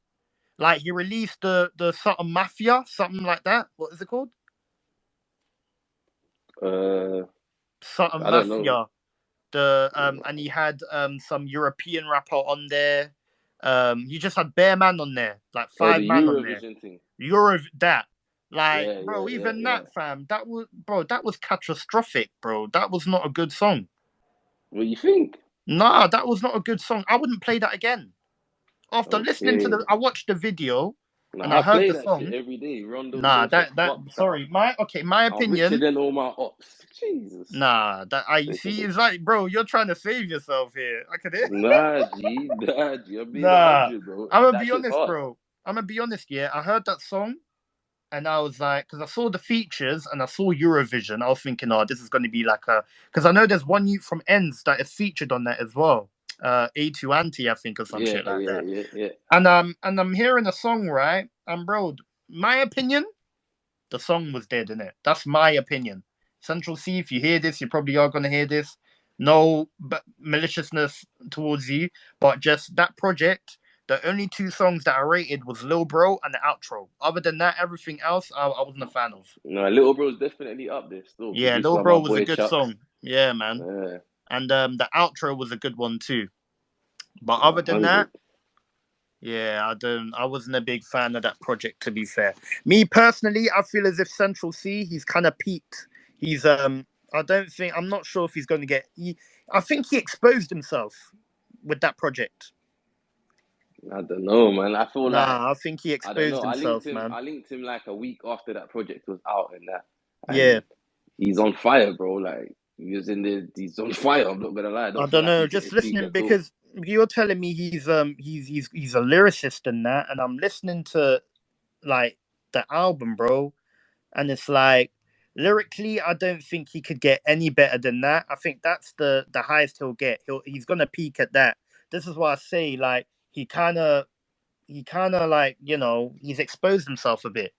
Like he released the something Mafia, something like that. What is it called? I Something don't know. Mafia. And he had some European rapper on there. He just had bare man on there, like Oh, 5 man on there. Eurovision thing. That. Like, Yeah, bro, yeah, even yeah. that, fam, that was catastrophic, bro. That was not a good song. What do you think? Nah, that was not a good song. I wouldn't play that again. After listening to Okay. I watched the video and Nah, I I heard play the that shit song. every day. Rondo Nah, goes the that fuck out. sorry, my I'm richer opinion. than all my ops. Jesus. Nah, that I see. It's like, bro, you're trying to save yourself here. I could. Nah, G. I'm being Nah, 100, bro. I'm gonna That be shit's honest, hard. bro. I'm gonna be honest. Yeah, I heard that song and I was like, because I saw the features and I saw Eurovision. I was thinking, oh, this is gonna be like a, because I know there's one youth from Ends that is featured on that as well. A2 Anti, I think, or some Yeah, shit like that. yeah. And I'm hearing a song, right? And bro, my opinion, the song was dead in it. That's my opinion. Central Cee, if you hear this, you probably are gonna hear this. No maliciousness towards you, but just that project. The only 2 songs that I rated was Lil Bro and the outro. Other than that, everything else I wasn't a fan of. No, Little Bro's definitely up there still. Yeah, Produced Lil by my Bro was a boy good Chucks. song. Yeah, man. Yeah, And the outro was a good one too. But nah, other than 100. that, yeah, I wasn't a big fan of that project, to be fair. Me personally, I feel as if Central Cee, he's kind of peaked. He's I'm not sure if he's going to get. I think he exposed himself with that project. I don't know, man. I feel like Nah, I think he I don't exposed know. himself, man. I linked him like a week after that project was out and that, Yeah, and he's on fire, bro. Like he's on fire. I'm not gonna lie. I I don't feel don't like know. he's Just getting peak listening at all. because you're telling me he's a lyricist and that, and I'm listening to like the album, bro. And it's like lyrically, I don't think he could get any better than that. I think that's the highest he'll get. He's gonna peak at that. This is why I say like he kind of like he's exposed himself a bit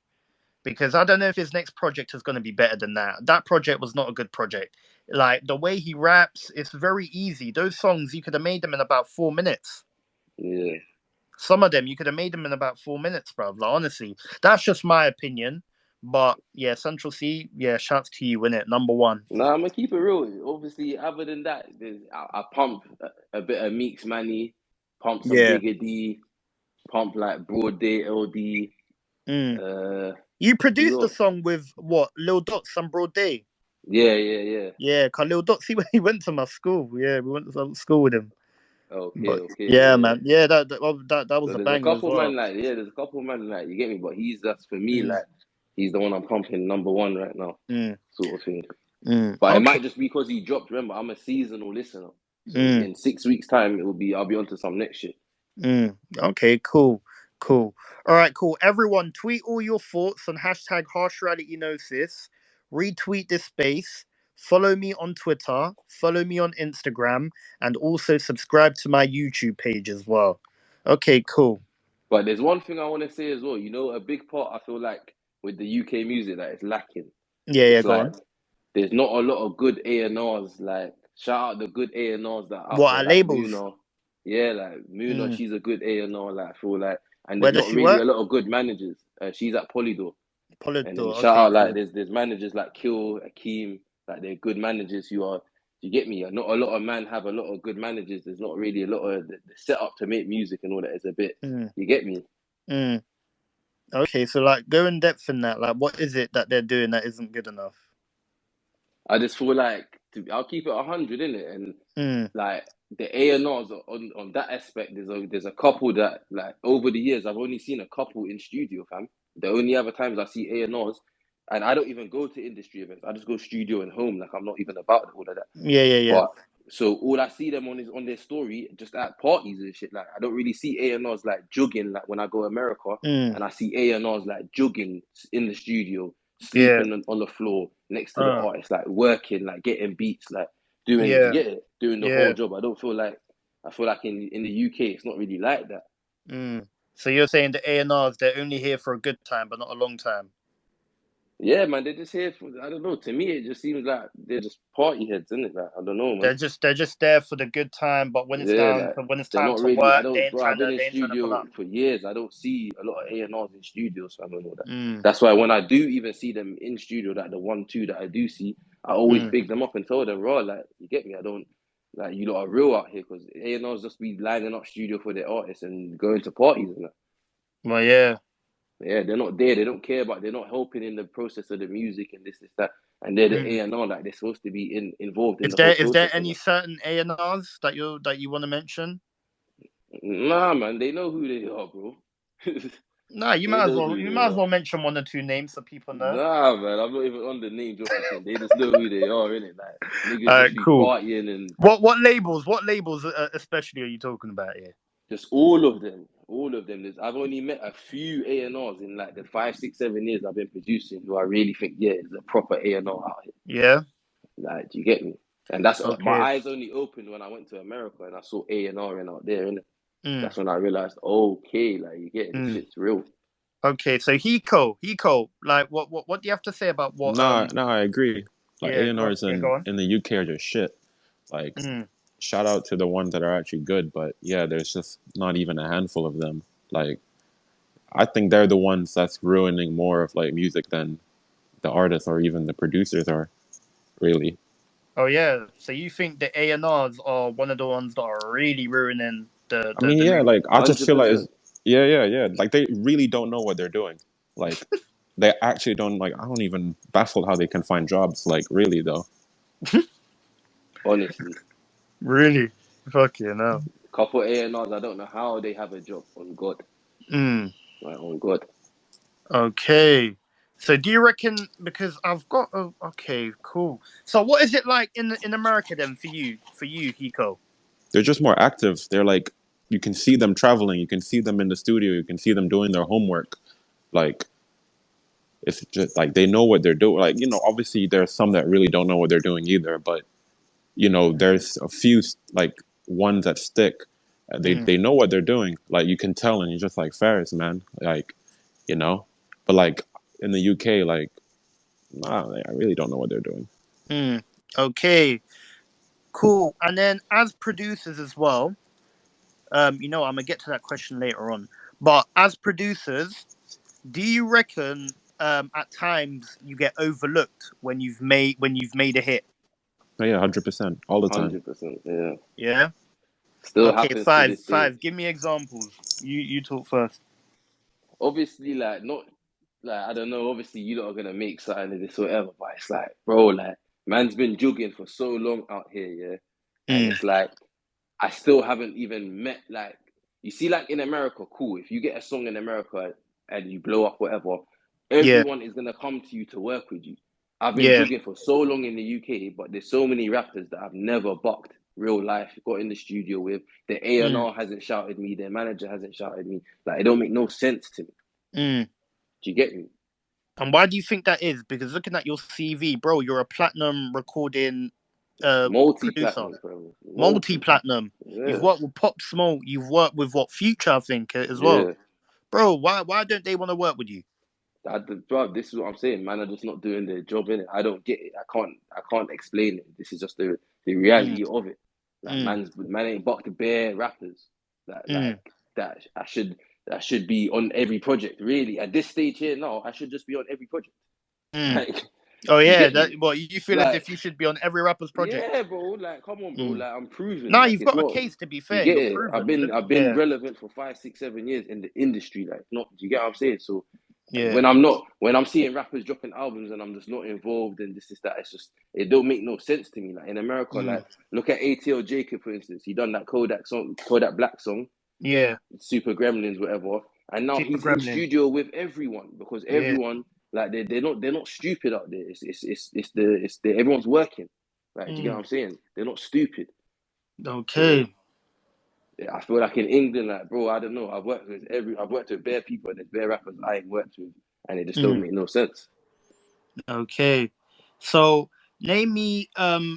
because I don't know if his next project is gonna be better than that. That project was not a good project. Like the way he raps, it's very easy. Those songs you could have made them in about 4 minutes. Yeah. Some of them you could have made them in about 4 minutes, bro. Like, honestly, that's just my opinion. But yeah, Central Cee, yeah, shouts to you, innit? Number one. Nah, I'm gonna keep it real. Obviously, other than that, I pump a bit of Meeks Manny, pump some Yeah. Bigger D, pump like Broad Day LD. Mm. Uh, You who produced the else? song with what? Lil Dots, some broad day. Yeah. Yeah, cause Lil Dots, he went to my school. Yeah, we went to some school with him. But Okay, yeah, yeah. man. Yeah, that was So a there's a banger as couple well. man like there's a couple man like you get me, but he's just for me Mm. like he's the one I'm pumping number one right now, Mm. sort of thing. Mm. But it Okay. might just be because he dropped. Remember, I'm a seasonal listener, so Mm. in 6 weeks' time I'll be onto some next shit. Okay, cool. All right, cool. Everyone, tweet all your thoughts on hashtag harsh reality gnosis. Retweet this space. Follow me on Twitter. Follow me on Instagram. And also subscribe to my YouTube page as well. Okay, cool. But there's one thing I want to say as well. You know, a big part I feel like with the UK music that is lacking. Yeah, It's go like on. there's not a lot of good A&Rs. Like shout out the good A&Rs that are out What there, are like labels? Muna. Yeah, like Muna, Mm. she's a good A&R. Like I feel like, and Where there's does not she really a work? lot of good managers. She's at Polydor. And then Polydor. shout Okay, out like cool. there's managers like Kill, Akeem, like they're good managers who are. You get me? Not a lot of men have a lot of good managers. There's not really a lot of the setup to make music and all that is a bit. Mm. You get me? Mm. Okay, so like go in depth in that. Like, what is it that they're doing that isn't good enough? I just feel like I'll keep it 100 in it, and Mm. like the A&Rs on that aspect. There's a couple that like over the years I've only seen a couple in studio, fam. The only other times I see A&Rs, and I don't even go to industry events. I just go studio and home. Like I'm not even about all of that. Yeah. But so all I see them on their story just at parties and shit. Like I don't really see A&Rs like jogging like when I go America, Mm. and I see A&Rs like jogging in the studio, Yeah. sleeping on the floor next to the artist, like working, like getting beats, like doing Yeah. doing the whole Yeah. job. I feel like in the UK it's not really like that. Mm. So you're saying the A&Rs, they're only here for a good time, but not a long time. Yeah, man, they're just here for, I don't know. To me, it just seems like they're just party heads, isn't it? Like, I don't know, man. They're just there for the good time, but Yeah, like when it's they're time not to really. I work, don't, bro. I've been in they ain't trying to pull studio up. for years. I don't see a lot of A&Rs in studios, so I don't know that. Mm, That's why when I do even see them in studio, like the 1, 2 that I do see, I always mm. big them up and tell them, raw, like you get me. I don't like you lot are real out here because A&Rs just be lining up studio for their artists and going to parties and that. Well, yeah. Yeah, they're not there. They don't care about. They're not helping in the process of the music and this, that. And they're the Mm. A&R, like they're supposed to be involved in the whole Is there process and any that. certain A&Rs that you want to mention? Nah, man, they know who they are, bro. No, They know who you they might as are. well mention 1 or 2 names so people know. Nah, man, I'm not even on the name dropping thing. They just know who they are, innit? Like niggas All just right, be cool. partying and What labels especially are you talking about here? just all of them, all of them. I've only met a few A&Rs in like the 5, 6, 7 years I've been producing who I really think, yeah, is a proper A&R out here. Yeah. Like, do you get me? And that's my Okay. eyes only opened when I went to America and I saw A&R out there, innit? Mm, That's when I realized, okay, like you get it, this mm. shit's real. Okay. So Hiko, like what do you have to say about what Nah, I agree. Like Yeah, A&Rs go on. in the UK are just shit. Like, Mm, shout out to the ones that are actually good, but yeah, there's just not even a handful of them. Like, I think they're the ones that's ruining more of like music than the artists or even the producers are. Really. oh yeah. So you think the A&Rs are one of the ones that are really ruining I mean, the yeah, music? like I just feel like it's 100%. yeah. Like they really don't know what they're doing. Like they actually don't like I don't even baffled how they can find jobs. Like really though. Honestly. Really? Fuck you know. Couple A&Rs, I don't know how they have a job on God. Mm. Like on God. Okay. So do you reckon because I've got oh, okay, cool. So what is it like in America then for you, Hiko? They're just more active. They're like you can see them traveling, you can see them in the studio, you can see them doing their homework. Like it's just like they know what they're doing. Like, you know, obviously there's some that really don't know what they're doing either, but you know, there's a few like ones that stick. Mm. They know what they're doing. Like you can tell, and you're just like Ferris, man. Like, you know, but like in the UK, like, nah, I really don't know what they're doing. Mm. Okay. Cool. And then as producers as well, you know, I'm gonna get to that question later on. But as producers, do you reckon at times you get overlooked when you've made a hit? Oh, yeah, 100%, all the time. 100%. Yeah. Yeah. Still Okay. happens to this day. Five. Give me examples. You talk first. Obviously, like, not, like, I don't know, obviously, you lot are going to make something of this or whatever, but it's like, bro, like, man's been jugging for so long out here, yeah? And Mm. it's like, I still haven't even met, like, you see, like, in America, cool, if you get a song in America and you blow up, whatever, Yeah. everyone is going to come to you to work with you. I've been Yeah. jugging for so long in the UK, but there's so many rappers that I've never bucked real life, got in the studio with. The Mm. A&R hasn't shouted me, their manager hasn't shouted me. Like, it don't make no sense to me. Mm. Do you get me? And why do you think that is? Because looking at your CV, bro, you're a platinum recording producer, Multi-platinum, bro. Multi. multi-platinum. You've Yeah. worked with Pop Smoke. You've worked with what Future, I think, as well, Yeah. bro. Why don't they want to work with you? Bro, this is what I'm saying. Man are just not doing their job in it. I don't get it. I can't explain it. This is just the Mm. reality of it. Like Mm. man ain't bucked the bare rappers. Mm. That I should be on every project. Really, at this stage here now, I should just be on every project. Mm. Like, Oh do you yeah, get that me? what you feel as Like, if you should be on every rapper's project. yeah, bro. Like, come on, bro. Mm. Like, I'm proven. Nah, Like, you've it's got a not. case to be You fair. get You're it. proven. Look, I've been yeah, relevant for 5, 6, 7 years in the industry. Like, not. Do you get what I'm saying? So yeah. when I'm seeing rappers dropping albums and I'm just not involved in this, that, it's just it don't make no sense to me. Like in America, Mm. like look at ATL Jacob for instance. He done that Kodak song, Kodak Black song, Yeah. Super Gremlins, whatever. And now Super he's in Gremlin. studio with everyone because Yeah. everyone like they're not stupid out there. It's the everyone's working. Like, do you get what Mm. I'm saying? They're not stupid. So Okay. yeah, I feel like in England, like bro, I don't know. I've worked with bare people and there's bare rappers I ain't worked with, and it just don't Mm. make no sense. Okay. So name me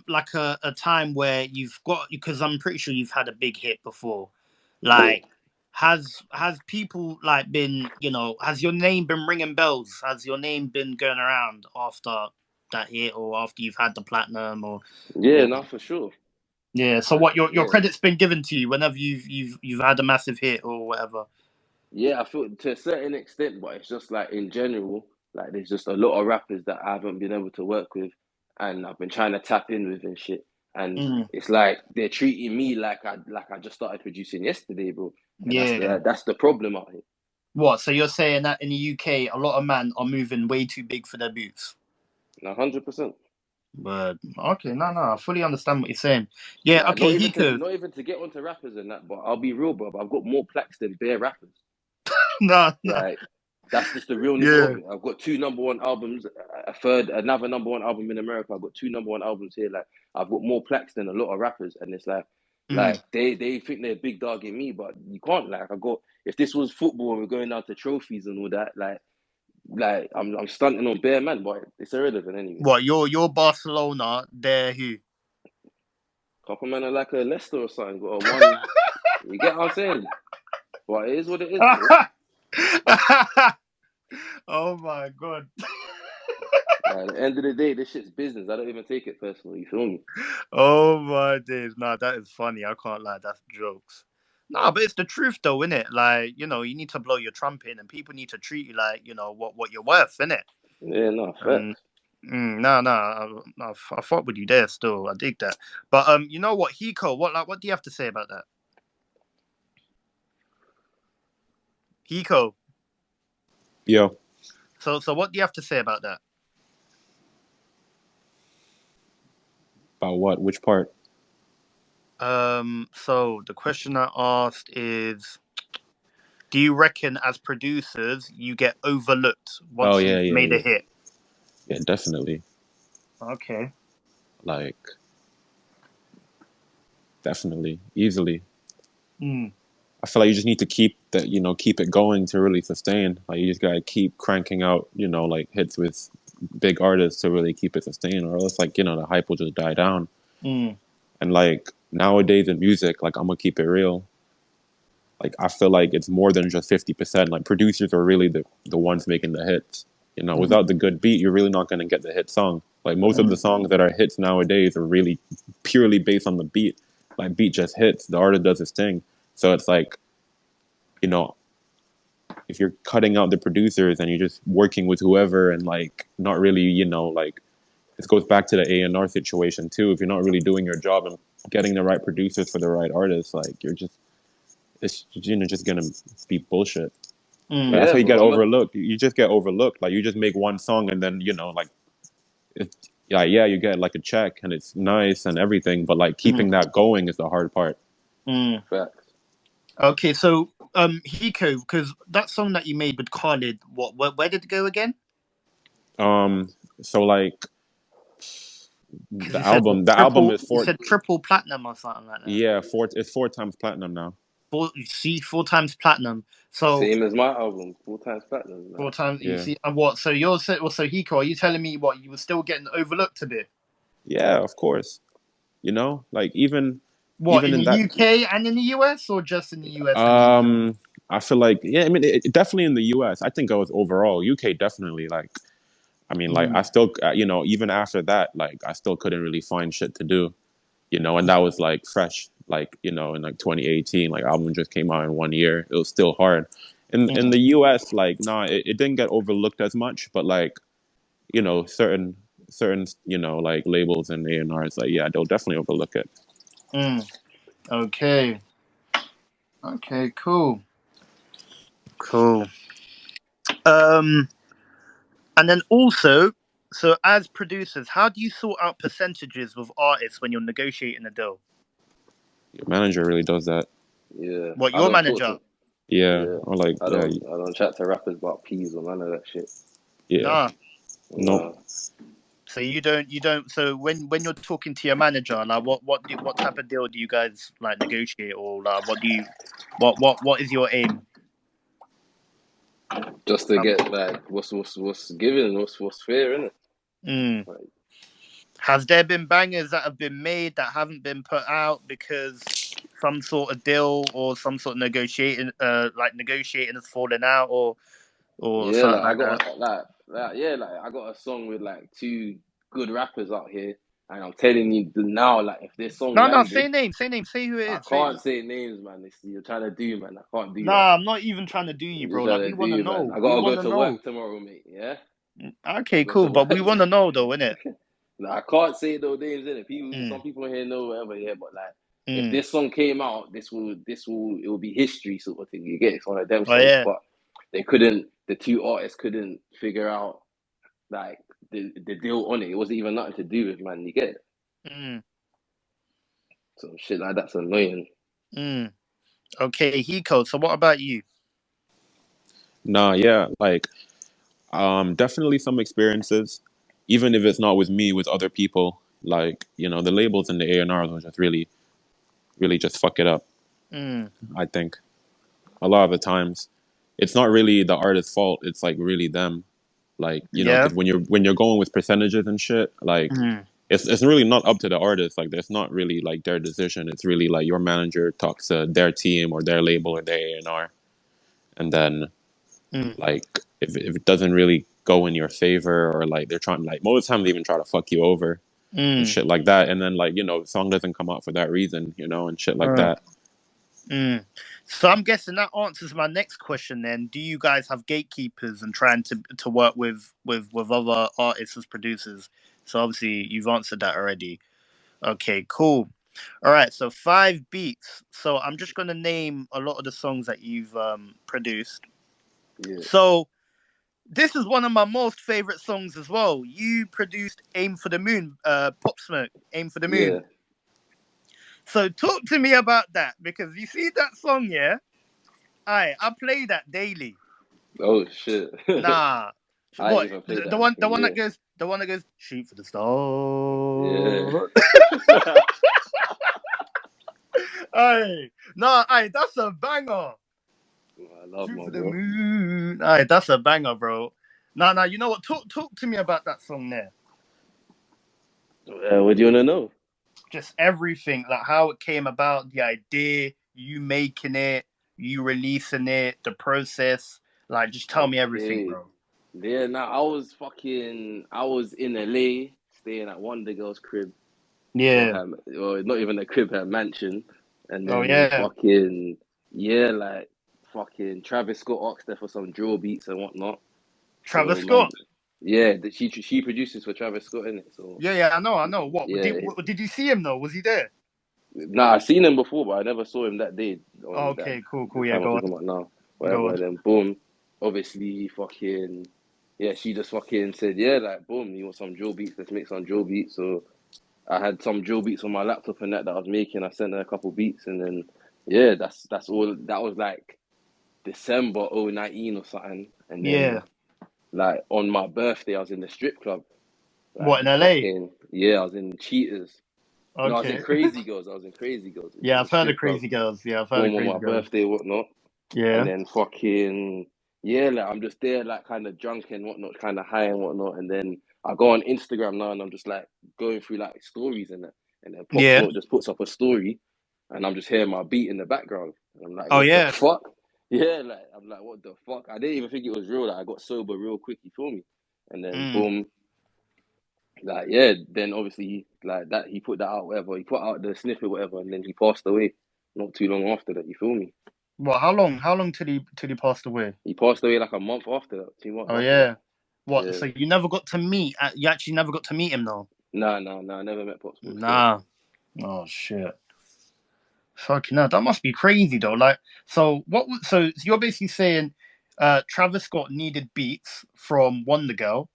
like a time where you've got because I'm pretty sure you've had a big hit before. Like has people like been, has your name been ringing bells? Has your name been going around after that hit, or after you've had the platinum, Yeah, or no, for sure. yeah? So Like, what your yeah, credit's been given to you whenever you've had a massive hit or whatever? yeah. I feel to a certain extent, but it's just like in general, like there's just a lot of rappers that I haven't been able to work with, and I've been trying to tap in with and shit. And Mm, it's like they're treating me like I just started producing yesterday, bro. And yeah. that's the problem out here. What? So you're saying that in the UK, a lot of men are moving way too big for their boots? 100%. But okay, no, I fully understand what you're saying. Yeah, Like okay, Hiko. not even to get onto rappers and that, but I'll be real, bro. I've got more plaques than bare rappers. No, Like that's just the realness yeah. of it. I've got two #1 albums, another #1 album in America. I've got two #1 albums here. Like I've got more plaques than a lot of rappers, and it's Mm. like they think they're big dog in me, but you can't. Like I got if this was football and we're going down to trophies and all that, like I'm stunting on bare man, but it's irrelevant anyway. What? You're Barcelona? They're who? Couple man are like a Leicester or something. Got a one. You get what I'm saying? But it is what it is, bro. Oh my god. Like, at the end of the day, this shit's business. I don't even take it personally. You feel me? Oh my days. Nah, that is funny. I can't lie. That's jokes. Nah, but it's the truth though, innit? Like, you need to blow your trumpet and people need to treat you like, what you're worth, innit? Yeah, no, And facts. I fought with you there still. I dig that. But you know what, Hiko, what do you have to say about that? Hiko. Yo, So what do you have to say about that? about what? Which part? So the question I asked is, do you reckon as producers you get overlooked Oh once yeah, you've yeah, made a yeah, hit? yeah. Definitely. Okay. Like, definitely, easily. Mm. I feel like you just need to keep it going to really sustain. Like you just gotta keep cranking out, like hits with big artists to really keep it sustained, or else like the hype will just die down. Mm. And like nowadays in music, like I'm gonna keep it real. Like I feel like it's more than just 50%. Like producers are really the ones making the hits. Mm. Without the good beat, you're really not gonna get the hit song. Like most of the Mm. songs that are hits nowadays are really purely based on the beat. Like beat just hits, the artist does his thing. So it's like, you know, if you're cutting out the producers and you're just working with whoever and like not really, like this goes back to the A&R situation too. If you're not really doing your job and getting the right producers for the right artists, like it's just gonna be bullshit. Like, Mm. that's Yeah, how you get bro. overlooked. You just get overlooked. Like you just make one song and then like yeah, you get like a check and it's nice and everything, but like Mm. keeping that going is the hard part. Mm. Facts. Okay, so Hiko, because that song that you made with Khalid, where did it go again? Um, so like Because the album is you four. said triple platinum or something like that. Yeah, it's 4 times platinum now. Four times platinum. So Same as my album, 4 times platinum. Like, 4 times you Yeah, see, and what? So so Hiko, are you telling me what you were still getting overlooked a bit? yeah, of course. Like What, even in the in that. UK and in the US, or just in the US and the UK? Um, I feel like yeah. I mean, definitely in the U.S. I think I was overall UK definitely like. I mean, like Mm. I still, even after that, like I still couldn't really find shit to do, and that was like fresh, like in like 2018, like album just came out in 1 year. It was still hard. In Mm. the U.S., like nah, it didn't get overlooked as much, but like certain like labels and A&Rs, like yeah, they'll definitely overlook it. Mm. Okay. Okay. Cool. Cool. Um, and then also, so as producers, how do you sort out percentages with artists when you're negotiating a deal? Your manager really does that. yeah, What, I your don't talk manager? to. Yeah, Yeah, or like yeah, I don't chat to rappers about peas or none of that shit. yeah. Nah. Nope. No, So you don't. So when you're talking to your manager, like what type of deal do you guys like negotiate, or like what is your aim? just to Um, get like what's given, what's fair, innit? mm. Like, Has there been bangers that have been made that haven't been put out because some sort of deal or some sort of negotiating has fallen out or Yeah, something like I like that? got I got a song with like two good rappers out here, and I'm telling you now, like if this song No, landed, say name, say who it I is. can't say names, man. You're trying to do, man. I can't do that. Nah, I'm not even trying to do you, You're bro. Like, trying we to want to do, man. know. I We gotta want go to to know. work tomorrow, mate. Yeah, Okay, go to cool. But we work. want to know, though, innit? Like, I can't say those names in it. Some Mm, people here know whatever, yeah. But like, if mm. this song came out, it will be history sort of thing. You get it? It's one of them Oh, songs, yeah. but they couldn't. The two artists couldn't figure out like the deal on it. It wasn't even nothing to do with, man. You get it? Mm, So shit like that's annoying. mm. Okay, Hiko, so what about you? Nah, yeah, like definitely some experiences, even if it's not with me, with other people. Like, you know, the labels and the A&Rs will just really just fuck it up. Mm. I think a lot of the times, it's not really the artist's fault. It's like really them. Like, you know, Yeah? because when you're going with percentages and shit, like Mm. it's really not up to the artist. Like, it's not really like their decision. It's really like your manager talks to their team or their label or their A&R, and then Mm. like if it doesn't really go in your favor, or like they're trying, like most of the time they even try to fuck you over and Mm. shit like that, and then like, you know, the song doesn't come out for that reason, you know, and shit like Mm. that. Mm. So I'm guessing that answers my next question then. Do you guys have gatekeepers and trying to work with other artists as producers? So obviously you've answered that already. Okay, cool. All right, so 5 beats. So I'm just gonna name a lot of the songs that you've produced. Yeah, So this is one of my most favorite songs as well. You produced "Aim for the Moon," Pop Smoke, "Aim for the yeah. Moon." So talk to me about that because you see that song, yeah. I play that daily. Oh shit. Nah, I ain't what even played the that in one a year. the one that goes shoot for the Yeah. star. Aye, nah, aye, that's a banger. I love Shoot my for the bro. moon. Aye, that's a banger, bro. Nah, you know what? Talk to me about that song there. What do you wanna know? Just everything, like how it came about, the idea, you making it, you releasing it, the process. Like, just tell me everything, Okay. bro. Yeah, now I was in LA staying at one of the girls' crib. Yeah. Or not even a crib, her mansion. And Oh then yeah. yeah, like fucking Travis Scott asked her for some drill beats and whatnot. Travis So man, Scott. yeah, she produces for Travis Scott in it. So Yeah, I know. yeah, Did you see him though? Was he there? nah, I seen him before, but I never saw him that day Oh, on that okay, cool. the Yeah, time I'm go on, talking about now. go Whatever. on. And then boom, obviously fucking yeah, she just fucking said yeah, like boom, you want some drill beats? Let's make some drill beats. So I had some drill beats on my laptop and that I was making. I sent her a couple beats, and then yeah, that's all. That was like December 2019 or something. And then Yeah. like on my birthday, I was in the strip club. Like What in LA? fucking yeah, I was in Cheaters. No, I was in Okay. Crazy Girls. I was in Crazy Girls Yeah, in I've the heard of strip club. Crazy Girls. Yeah, I've heard of Boom on my Crazy Girls. birthday, whatnot. And Yeah. then fucking yeah, like I'm just there, like kind of drunk and whatnot, kind of high and whatnot. And then I go on Instagram now, and I'm just like going through like stories and that. And then Pop Yeah. Smoke just puts up a story, and I'm just hearing my beat in the background, and I'm like, Oh what the yeah. fuck? Yeah, like I'm like, what the fuck? I didn't even think it was real. Like I got sober real quick. You feel me? And then Mm. boom, like yeah. Then obviously like that he put that out, whatever. He put out the snippet, whatever, and then he passed away. Not too long after that. You feel me? What? How long? How long till he passed away? He passed away like a month after that, 2 months Oh after that. yeah. What? Yeah. So you never got to meet? You actually never got to meet him though. Nah. I never met Pop Smoke still. Nah. Oh shit. Fucking hell, that must be crazy though. Like, so what? So you're basically saying, Travis Scott needed beats from Wonder Girl,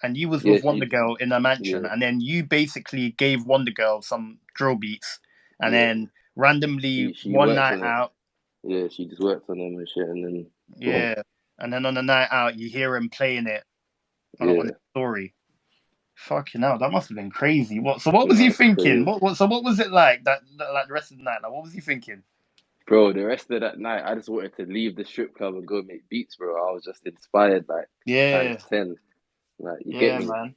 and you was Yeah, with Wonder Girl in a mansion, yeah, and then you basically gave Wonder Girl some drill beats, and yeah. then randomly She one worked night on it. out, Yeah, she just worked on them and shit, and then boom. yeah, and then on the night out you hear him playing it on Yeah, his story. Fucking hell, that must have been crazy. What? So what was he no, it's thinking? crazy, So what was it like like the rest of the night? Like, what was he thinking? bro. The rest of that night, I just wanted to leave the strip club and go make beats, bro. I was just inspired, like times Yeah, 10. Like you get yeah, me? man.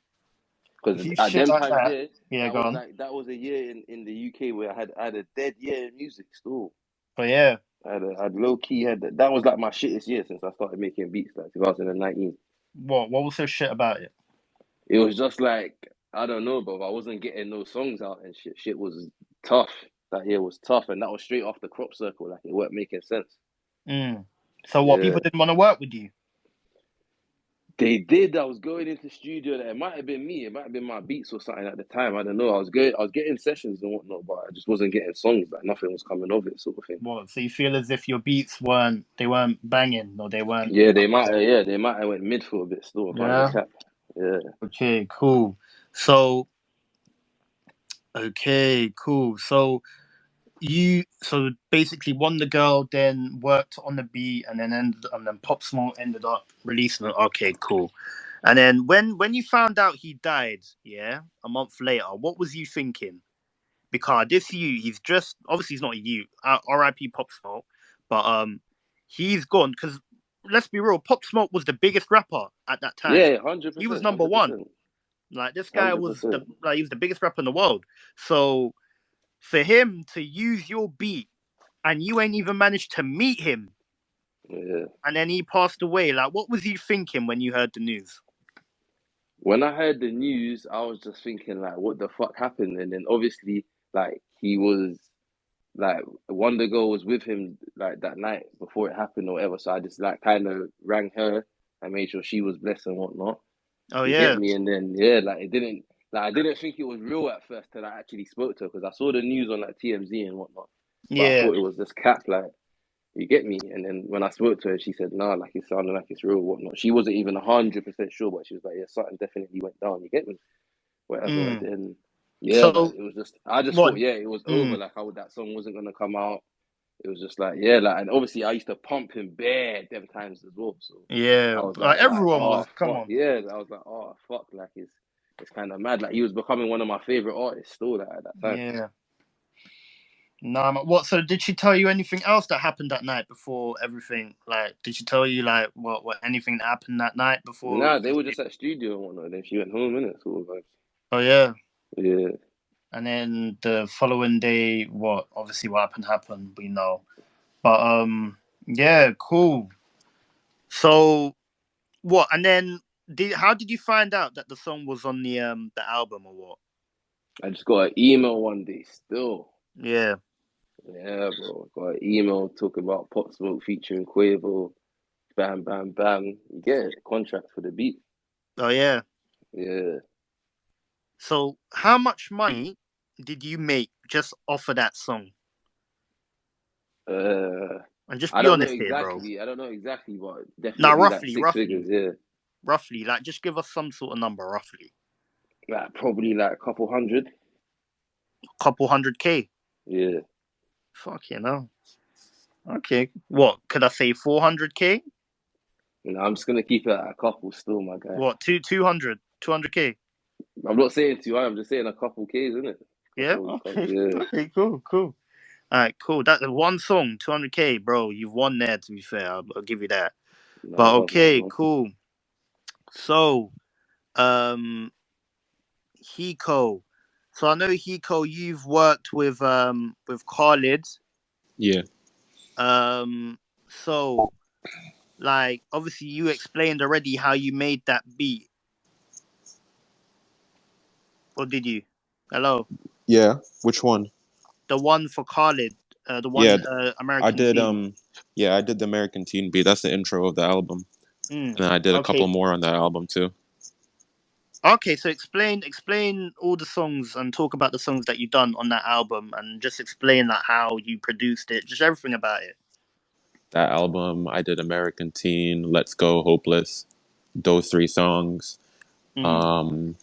Because If you at shit them like times that, there, yeah, go on. that was a year in the UK where I had a dead year in music still. But yeah, I had low key had that was like my shittest year since I started making beats, like 2019. what was so shit about it? It was just like, I don't know, bro. I wasn't getting no songs out and shit. Shit was tough. That year was tough, and that was straight off the crop circle. Like, it weren't making sense. So what? Yeah, People didn't want to work with you. they did. I was going into studio. It might have been me. It might have been my beats or something at the time. I don't know. I was getting sessions and whatnot, but I just wasn't getting songs. Like, nothing was coming of it, sort of thing. What? So you feel as if your beats weren't banging, or they weren't. Yeah, they might. Yeah, they might have went mid for a bit. Still, I can't even Yeah. cap. Yeah. Okay. Cool. So. Okay. Cool. So basically won the girl, then worked on the beat, and then Pop Smoke ended up releasing it. Okay, cool. And then when you found out he died, yeah, a month later, what was you thinking? Because he's just obviously he's not you. R.I.P. Pop Smoke, but he's gone because let's be real, Pop Smoke was the biggest rapper at that time. Yeah, He was 100%, number one. 100%, Like this guy was 100%. he was the biggest rapper in the world. So for him to use your beat and you ain't even managed to meet him, Yeah. and then he passed away. Like, what was you thinking when you heard the news? When I heard the news, I was just thinking like, what the fuck happened? And then obviously, like, he was like Wonder Girl was with him like that night before it happened or whatever. So I just like kind of rang her and made sure she was blessed and whatnot. Oh You get yeah, me? And then yeah, like it didn't like I didn't think it was real at first till I actually spoke to her because I saw the news on like TMZ and whatnot. But I yeah, thought it was just cap, like you get me. And then when I spoke to her, she said, "Nah, like it sounded like it's real, whatnot." She wasn't even 100% sure, but she was like, "Yeah, something definitely went down." You get me? Whatever. And mm. then yeah, like So it was just I just what? thought yeah, it was over. Mm. Like how that song wasn't gonna come out. It was just like yeah, like and obviously I used to pump him bare them times as well. So Yeah, I was like like everyone oh was. Come fuck on. yeah. I was like oh fuck, like it's kind of mad. Like he was becoming one of my favorite artists still like, at that time. Yeah. Nah, what? So did she tell you anything else that happened that night before everything? Like, did she tell you like what anything that happened that night before? Nah, they were just at studio and whatnot. Then she went home in it sort of vibes. Oh yeah. Yeah, And then the following day, what? Obviously, what happened. We know. But yeah, cool. So what? And then how did you find out that the song was on the album or what? I just got an email one day still. Yeah. Yeah, bro. Got an email talking about Pop Smoke featuring Quavo. Bam, bam, bam. You get it. Contract for the beat. Oh yeah. Yeah. So how much money did you make just off of that song? Uh, And just I be don't know honest here, bro. exactly. I don't know exactly, but Now, definitely like roughly, six figures. Yeah. like just give us some sort of number, roughly. Like probably like a couple hundred. Couple hundred K. Yeah. Fuck you know. Okay. What could I say? 400K. You know, I'm just gonna keep it at a couple still, my guy. What 200K. I'm not saying too high. I'm just saying a couple K's, isn't it? Yeah. Couple, Okay. yeah. Okay. Cool. Cool. All right. Cool. That's one song, 200K, bro. You've won there. To be fair, I'll give you that. No, But love, okay. man. Cool. So, um, Hiko. So I know Hiko. You've worked with Khalid. Yeah. So like obviously you explained already how you made that beat, or did you? Hello, Yeah. Which one? the one for Khalid, the Yeah, one I American did. Teen. Yeah, I did the American Teen beat. That's the intro of the album, and then I did a couple Okay. more on that album too. Okay, so explain all the songs and talk about the songs that you done on that album, and just explain like how you produced it, just everything about it. That album, I did American Teen, Let's Go, Hopeless, those three songs, Mm. um,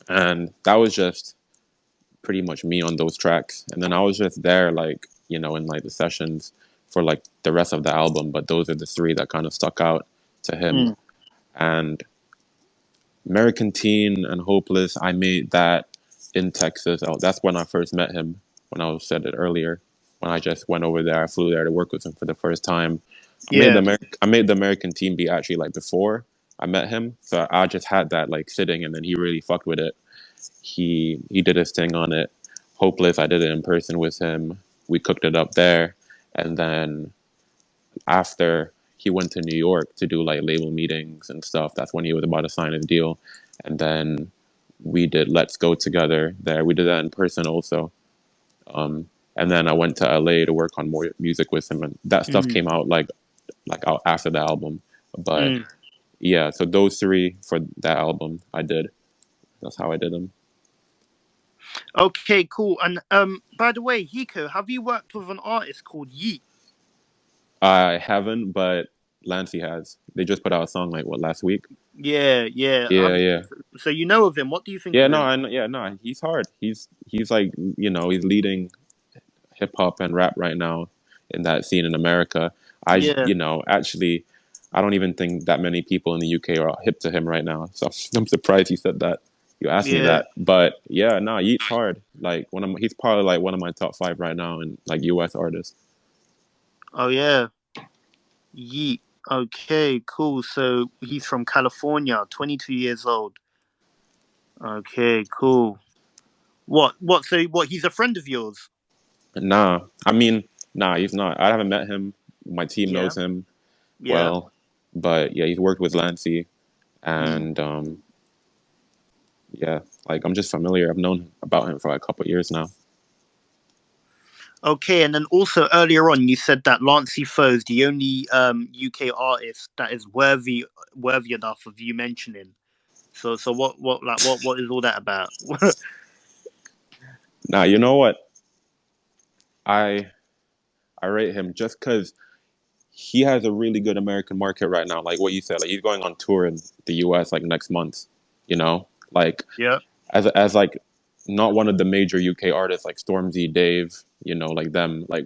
and that was just pretty much me on those tracks. And then I was just there, like in like the sessions for like the rest of the album. But those are the three that kind of stuck out to him. Mm. And American Teen and Hopeless, I made that in Texas. That's when I first met him. When I said it earlier, when I just went over there, I flew there to work with him for the first time. Yeah. I made the American Teen beat actually like before I met him, so I just had that like sitting, and then he really fucked with it. he did his thing on it. Hopeless, I did it in person with him. We cooked it up there, and then after he went to New York to do like label meetings and stuff. That's when he was about to sign his deal, and then we did Let's Go together there. We did that in person also. And then I went to LA to work on more music with him, and that stuff came out like out after the album. But yeah, so those three for that album I did. That's how I did them. Okay, cool. And by the way, Hiko, have you worked with an artist called Yeet? I haven't, but Lancy has. They just put out a song like last week. Yeah. Yeah. So you know of him. What do you think Yeah, of no, him? no, he's hard. He's like, he's leading hip hop and rap right now in that scene in America. Yeah. Actually, I don't even think that many people in the UK are hip to him right now. So I'm surprised you said that. You asked me that, but yeah, no, Yeat's hard. Like he's probably like one of my top 5 right now in like US artists. Oh yeah, Yeet. Okay, cool. So he's from California, 22 years old. Okay, cool. What? So what? He's a friend of yours? Nah, I mean, nah, he's not. I haven't met him. My team Yeah. knows him Yeah. well, but yeah, he's worked with Lancy, and yeah, like I'm just familiar. I've known about him for like a couple of years now. Okay, and then also earlier on, you said that Lancy Foyle is the only UK artist that is worthy enough of you mentioning. So what is all that about? Now, you know what? I rate him just because he has a really good American market right now. Like what you said, like he's going on tour in the US like next month. Like Yeah. as like not one of the major UK artists like Stormzy, Dave, like them, like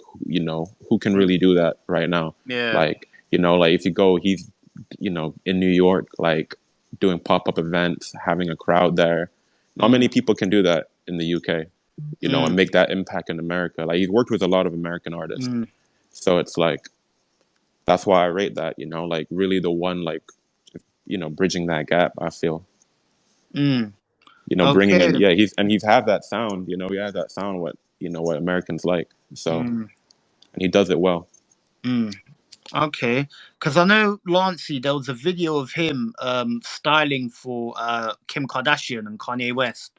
who can really do that right now? Yeah. Like like if you go, he's in New York, like doing pop-up events, having a crowd there. Not many people can do that in the UK, and make that impact in America. Like he's worked with a lot of American artists, so it's like that's why I rate that. Like really the one like bridging that gap. I feel. Bringing in, Okay. yeah, he's have that sound, he has that sound what Americans like. So, and he does it well. Okay, because I know Lancy, there was a video of him styling for Kim Kardashian and Kanye West.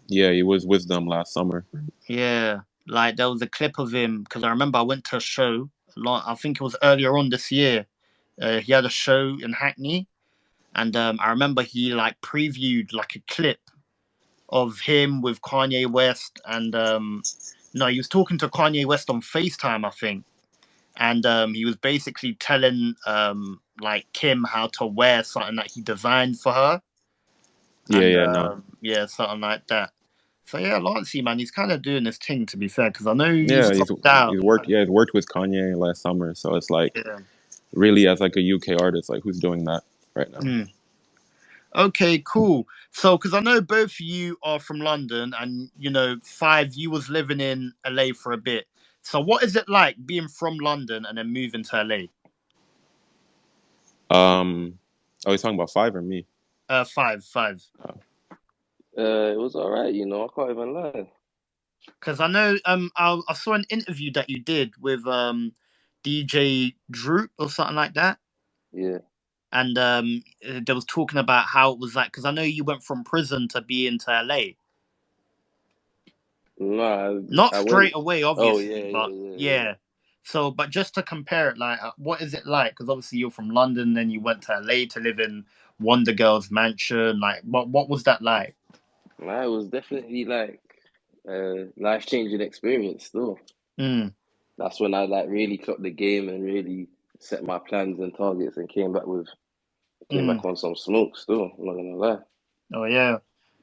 Yeah, he was with them last summer. Yeah, like there was a clip of him because I remember I went to a show. I think it was earlier on this year. He had a show in Hackney, and I remember he like previewed like a clip of him with Kanye West, and no, he was talking to Kanye West on FaceTime, I think, and he was basically telling like Kim how to wear something that he designed for her, and No, something like that. So yeah, Lancey, man, he's kind of doing this thing, to be fair, because I know yeah, he's dropped out. he's worked with Kanye last summer, so it's like Yeah. really as like a UK artist, like who's doing that right now. Okay, cool. So, because I know both of you are from London, and Five, you was living in LA for a bit. So, what is it like being from London and then moving to LA? Oh, he's talking about Five or me? Five. It was alright, I can't even lie. Because I know I saw an interview that you did with DJ Droop or something like that. Yeah. And they was talking about how it was like, because I know you went from prison to be into LA. No, Not I straight went. away, Oh obviously, yeah, but yeah, yeah, yeah. yeah. So, but just to compare it, like, what is it like? Because obviously you're from London, then you went to LA to live in Wonder Girl's mansion. Like, what was that like? Nah, it was definitely like a life-changing experience. Still, Mm, that's when I like really clocked the game and really set my plans and targets and came mm. back on some smoke. Still, I'm not gonna lie. Oh yeah.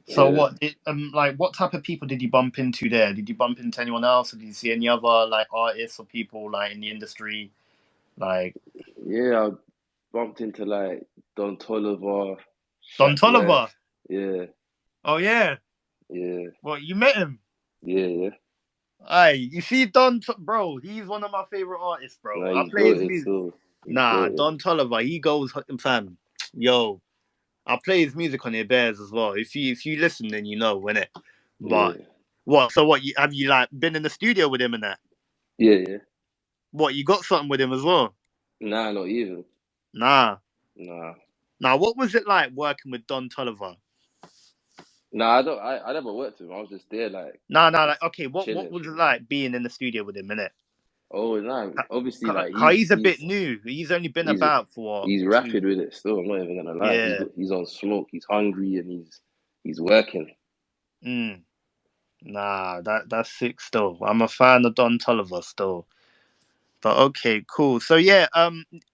So Yeah. what type of people did you bump into there? Did you bump into anyone else, or did you see any other like artists or people like in the industry? Like Yeah, I bumped into like Don Toliver, Don Shaq Tolliver. West. Yeah, Oh yeah. yeah, Well, you met him. yeah, yeah. Aye, you see bro, he's one of my favorite artists, bro. No, I he's play his goated music. still. He's Nah, goated. Don Tolliver, he goes fam. Yo. I play his music on here bears as well. If you listen, then you know, innit? Yeah, But what? So what? Have you like been in the studio with him and that? yeah. What? You got something with him as well? Nah, not even. Nah. Nah, Now, what was it like working with Don Toliver? nah. I don't. I never worked with him. I was just there, like Nah, nah. just Like, okay, what chilling. was it like being in the studio with him, innit? Oh, nah. Obviously, like He's a bit new. He's only been he's about for what, he's two? rapid with it still. I'm not even gonna lie. Yeah. He's on smoke. He's hungry and he's working. Mm. Nah, that's sick still. I'm a fan of Don Toliver still. But okay, cool. So yeah,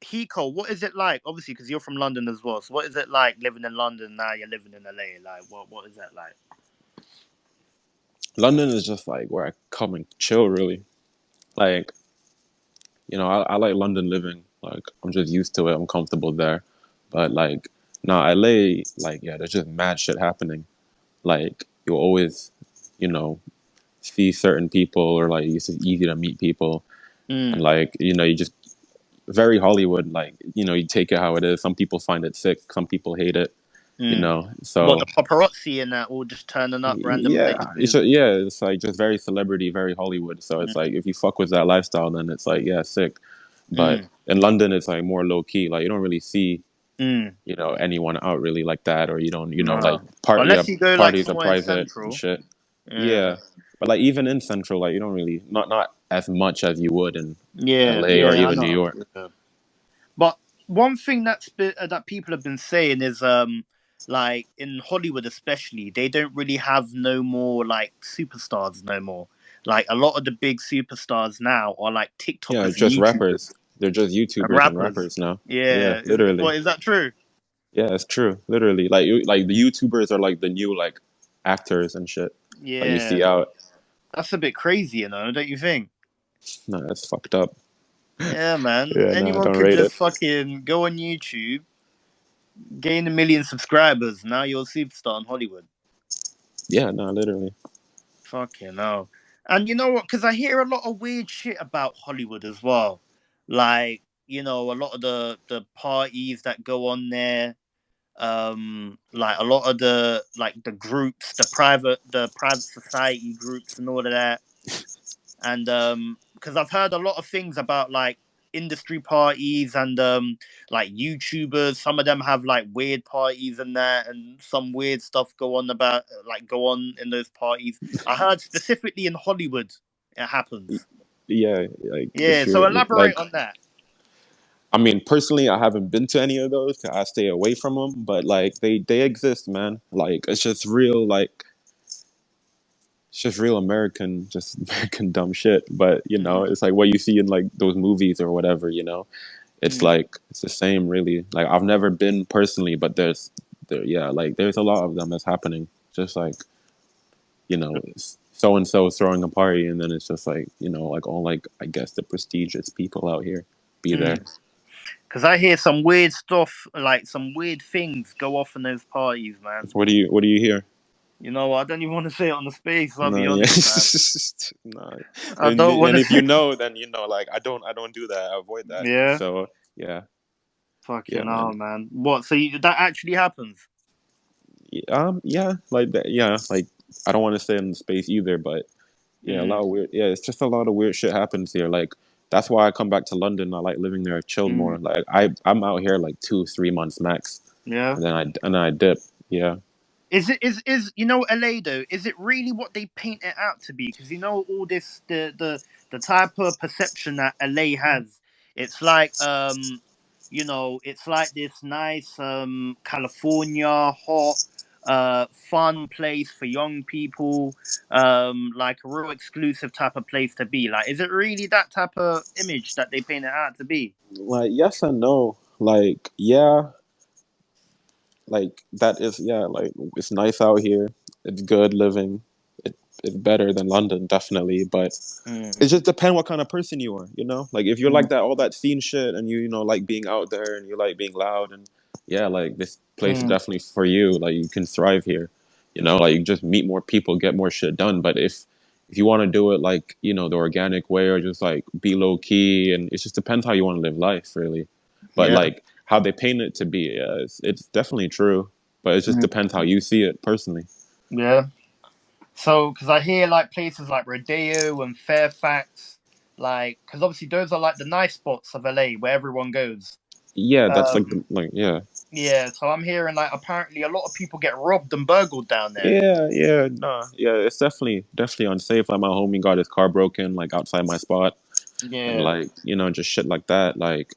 Hiko, what is it like? Obviously, because you're from London as well. So what is it like living in London now? You're living in LA. Like, what is that like? London is just like where I come and chill, really. Like, I like London living. Like, I'm just used to it. I'm comfortable there. But like, no, LA, like, yeah, there's just mad shit happening. Like, you'll always, you know, see certain people, or like it's just easy to meet people, and Mm, like, you just very Hollywood. Like, you take it how it is. Some people find it sick. Some people hate it. mm. What So the paparazzi and that all just turning up random yeah, places. it's like just very celebrity, very Hollywood. So it's Mm, like if you fuck with that lifestyle, then it's like, yeah, sick. But mm, in London, it's like more low key. Like, you don't really see, mm. anyone out really like that, or you don't, like No, yeah, unless you go like parties are somewhere in private and Central. shit. Yeah, Yeah, but like even in Central, like you don't really, not as much as you would in yeah, LA or yeah. I even New know. York. Yeah. But one thing that people have been saying is like in Hollywood especially, they don't really have no more like superstars no more. Like a lot of the big superstars now are like Yeah, TikTokers and just YouTubers rappers. They're just and YouTubers and rappers. rappers now. Yeah, Yeah, literally. is that true? Yeah, it's true. Literally, like the YouTubers are like the new like actors and shit. Like you Yeah, see out. that's a bit crazy, don't you think? No, that's fucked up. Yeah, man. Yeah, no, I Anyone don't could rate it. just fucking go on YouTube, gain 1 million subscribers. Now you're a superstar in Hollywood. Yeah, no, literally. Fucking hell. And you know what? Because I hear a lot of weird shit about Hollywood as well. Like, a lot of the parties that go on there. Like a lot of the groups, the private society groups and all of that. And because I've heard a lot of things about like industry parties and like YouTubers. Some of them have like weird parties and that, and some weird stuff go on in those parties. I heard specifically in Hollywood it happens. Yeah, like Yeah, if so you're elaborate like, on that. I mean, personally, I haven't been to any of those. 'Cause I stay away from them, but like they exist, man. Like it's just real, like it's just real American, just American dumb shit. But Mm, it's like what you see in like those movies or whatever. It's mm, like it's the same, really. Like I've never been personally, but yeah, like there's a lot of them that's happening. Just like so and so throwing a party, and then it's just like like all like I guess the prestigious people out here be there. mm. Because I hear some weird stuff, like some weird things go off in those parties, man. What do you hear? You know, I don't even want to say it on the space. I'll be No, yeah, honest, man. no. I don't want And to if you say. know, then like I don't do that. I avoid that. Yeah. So yeah, yeah, Fucking hell, man. man. What? So that actually happens? Yeah, like that. Yeah, like I don't want to say in the space either, but yeah, a lot Mm, of weird. Yeah, it's just a lot of weird shit happens here. Like that's why I come back to London. I like living there. I chill mm. more. Like I'm out here like 2-3 months max, Yeah. and then I dip. Yeah. Is LA though? Is it really what they paint it out to be? Because all this the type of perception that LA has. It's like it's like this nice California hot fun place for young people, like a real exclusive type of place to be. Like, is it really that type of image that they paint it out to be? Like yes and no. Like yeah, like that is yeah, like it's nice out here. It's good living. It's better than London, definitely. But Mm, it just depends what kind of person you are, Like if you're mm, like that, all that scene shit, and like being out there, and you like being loud, and yeah, like this place is mm, definitely for you. Like you can thrive here, Like you just meet more people, get more shit done. But if you want to do it like the organic way, or just like be low key, and it just depends how you want to live life, really. But yeah. like how they paint it to be, yeah, it's definitely true. but it just depends how you see it personally. Yeah. So, because I hear like places like Rodeo and Fairfax, like, because obviously those are like the nice spots of LA where everyone goes. Yeah, that's yeah. Yeah, so I'm hearing like apparently a lot of people get robbed and burgled down there. Yeah, nah, yeah. It's definitely unsafe. Like my homie got his car broken like outside my spot, and Yeah. like just shit like that. Like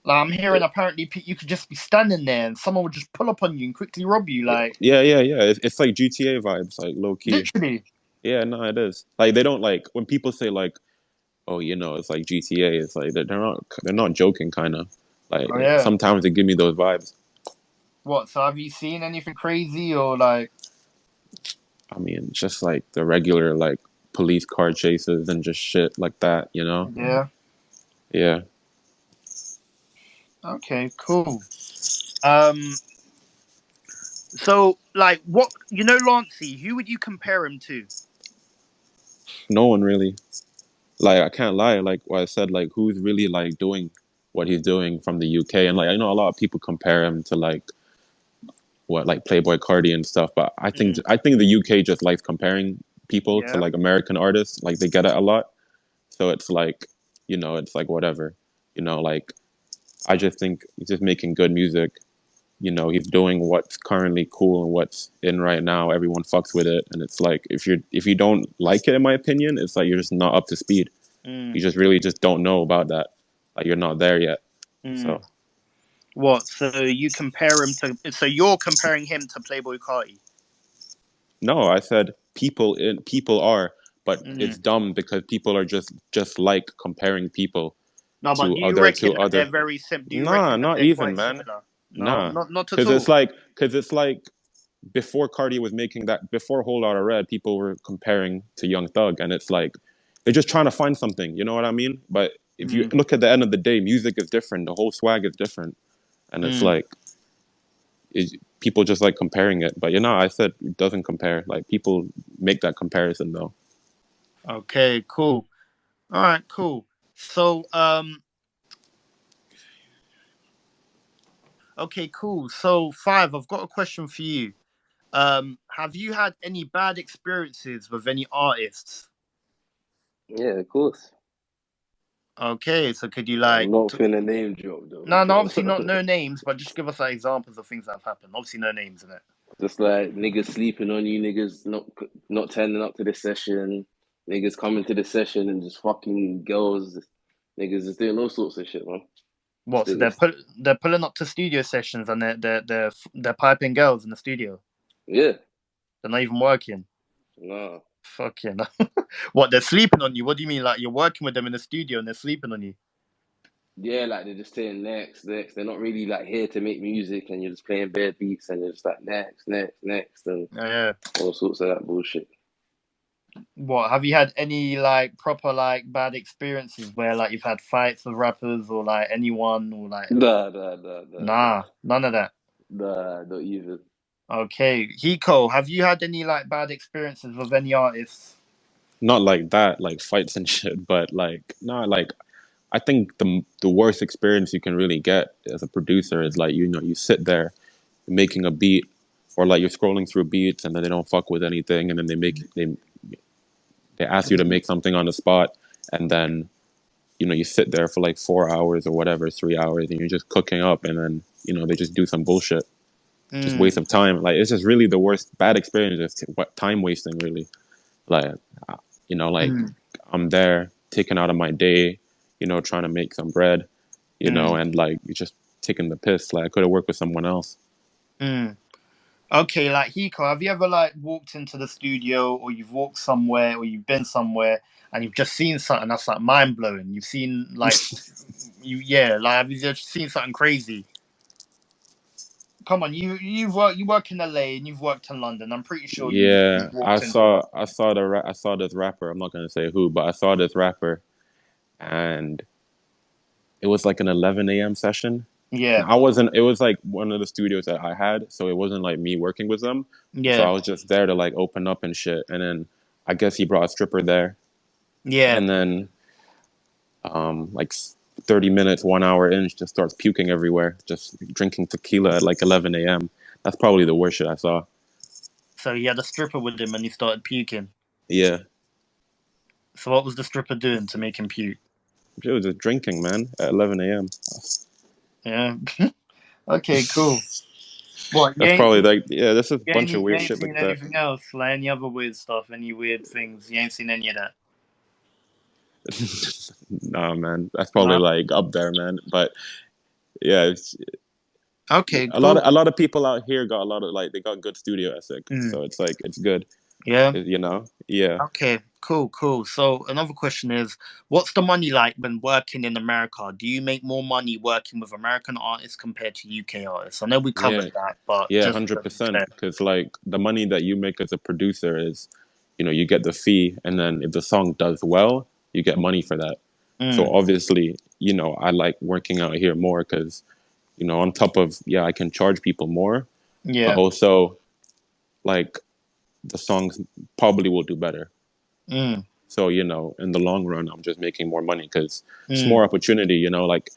Like I'm hearing apparently you could just be standing there and someone would just pull up on you and quickly rob you. Like yeah. It's like GTA vibes, like low key. literally. Yeah, no, it is. Like they don't like when people say like, oh, it's like GTA. It's like they're not joking, kind of. Like Oh yeah. sometimes they give me those vibes. What? So have you seen anything crazy or like? I mean, just like the regular like police car chases and just shit like that, Yeah. Yeah. Okay. Cool. So like, what Lancy? Who would you compare him to? No one really. Like I can't lie. Like what I said, like who's really like doing what he's doing from the UK, and like I know a lot of people compare him to like what like Playboy Cardi and stuff, but I think the UK just likes comparing people to Yeah. like American artists. Like they get it a lot, so it's like it's like whatever. Like I just think he's just making good music. He's doing what's currently cool and what's in right now. Everyone fucks with it, and it's like if you don't like it, in my opinion, it's like you're just not up to speed. You just really just don't know about that. Like you're not there yet. So What? So you compare him to? So you're comparing him to Playboy Carti? no, I said people are, but it's dumb because people are just like comparing people No, but to do you other reckon that they're very sim? Do you reckon that not they're even, quite man. similar? No, Nah, not at because all. it's like before Cardi was making that, before Whole Lotta Red, people were comparing to Young Thug, and it's like they're just trying to find something. You know what I mean? But if you look at the end of the day, music is different. The whole swag is different, and it's like people just like comparing it. But I said it doesn't compare. Like people make that comparison though. Okay, cool. All right, cool. So, okay, cool. So, Five, I've got a question for you. Have you had any bad experiences with any artists? Yeah, of course. Okay, so could you I'm not finna name drop though. no, obviously not no names, but just give us like examples of things that have happened. Obviously, no names in it. Just like niggas sleeping on you, niggas not turning up to the session, niggas coming to the session and just fucking girls, niggas just doing all sorts of shit, man. What? So they're pulling up to studio sessions and they're piping girls in the studio. Yeah. They're not even working. Nah. Fucking. What? They're sleeping on you? What do you mean? Like you're working with them in the studio and they're sleeping on you? Yeah, like they're just saying next. They're not really like here to make music, and you're just playing bare beats, and you're just like next, and Yeah. all sorts of that bullshit. What? Have you had any like proper like bad experiences where like you've had fights with rappers or like anyone or like? Nah. None of that. Nah, not even. Okay, Hiko, have you had any like bad experiences with any artists? Not like that, like fights and shit, but like not like I think the worst experience you can really get as a producer is like you sit there making a beat, or like you're scrolling through beats and then they don't fuck with anything, and then they ask you to make something on the spot, and then you sit there for like 4 hours or whatever, 3 hours, and you're just cooking up, and then they just do some bullshit, just waste of time. Like it's just really the worst bad experience, just time wasting really. Like like I'm there taking out of my day, trying to make some bread, and like you're just taking the piss. Like I could have worked with someone else. Okay, like Hiko, have you ever like walked into the studio or you've walked somewhere or you've been somewhere and you've just seen something that's like mind blowing? You've seen like like have you just seen something crazy? Come on, you work in LA and you've worked in London. I'm pretty sure Yeah, you've walked into like, I saw this rapper. I'm not gonna say who, but I saw this rapper, and it was like an 11 a.m. session. And yeah. I wasn't. It was like one of the studios that I had, so it wasn't like me working with them. So I Yeah. was just there to like open up and shit. And then I guess he brought a stripper there, Yeah. and then like 30 minutes, 1 hour in, she just starts puking everywhere, just drinking tequila at like 11 a.m. That's probably the worst shit I saw. So he had a stripper with him and he started puking. Yeah. So what was the stripper doing to make him puke? She was just drinking, man, at 11 a.m. Yeah. Okay, cool. What, That's probably like, yeah, this is a bunch of you weird ain't shit seen like that. anything else? Like any other weird stuff, any weird things? You ain't seen any of that? Nah, man, that's probably No? like up there, man. But yeah, it's Okay, a cool. lot of people out here got a lot of like they got good studio ethic, so it's like it's good, Yeah. you know. Yeah. Okay, cool. So another question is, what's the money like when working in America? Do you make more money working with American artists compared to UK artists? I know we covered that, but Yeah, just 100%. Because like the money that you make as a producer is, you know, you get the fee, and then if the song does well, you get money for that. So obviously, you know, I like working out here more because, you know, on top of I can charge people more, but also like the songs probably will do better. So you know, in the long run, I'm just making more money because it's more opportunity. You know, like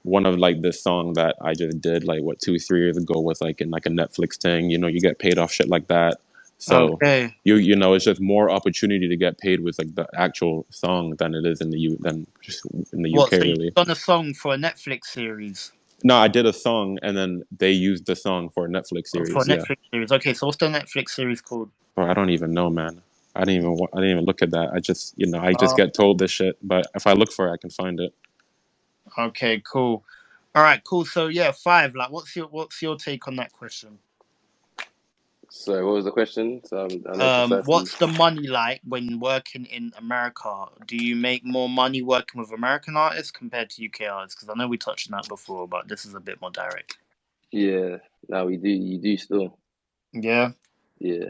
one of like this song that I just did like what 2-3 years ago was like in like a Netflix thing. You know, you get paid off shit like that. So Okay. you know it's just more opportunity to get paid with like the actual song than it is in the than just in the What? UK So really. you've done a song for a Netflix series? No, I did a song and then they used the song for a Netflix For a series. Yeah, Netflix series. Okay, so what's the Netflix series called? or I don't even know, man. I didn't even look at that. I just you know I just Oh, get told this shit. But if I look for it, I can find it. okay, cool. All right, cool. So yeah, 5. Like, what's your take on that question? So what was the question? So I know precisely. What's the money like when working in America? Do you make more money working with American artists compared to UK artists? Because I know we touched on that before, but this is a bit more direct. Yeah, now we do. You do still. Yeah. Yeah.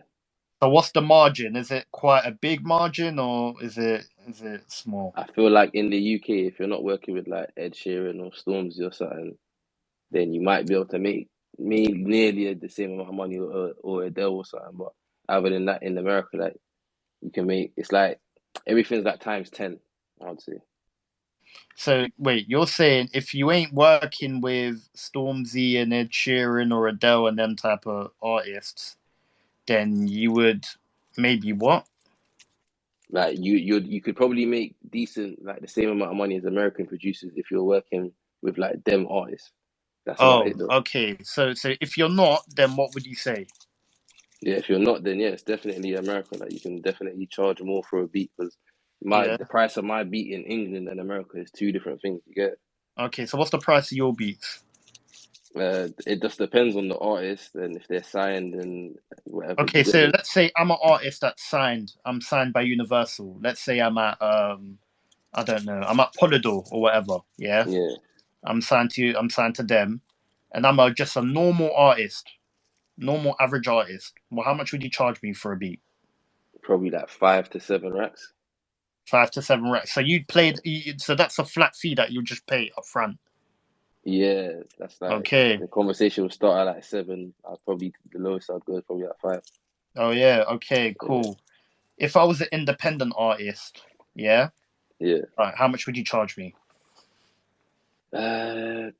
So what's the margin? Is it quite a big margin or is it small? I feel like in the UK, if you're not working with like Ed Sheeran or Stormzy or something, then you might be able to make me nearly the same amount of money or Adele or something. But other than that, in America, like you can make it's like everything's like times 10. I would say. So wait, you're saying if you ain't working with Stormzy and Ed Sheeran or Adele and them type of artists, then you would maybe what? Like you could probably make decent like the same amount of money as American producers if you're working with like them artists. That's about Oh, it though. okay. So if you're not, then what would you say? Yeah, if you're not, then yeah, it's definitely America. Like you can definitely charge more for a beat because Yeah. the price of my beat in England and America is two different things. You get Okay. So what's the price of your beats? it just depends on the artist and if they're signed and whatever. Okay. You get So me? let's say I'm an artist that's signed. I'm signed by Universal. Let's say I'm at I don't know. I'm at Polydor or whatever. Yeah. Yeah, I'm signed to them, and just a normal artist, normal average artist. Well, how much would you charge me for a beat? probably like 5 to 7 racks. 5 to 7 racks. So so that's a flat fee that you'll just pay up front. Yeah, that's like Okay. the conversation will start at like 7. I'd probably the lowest I'd go is probably like 5. Oh yeah. Okay. Yeah, Cool. If I was an independent artist, yeah. yeah. Right. How much would you charge me? Uh,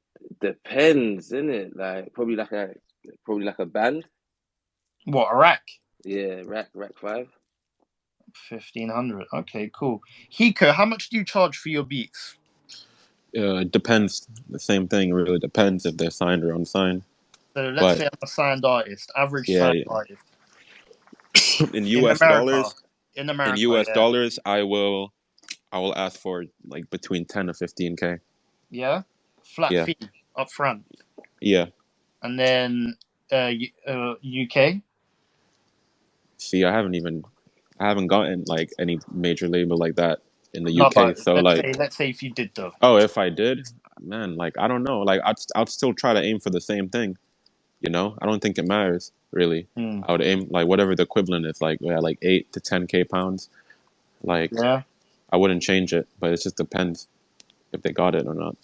Depends, innit? Like probably like a band. What, a rack? Yeah, rack 5. 1,500. Okay. Cool. Hiko, how much do you charge for your beats? It depends. The same thing. It really depends if they're signed or unsigned. So let's say But I'm a signed artist, average yeah, signed artist in in U.S. America. dollars, In America, yeah. I will ask for like between 10 to 15K. Yeah, flat Yeah, fee up front, yeah. and then UK. See, I haven't gotten like any major label like that in the No, UK. but So let's like, say if you did though. oh, if I did, man, like I don't know. Like I'd still try to aim for the same thing. You know, I don't think it matters really. Hmm. I would aim like whatever the equivalent is, like like 8 to 10K pounds. Like Yeah, I wouldn't change it, but it just depends if they got it or not.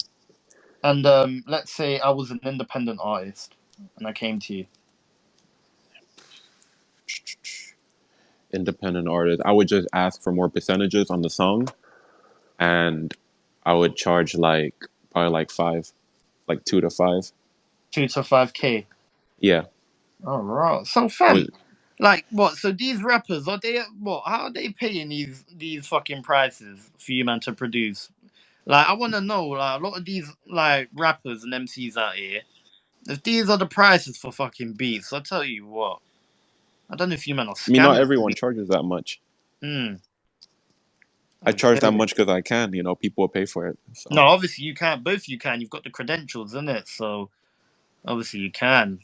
and let's say I was an independent artist and I came to you. Independent artist, I would just ask for more percentages on the song, and I would charge like probably like 5, like 2 to 5. 2 to 5K. Yeah. All right. So, fam, like, what? So these rappers are they? What? How are they paying these fucking prices for you, man, to produce? Like, I want to know. Like, a lot of these like rappers and MCs out here, if these are the prices for fucking beats, I tell you what. I don't know if you men are I mean, not scammers. everyone charges that much. Hmm. I charge that Okay. much because I can. People will pay for it. So. No, obviously you can't. Both you can. You've got the credentials, in it? So obviously you can.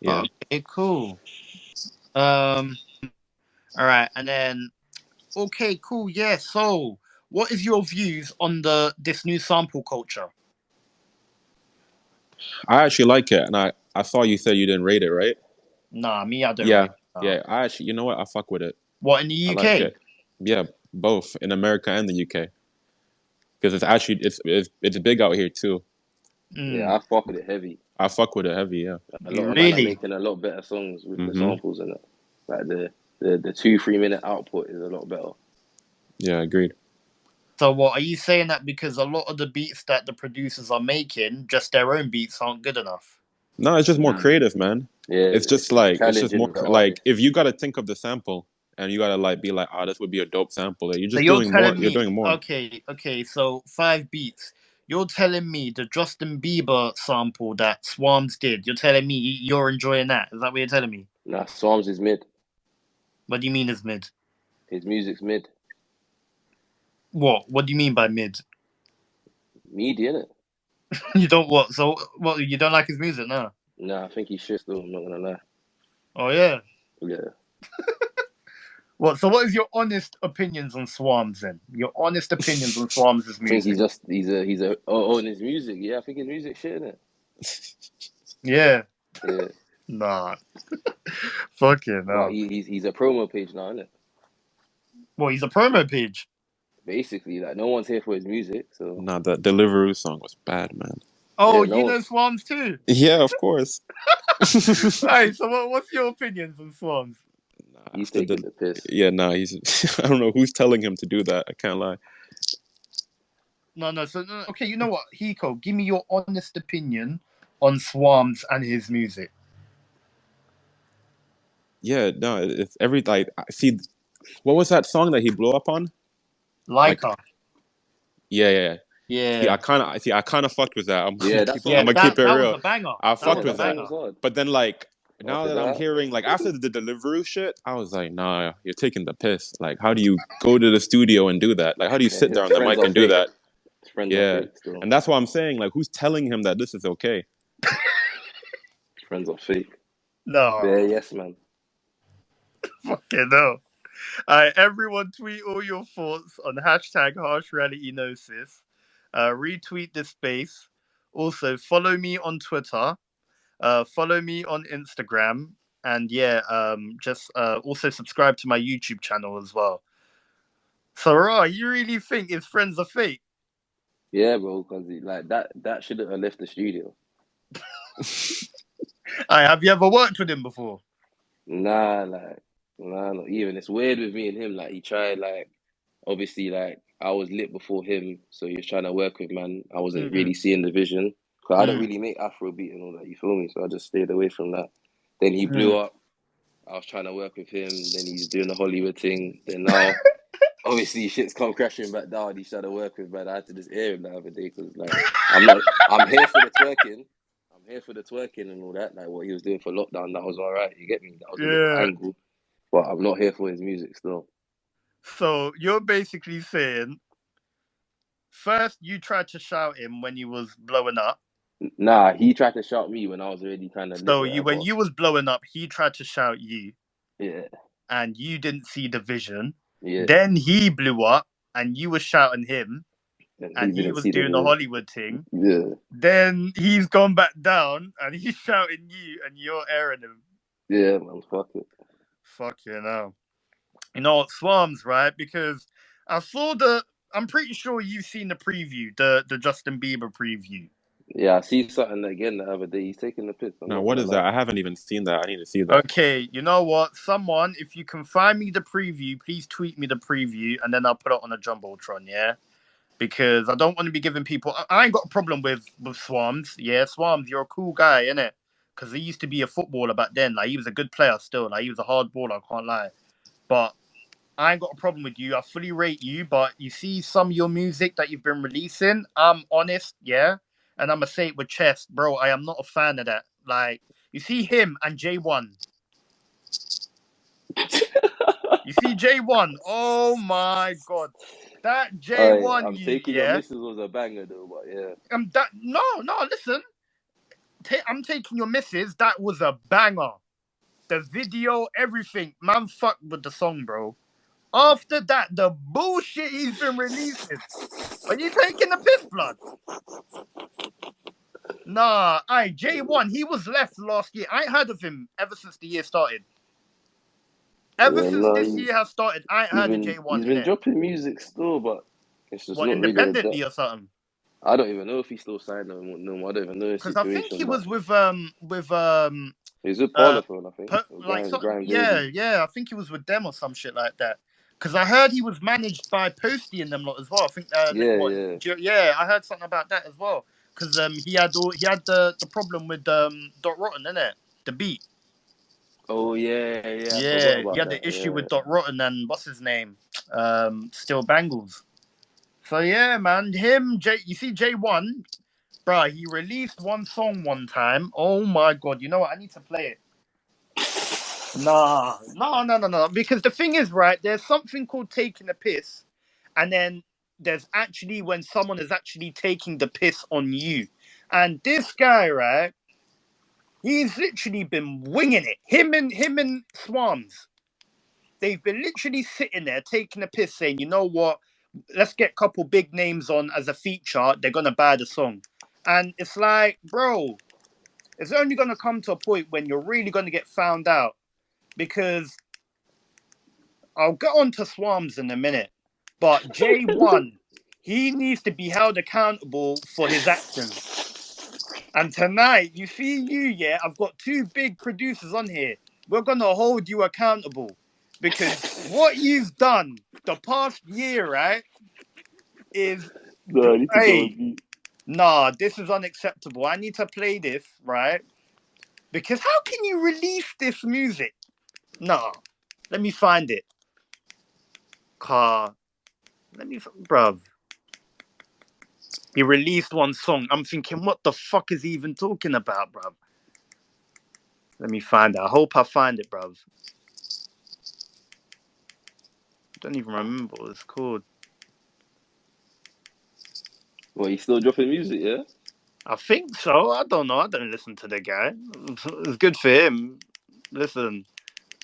Yeah. But okay, cool. All right, and then okay, cool. Yeah. So, what is your views on this new sample culture? I actually like it, and I saw you said you didn't rate it, right? Nah, me, I don't Yeah. rate. Yeah. I actually, you know what? I fuck with it. What in the I like UK? it. Yeah, both in America and the UK because it's actually it's big out here too. Yeah, I fuck with it heavy. I fuck with it heavy. Yeah. A lot of men are Really? making a lot better songs with the Mm-hmm. samples in it. Like the 2-3 minute output is a lot better. Yeah. Agreed. So, what are you saying that because a lot of the beats that the producers are making, just their own beats, aren't good enough? No, it's just more creative, man. Yeah, It's just it's like it's just more challenging the like artist. if you got to think of the sample and you got to like be like, oh, this would be a dope sample. You're So just you're doing more. telling You're me, doing more. okay. So 5 beats. You're telling me the Justin Bieber sample that Swarms did. You're telling me you're enjoying that. Is that what you're telling me? Nah, Swarms is mid. What do you mean is mid? His music's mid. What? What do you mean by mid? Midi, innit? You don't what? So what? You don't like his music, no? Nah, I think he's shit still, I'm not gonna lie. Oh yeah. Yeah. What? So what is your honest opinions on Swarms then? Your honest opinions on Swarms' I think music? he's a on his music, yeah, I think his music shit, innit? Yeah. Yeah. Nah. Fucking But no. he's a promo page now, innit? Well, he's a promo page. Basically, like no one's here for his music, so Nah, that Deliveroo song was bad, man. Oh, yeah, you no know Swarms too. Yeah, of course. Hey, so what's your opinions on Swarms? he's After taking the piss. yeah, nah, he's. I don't know who's telling him to do that. I can't lie. No. So okay, you know what, Hiko, give me your honest opinion on Swarms and his music. Yeah, no, it's every like. See, what was that song that he blew up on? Like, Leica. yeah. See, Yeah. I kind of fucked with that. I'm Yeah, that song Yeah, gonna was keep that it hard. that was real. a banger. I That fucked Yeah, was a with that song that, was banger. hard. but then like now After that I'm that, hearing like after the Deliveroo shit, I was like, nah, you're taking the piss. Like, how do you go to the studio and do that? Like, how do you yeah, sit there his on the friends mic are and do fake. that? His friends are Yeah, fake still. and that's why I'm saying like, who's telling him that this is okay? His friends are fake. No. Yeah, yes, man. Fucking no. Alright, everyone tweet all your thoughts on hashtag harsh reality gnosis. Retweet this space. Also, follow me on Twitter. Follow me on Instagram. And yeah, just also subscribe to my YouTube channel as well. So, Ra, you really think his friends are fake? Yeah, bro, because like that shouldn't have left the studio. Have you ever worked with him before? Nah, like nah, not even. It's weird with me and him. Like he tried, like obviously, like I was lit before him, so he was trying to work with man. I wasn't Mm, really seeing the vision. Cause I don't mm, really make Afrobeat and all that. You feel me? So I just stayed away from that. Then he blew mm. up. I was trying to work with him. Then he's doing the Hollywood thing. Then now, obviously, shit's come crashing back down. He's trying to work with man. I had to just air him the other day because like I'm not. I'm here for the twerking. I'm here for the twerking and all that. Like what he was doing for lockdown, that was all right. You get me? That was a little Yeah. angle. But I'm not here for his music still. So you're basically saying first you tried to shout him when he was blowing up. Nah, he tried to shout me when I was already kind of lit So with her, when but you was blowing up, he tried to shout you, yeah, and you didn't see the vision. yeah. Then he blew up, and you were shouting him, And he and he didn't was see the doing the vision. Hollywood thing. Yeah, Then he's gone back down, and he's shouting you, and you're airing him. yeah, man, fuck it. Fucking hell. You know what, Swarms, right? Because I saw the. I'm pretty sure you've seen the preview, the Justin Bieber preview. Yeah, I see something again the other day. He's taking the piss. I'm Now, not what gonna is lie. that? I haven't even seen that. I need to see that. Okay, you know what? Someone, if you can find me the preview, please tweet me the preview, and then I'll put it on a jumbotron. Yeah, because I don't want to be giving people. I ain't got a problem with Swarms. Yeah, Swarms, you're a cool guy, innit? because he used to be a footballer back then. Like, he was a good player still. Like, he was a hard baller, I can't lie. But I ain't got a problem with you. I fully rate you. But you see some of your music that you've been releasing, I'm honest, yeah? And I'm going to say it with chest. Bro, I am not a fan of that. Like, you see him and J1. You see J1. Oh, my God. That J1, I'm taking your yeah? missus was a banger though, but yeah. No, listen. I'm taking your missus. That was a banger. The video, everything. Man, fuck with the song, bro. After that, the bullshit he's been releasing. Are you taking the piss, blood? Nah, J1, he was left last year. I ain't heard of him ever since the year started. Ever Yeah, since no, this year has started, I ain't heard of J1 he's in been it. dropping music still, but it's just What, not really a independently or something? I don't even know if he's still signed no more. I don't even know his Because I think he situation, but was with he's with Parlophone, I think. Or like Grime Gravy. yeah, I think he was with them or some shit like that. Because I heard he was managed by Posty and them lot as well. I think Yeah. I heard something about that as well. Because he had the problem with Dot Rotten, innit? The beat. Oh yeah, I forgot Yeah, he about had that. the issue Yeah. with Dot Rotten and what's his name? Still Bangles. So yeah, man, you see J1, bruh, he released one song one time. Oh my god, you know what? I need to play it. Nah, no. Because the thing is, right, there's something called taking a piss, and then there's actually when someone is actually taking the piss on you. And this guy, right, he's literally been winging it. Him and Swans. They've been literally sitting there taking a piss, saying, you know what, let's get a couple big names on as a feature. They're gonna buy the song. And it's like, bro, it's only gonna come to a point when you're really gonna get found out. Because I'll get on to Swams in a minute, but J1, he needs to be held accountable for his actions. And tonight, yeah, I've got two big producers on here. We're going to hold you accountable because what you've done the past year, right, is, No, I need to go on hey, mute. nah, this is unacceptable. I need to play this, right? Because how can you release this music? Nah, let me find it. Bruv. He released one song. I'm thinking, what the fuck is he even talking about, bruv? Let me find it. I hope I find it, bruv. I don't even remember what it's called. Well, he's still dropping music, yeah? I think so. I don't know. I don't listen to the guy. It's good for him. Listen,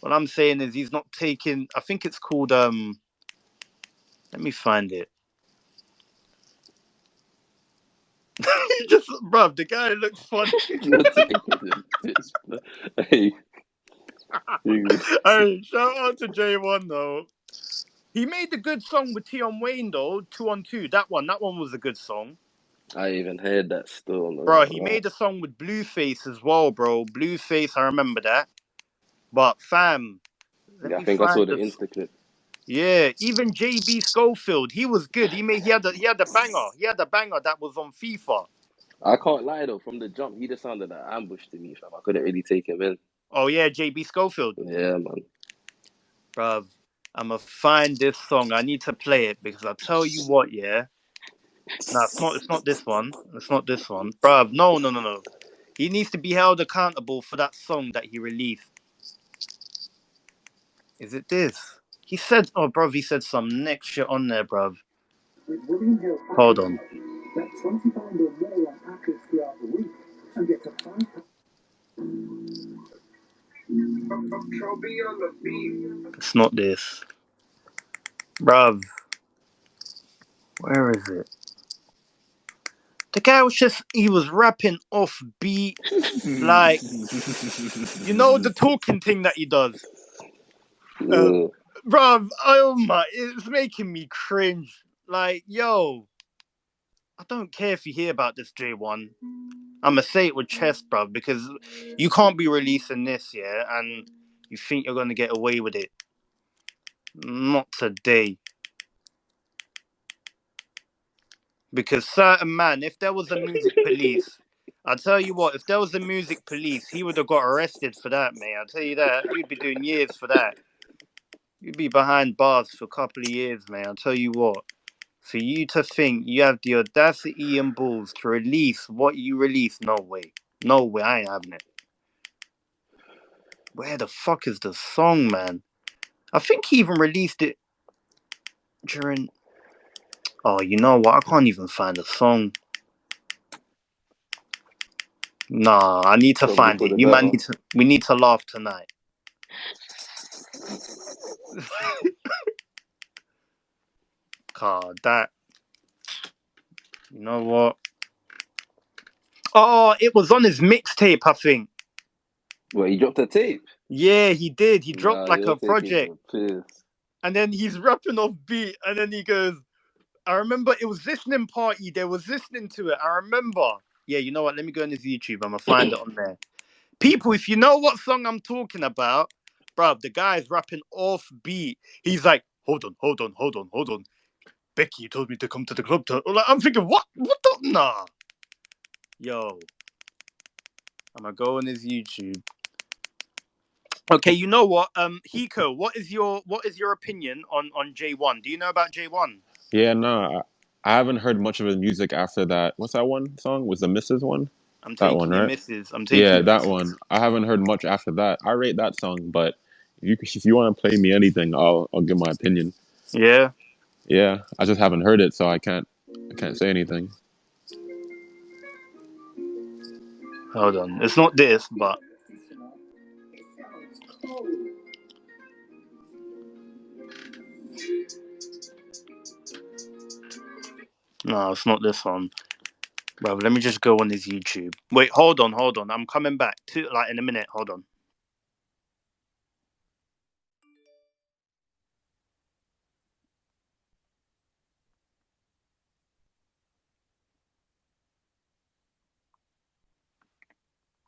what I'm saying is he's not taking. I think it's called. Let me find it. Just, bruv, the guy looks funny. Not taking the piss. Hey, Hey, shout out to J1 though. He made a good song with Tion Wayne though, 2 on 2. That one was a good song. I even heard that still. Bro, he made a song with Blueface as well, bro. Blueface, I remember that. But fam, let Yeah, I me think I saw find the this. Insta clip. Yeah, even JB Schofield, he was good. He had a banger. He had a banger that was on FIFA. I can't lie though, from the jump, he just sounded like an ambush to me, fam. I couldn't really take him in. Oh yeah, JB Schofield. Yeah, man. Bruv, I'ma find this song. I need to play it because I tell you what, yeah. No, it's not this one. It's not this one. Bruv, no. He needs to be held accountable for that song that he released. Is it this? He said, oh, bruv, he said some next shit on there, bruv. Hold on. It's not this. Bruv. Where is it? The guy he was rapping off beat. Like, you know the talking thing that he does? Yeah. Bruv, oh my, it's making me cringe. Like, yo, I don't care if you hear about this J1. I'ma say it with chest, bruv, because you can't be releasing this, yeah, and you think you're gonna get away with it. Not today. Because certain man, if there was a music police I'll tell you what, if there was the music police, he would have got arrested for that, mate. I'll tell you that. You'd be doing years for that. You'd be behind bars for a couple of years, mate. I'll tell you what. For you to think you have the audacity and balls to release what you release, no way. No way, I ain't having it. Where the fuck is the song, man? I think he even released it during... Oh, you know what? I can't even find the song. Nah, I need to find Before it. the You man battle. need to... We need to laugh tonight. God, that... You know what? Oh, it was on his mixtape, I think. Well, he dropped a tape. Yeah, he did. He dropped Nah, like you're a taking project. the piss. And then he's rapping off beat. And then he goes... I remember it was listening party. They was listening to it. I remember. Yeah, you know what? Let me go on his YouTube. I'm going to find it on there. People, if you know what song I'm talking about, bruv, the guy's rapping off beat. He's like, hold on. Becky told me to come to the club. I'm thinking, what? What the? Nah. Yo. I'm going to go on his YouTube. Okay, you know what? Hiko, what is your opinion on J1? Do you know about J1? Yeah, no, I haven't heard much of his music after that. What's that one song? Was the Mrs. one? I'm That one, taking your right? misses. I'm taking Yeah, your that misses. one. I haven't heard much after that. I rate that song, but if you want to play me anything, I'll give my opinion. Yeah. Yeah, I just haven't heard it, so I can't say anything. Hold on. It's not this, but... No, it's not this one. Bro, let me just go on his YouTube. Wait, hold on. I'm coming back to in a minute. Hold on.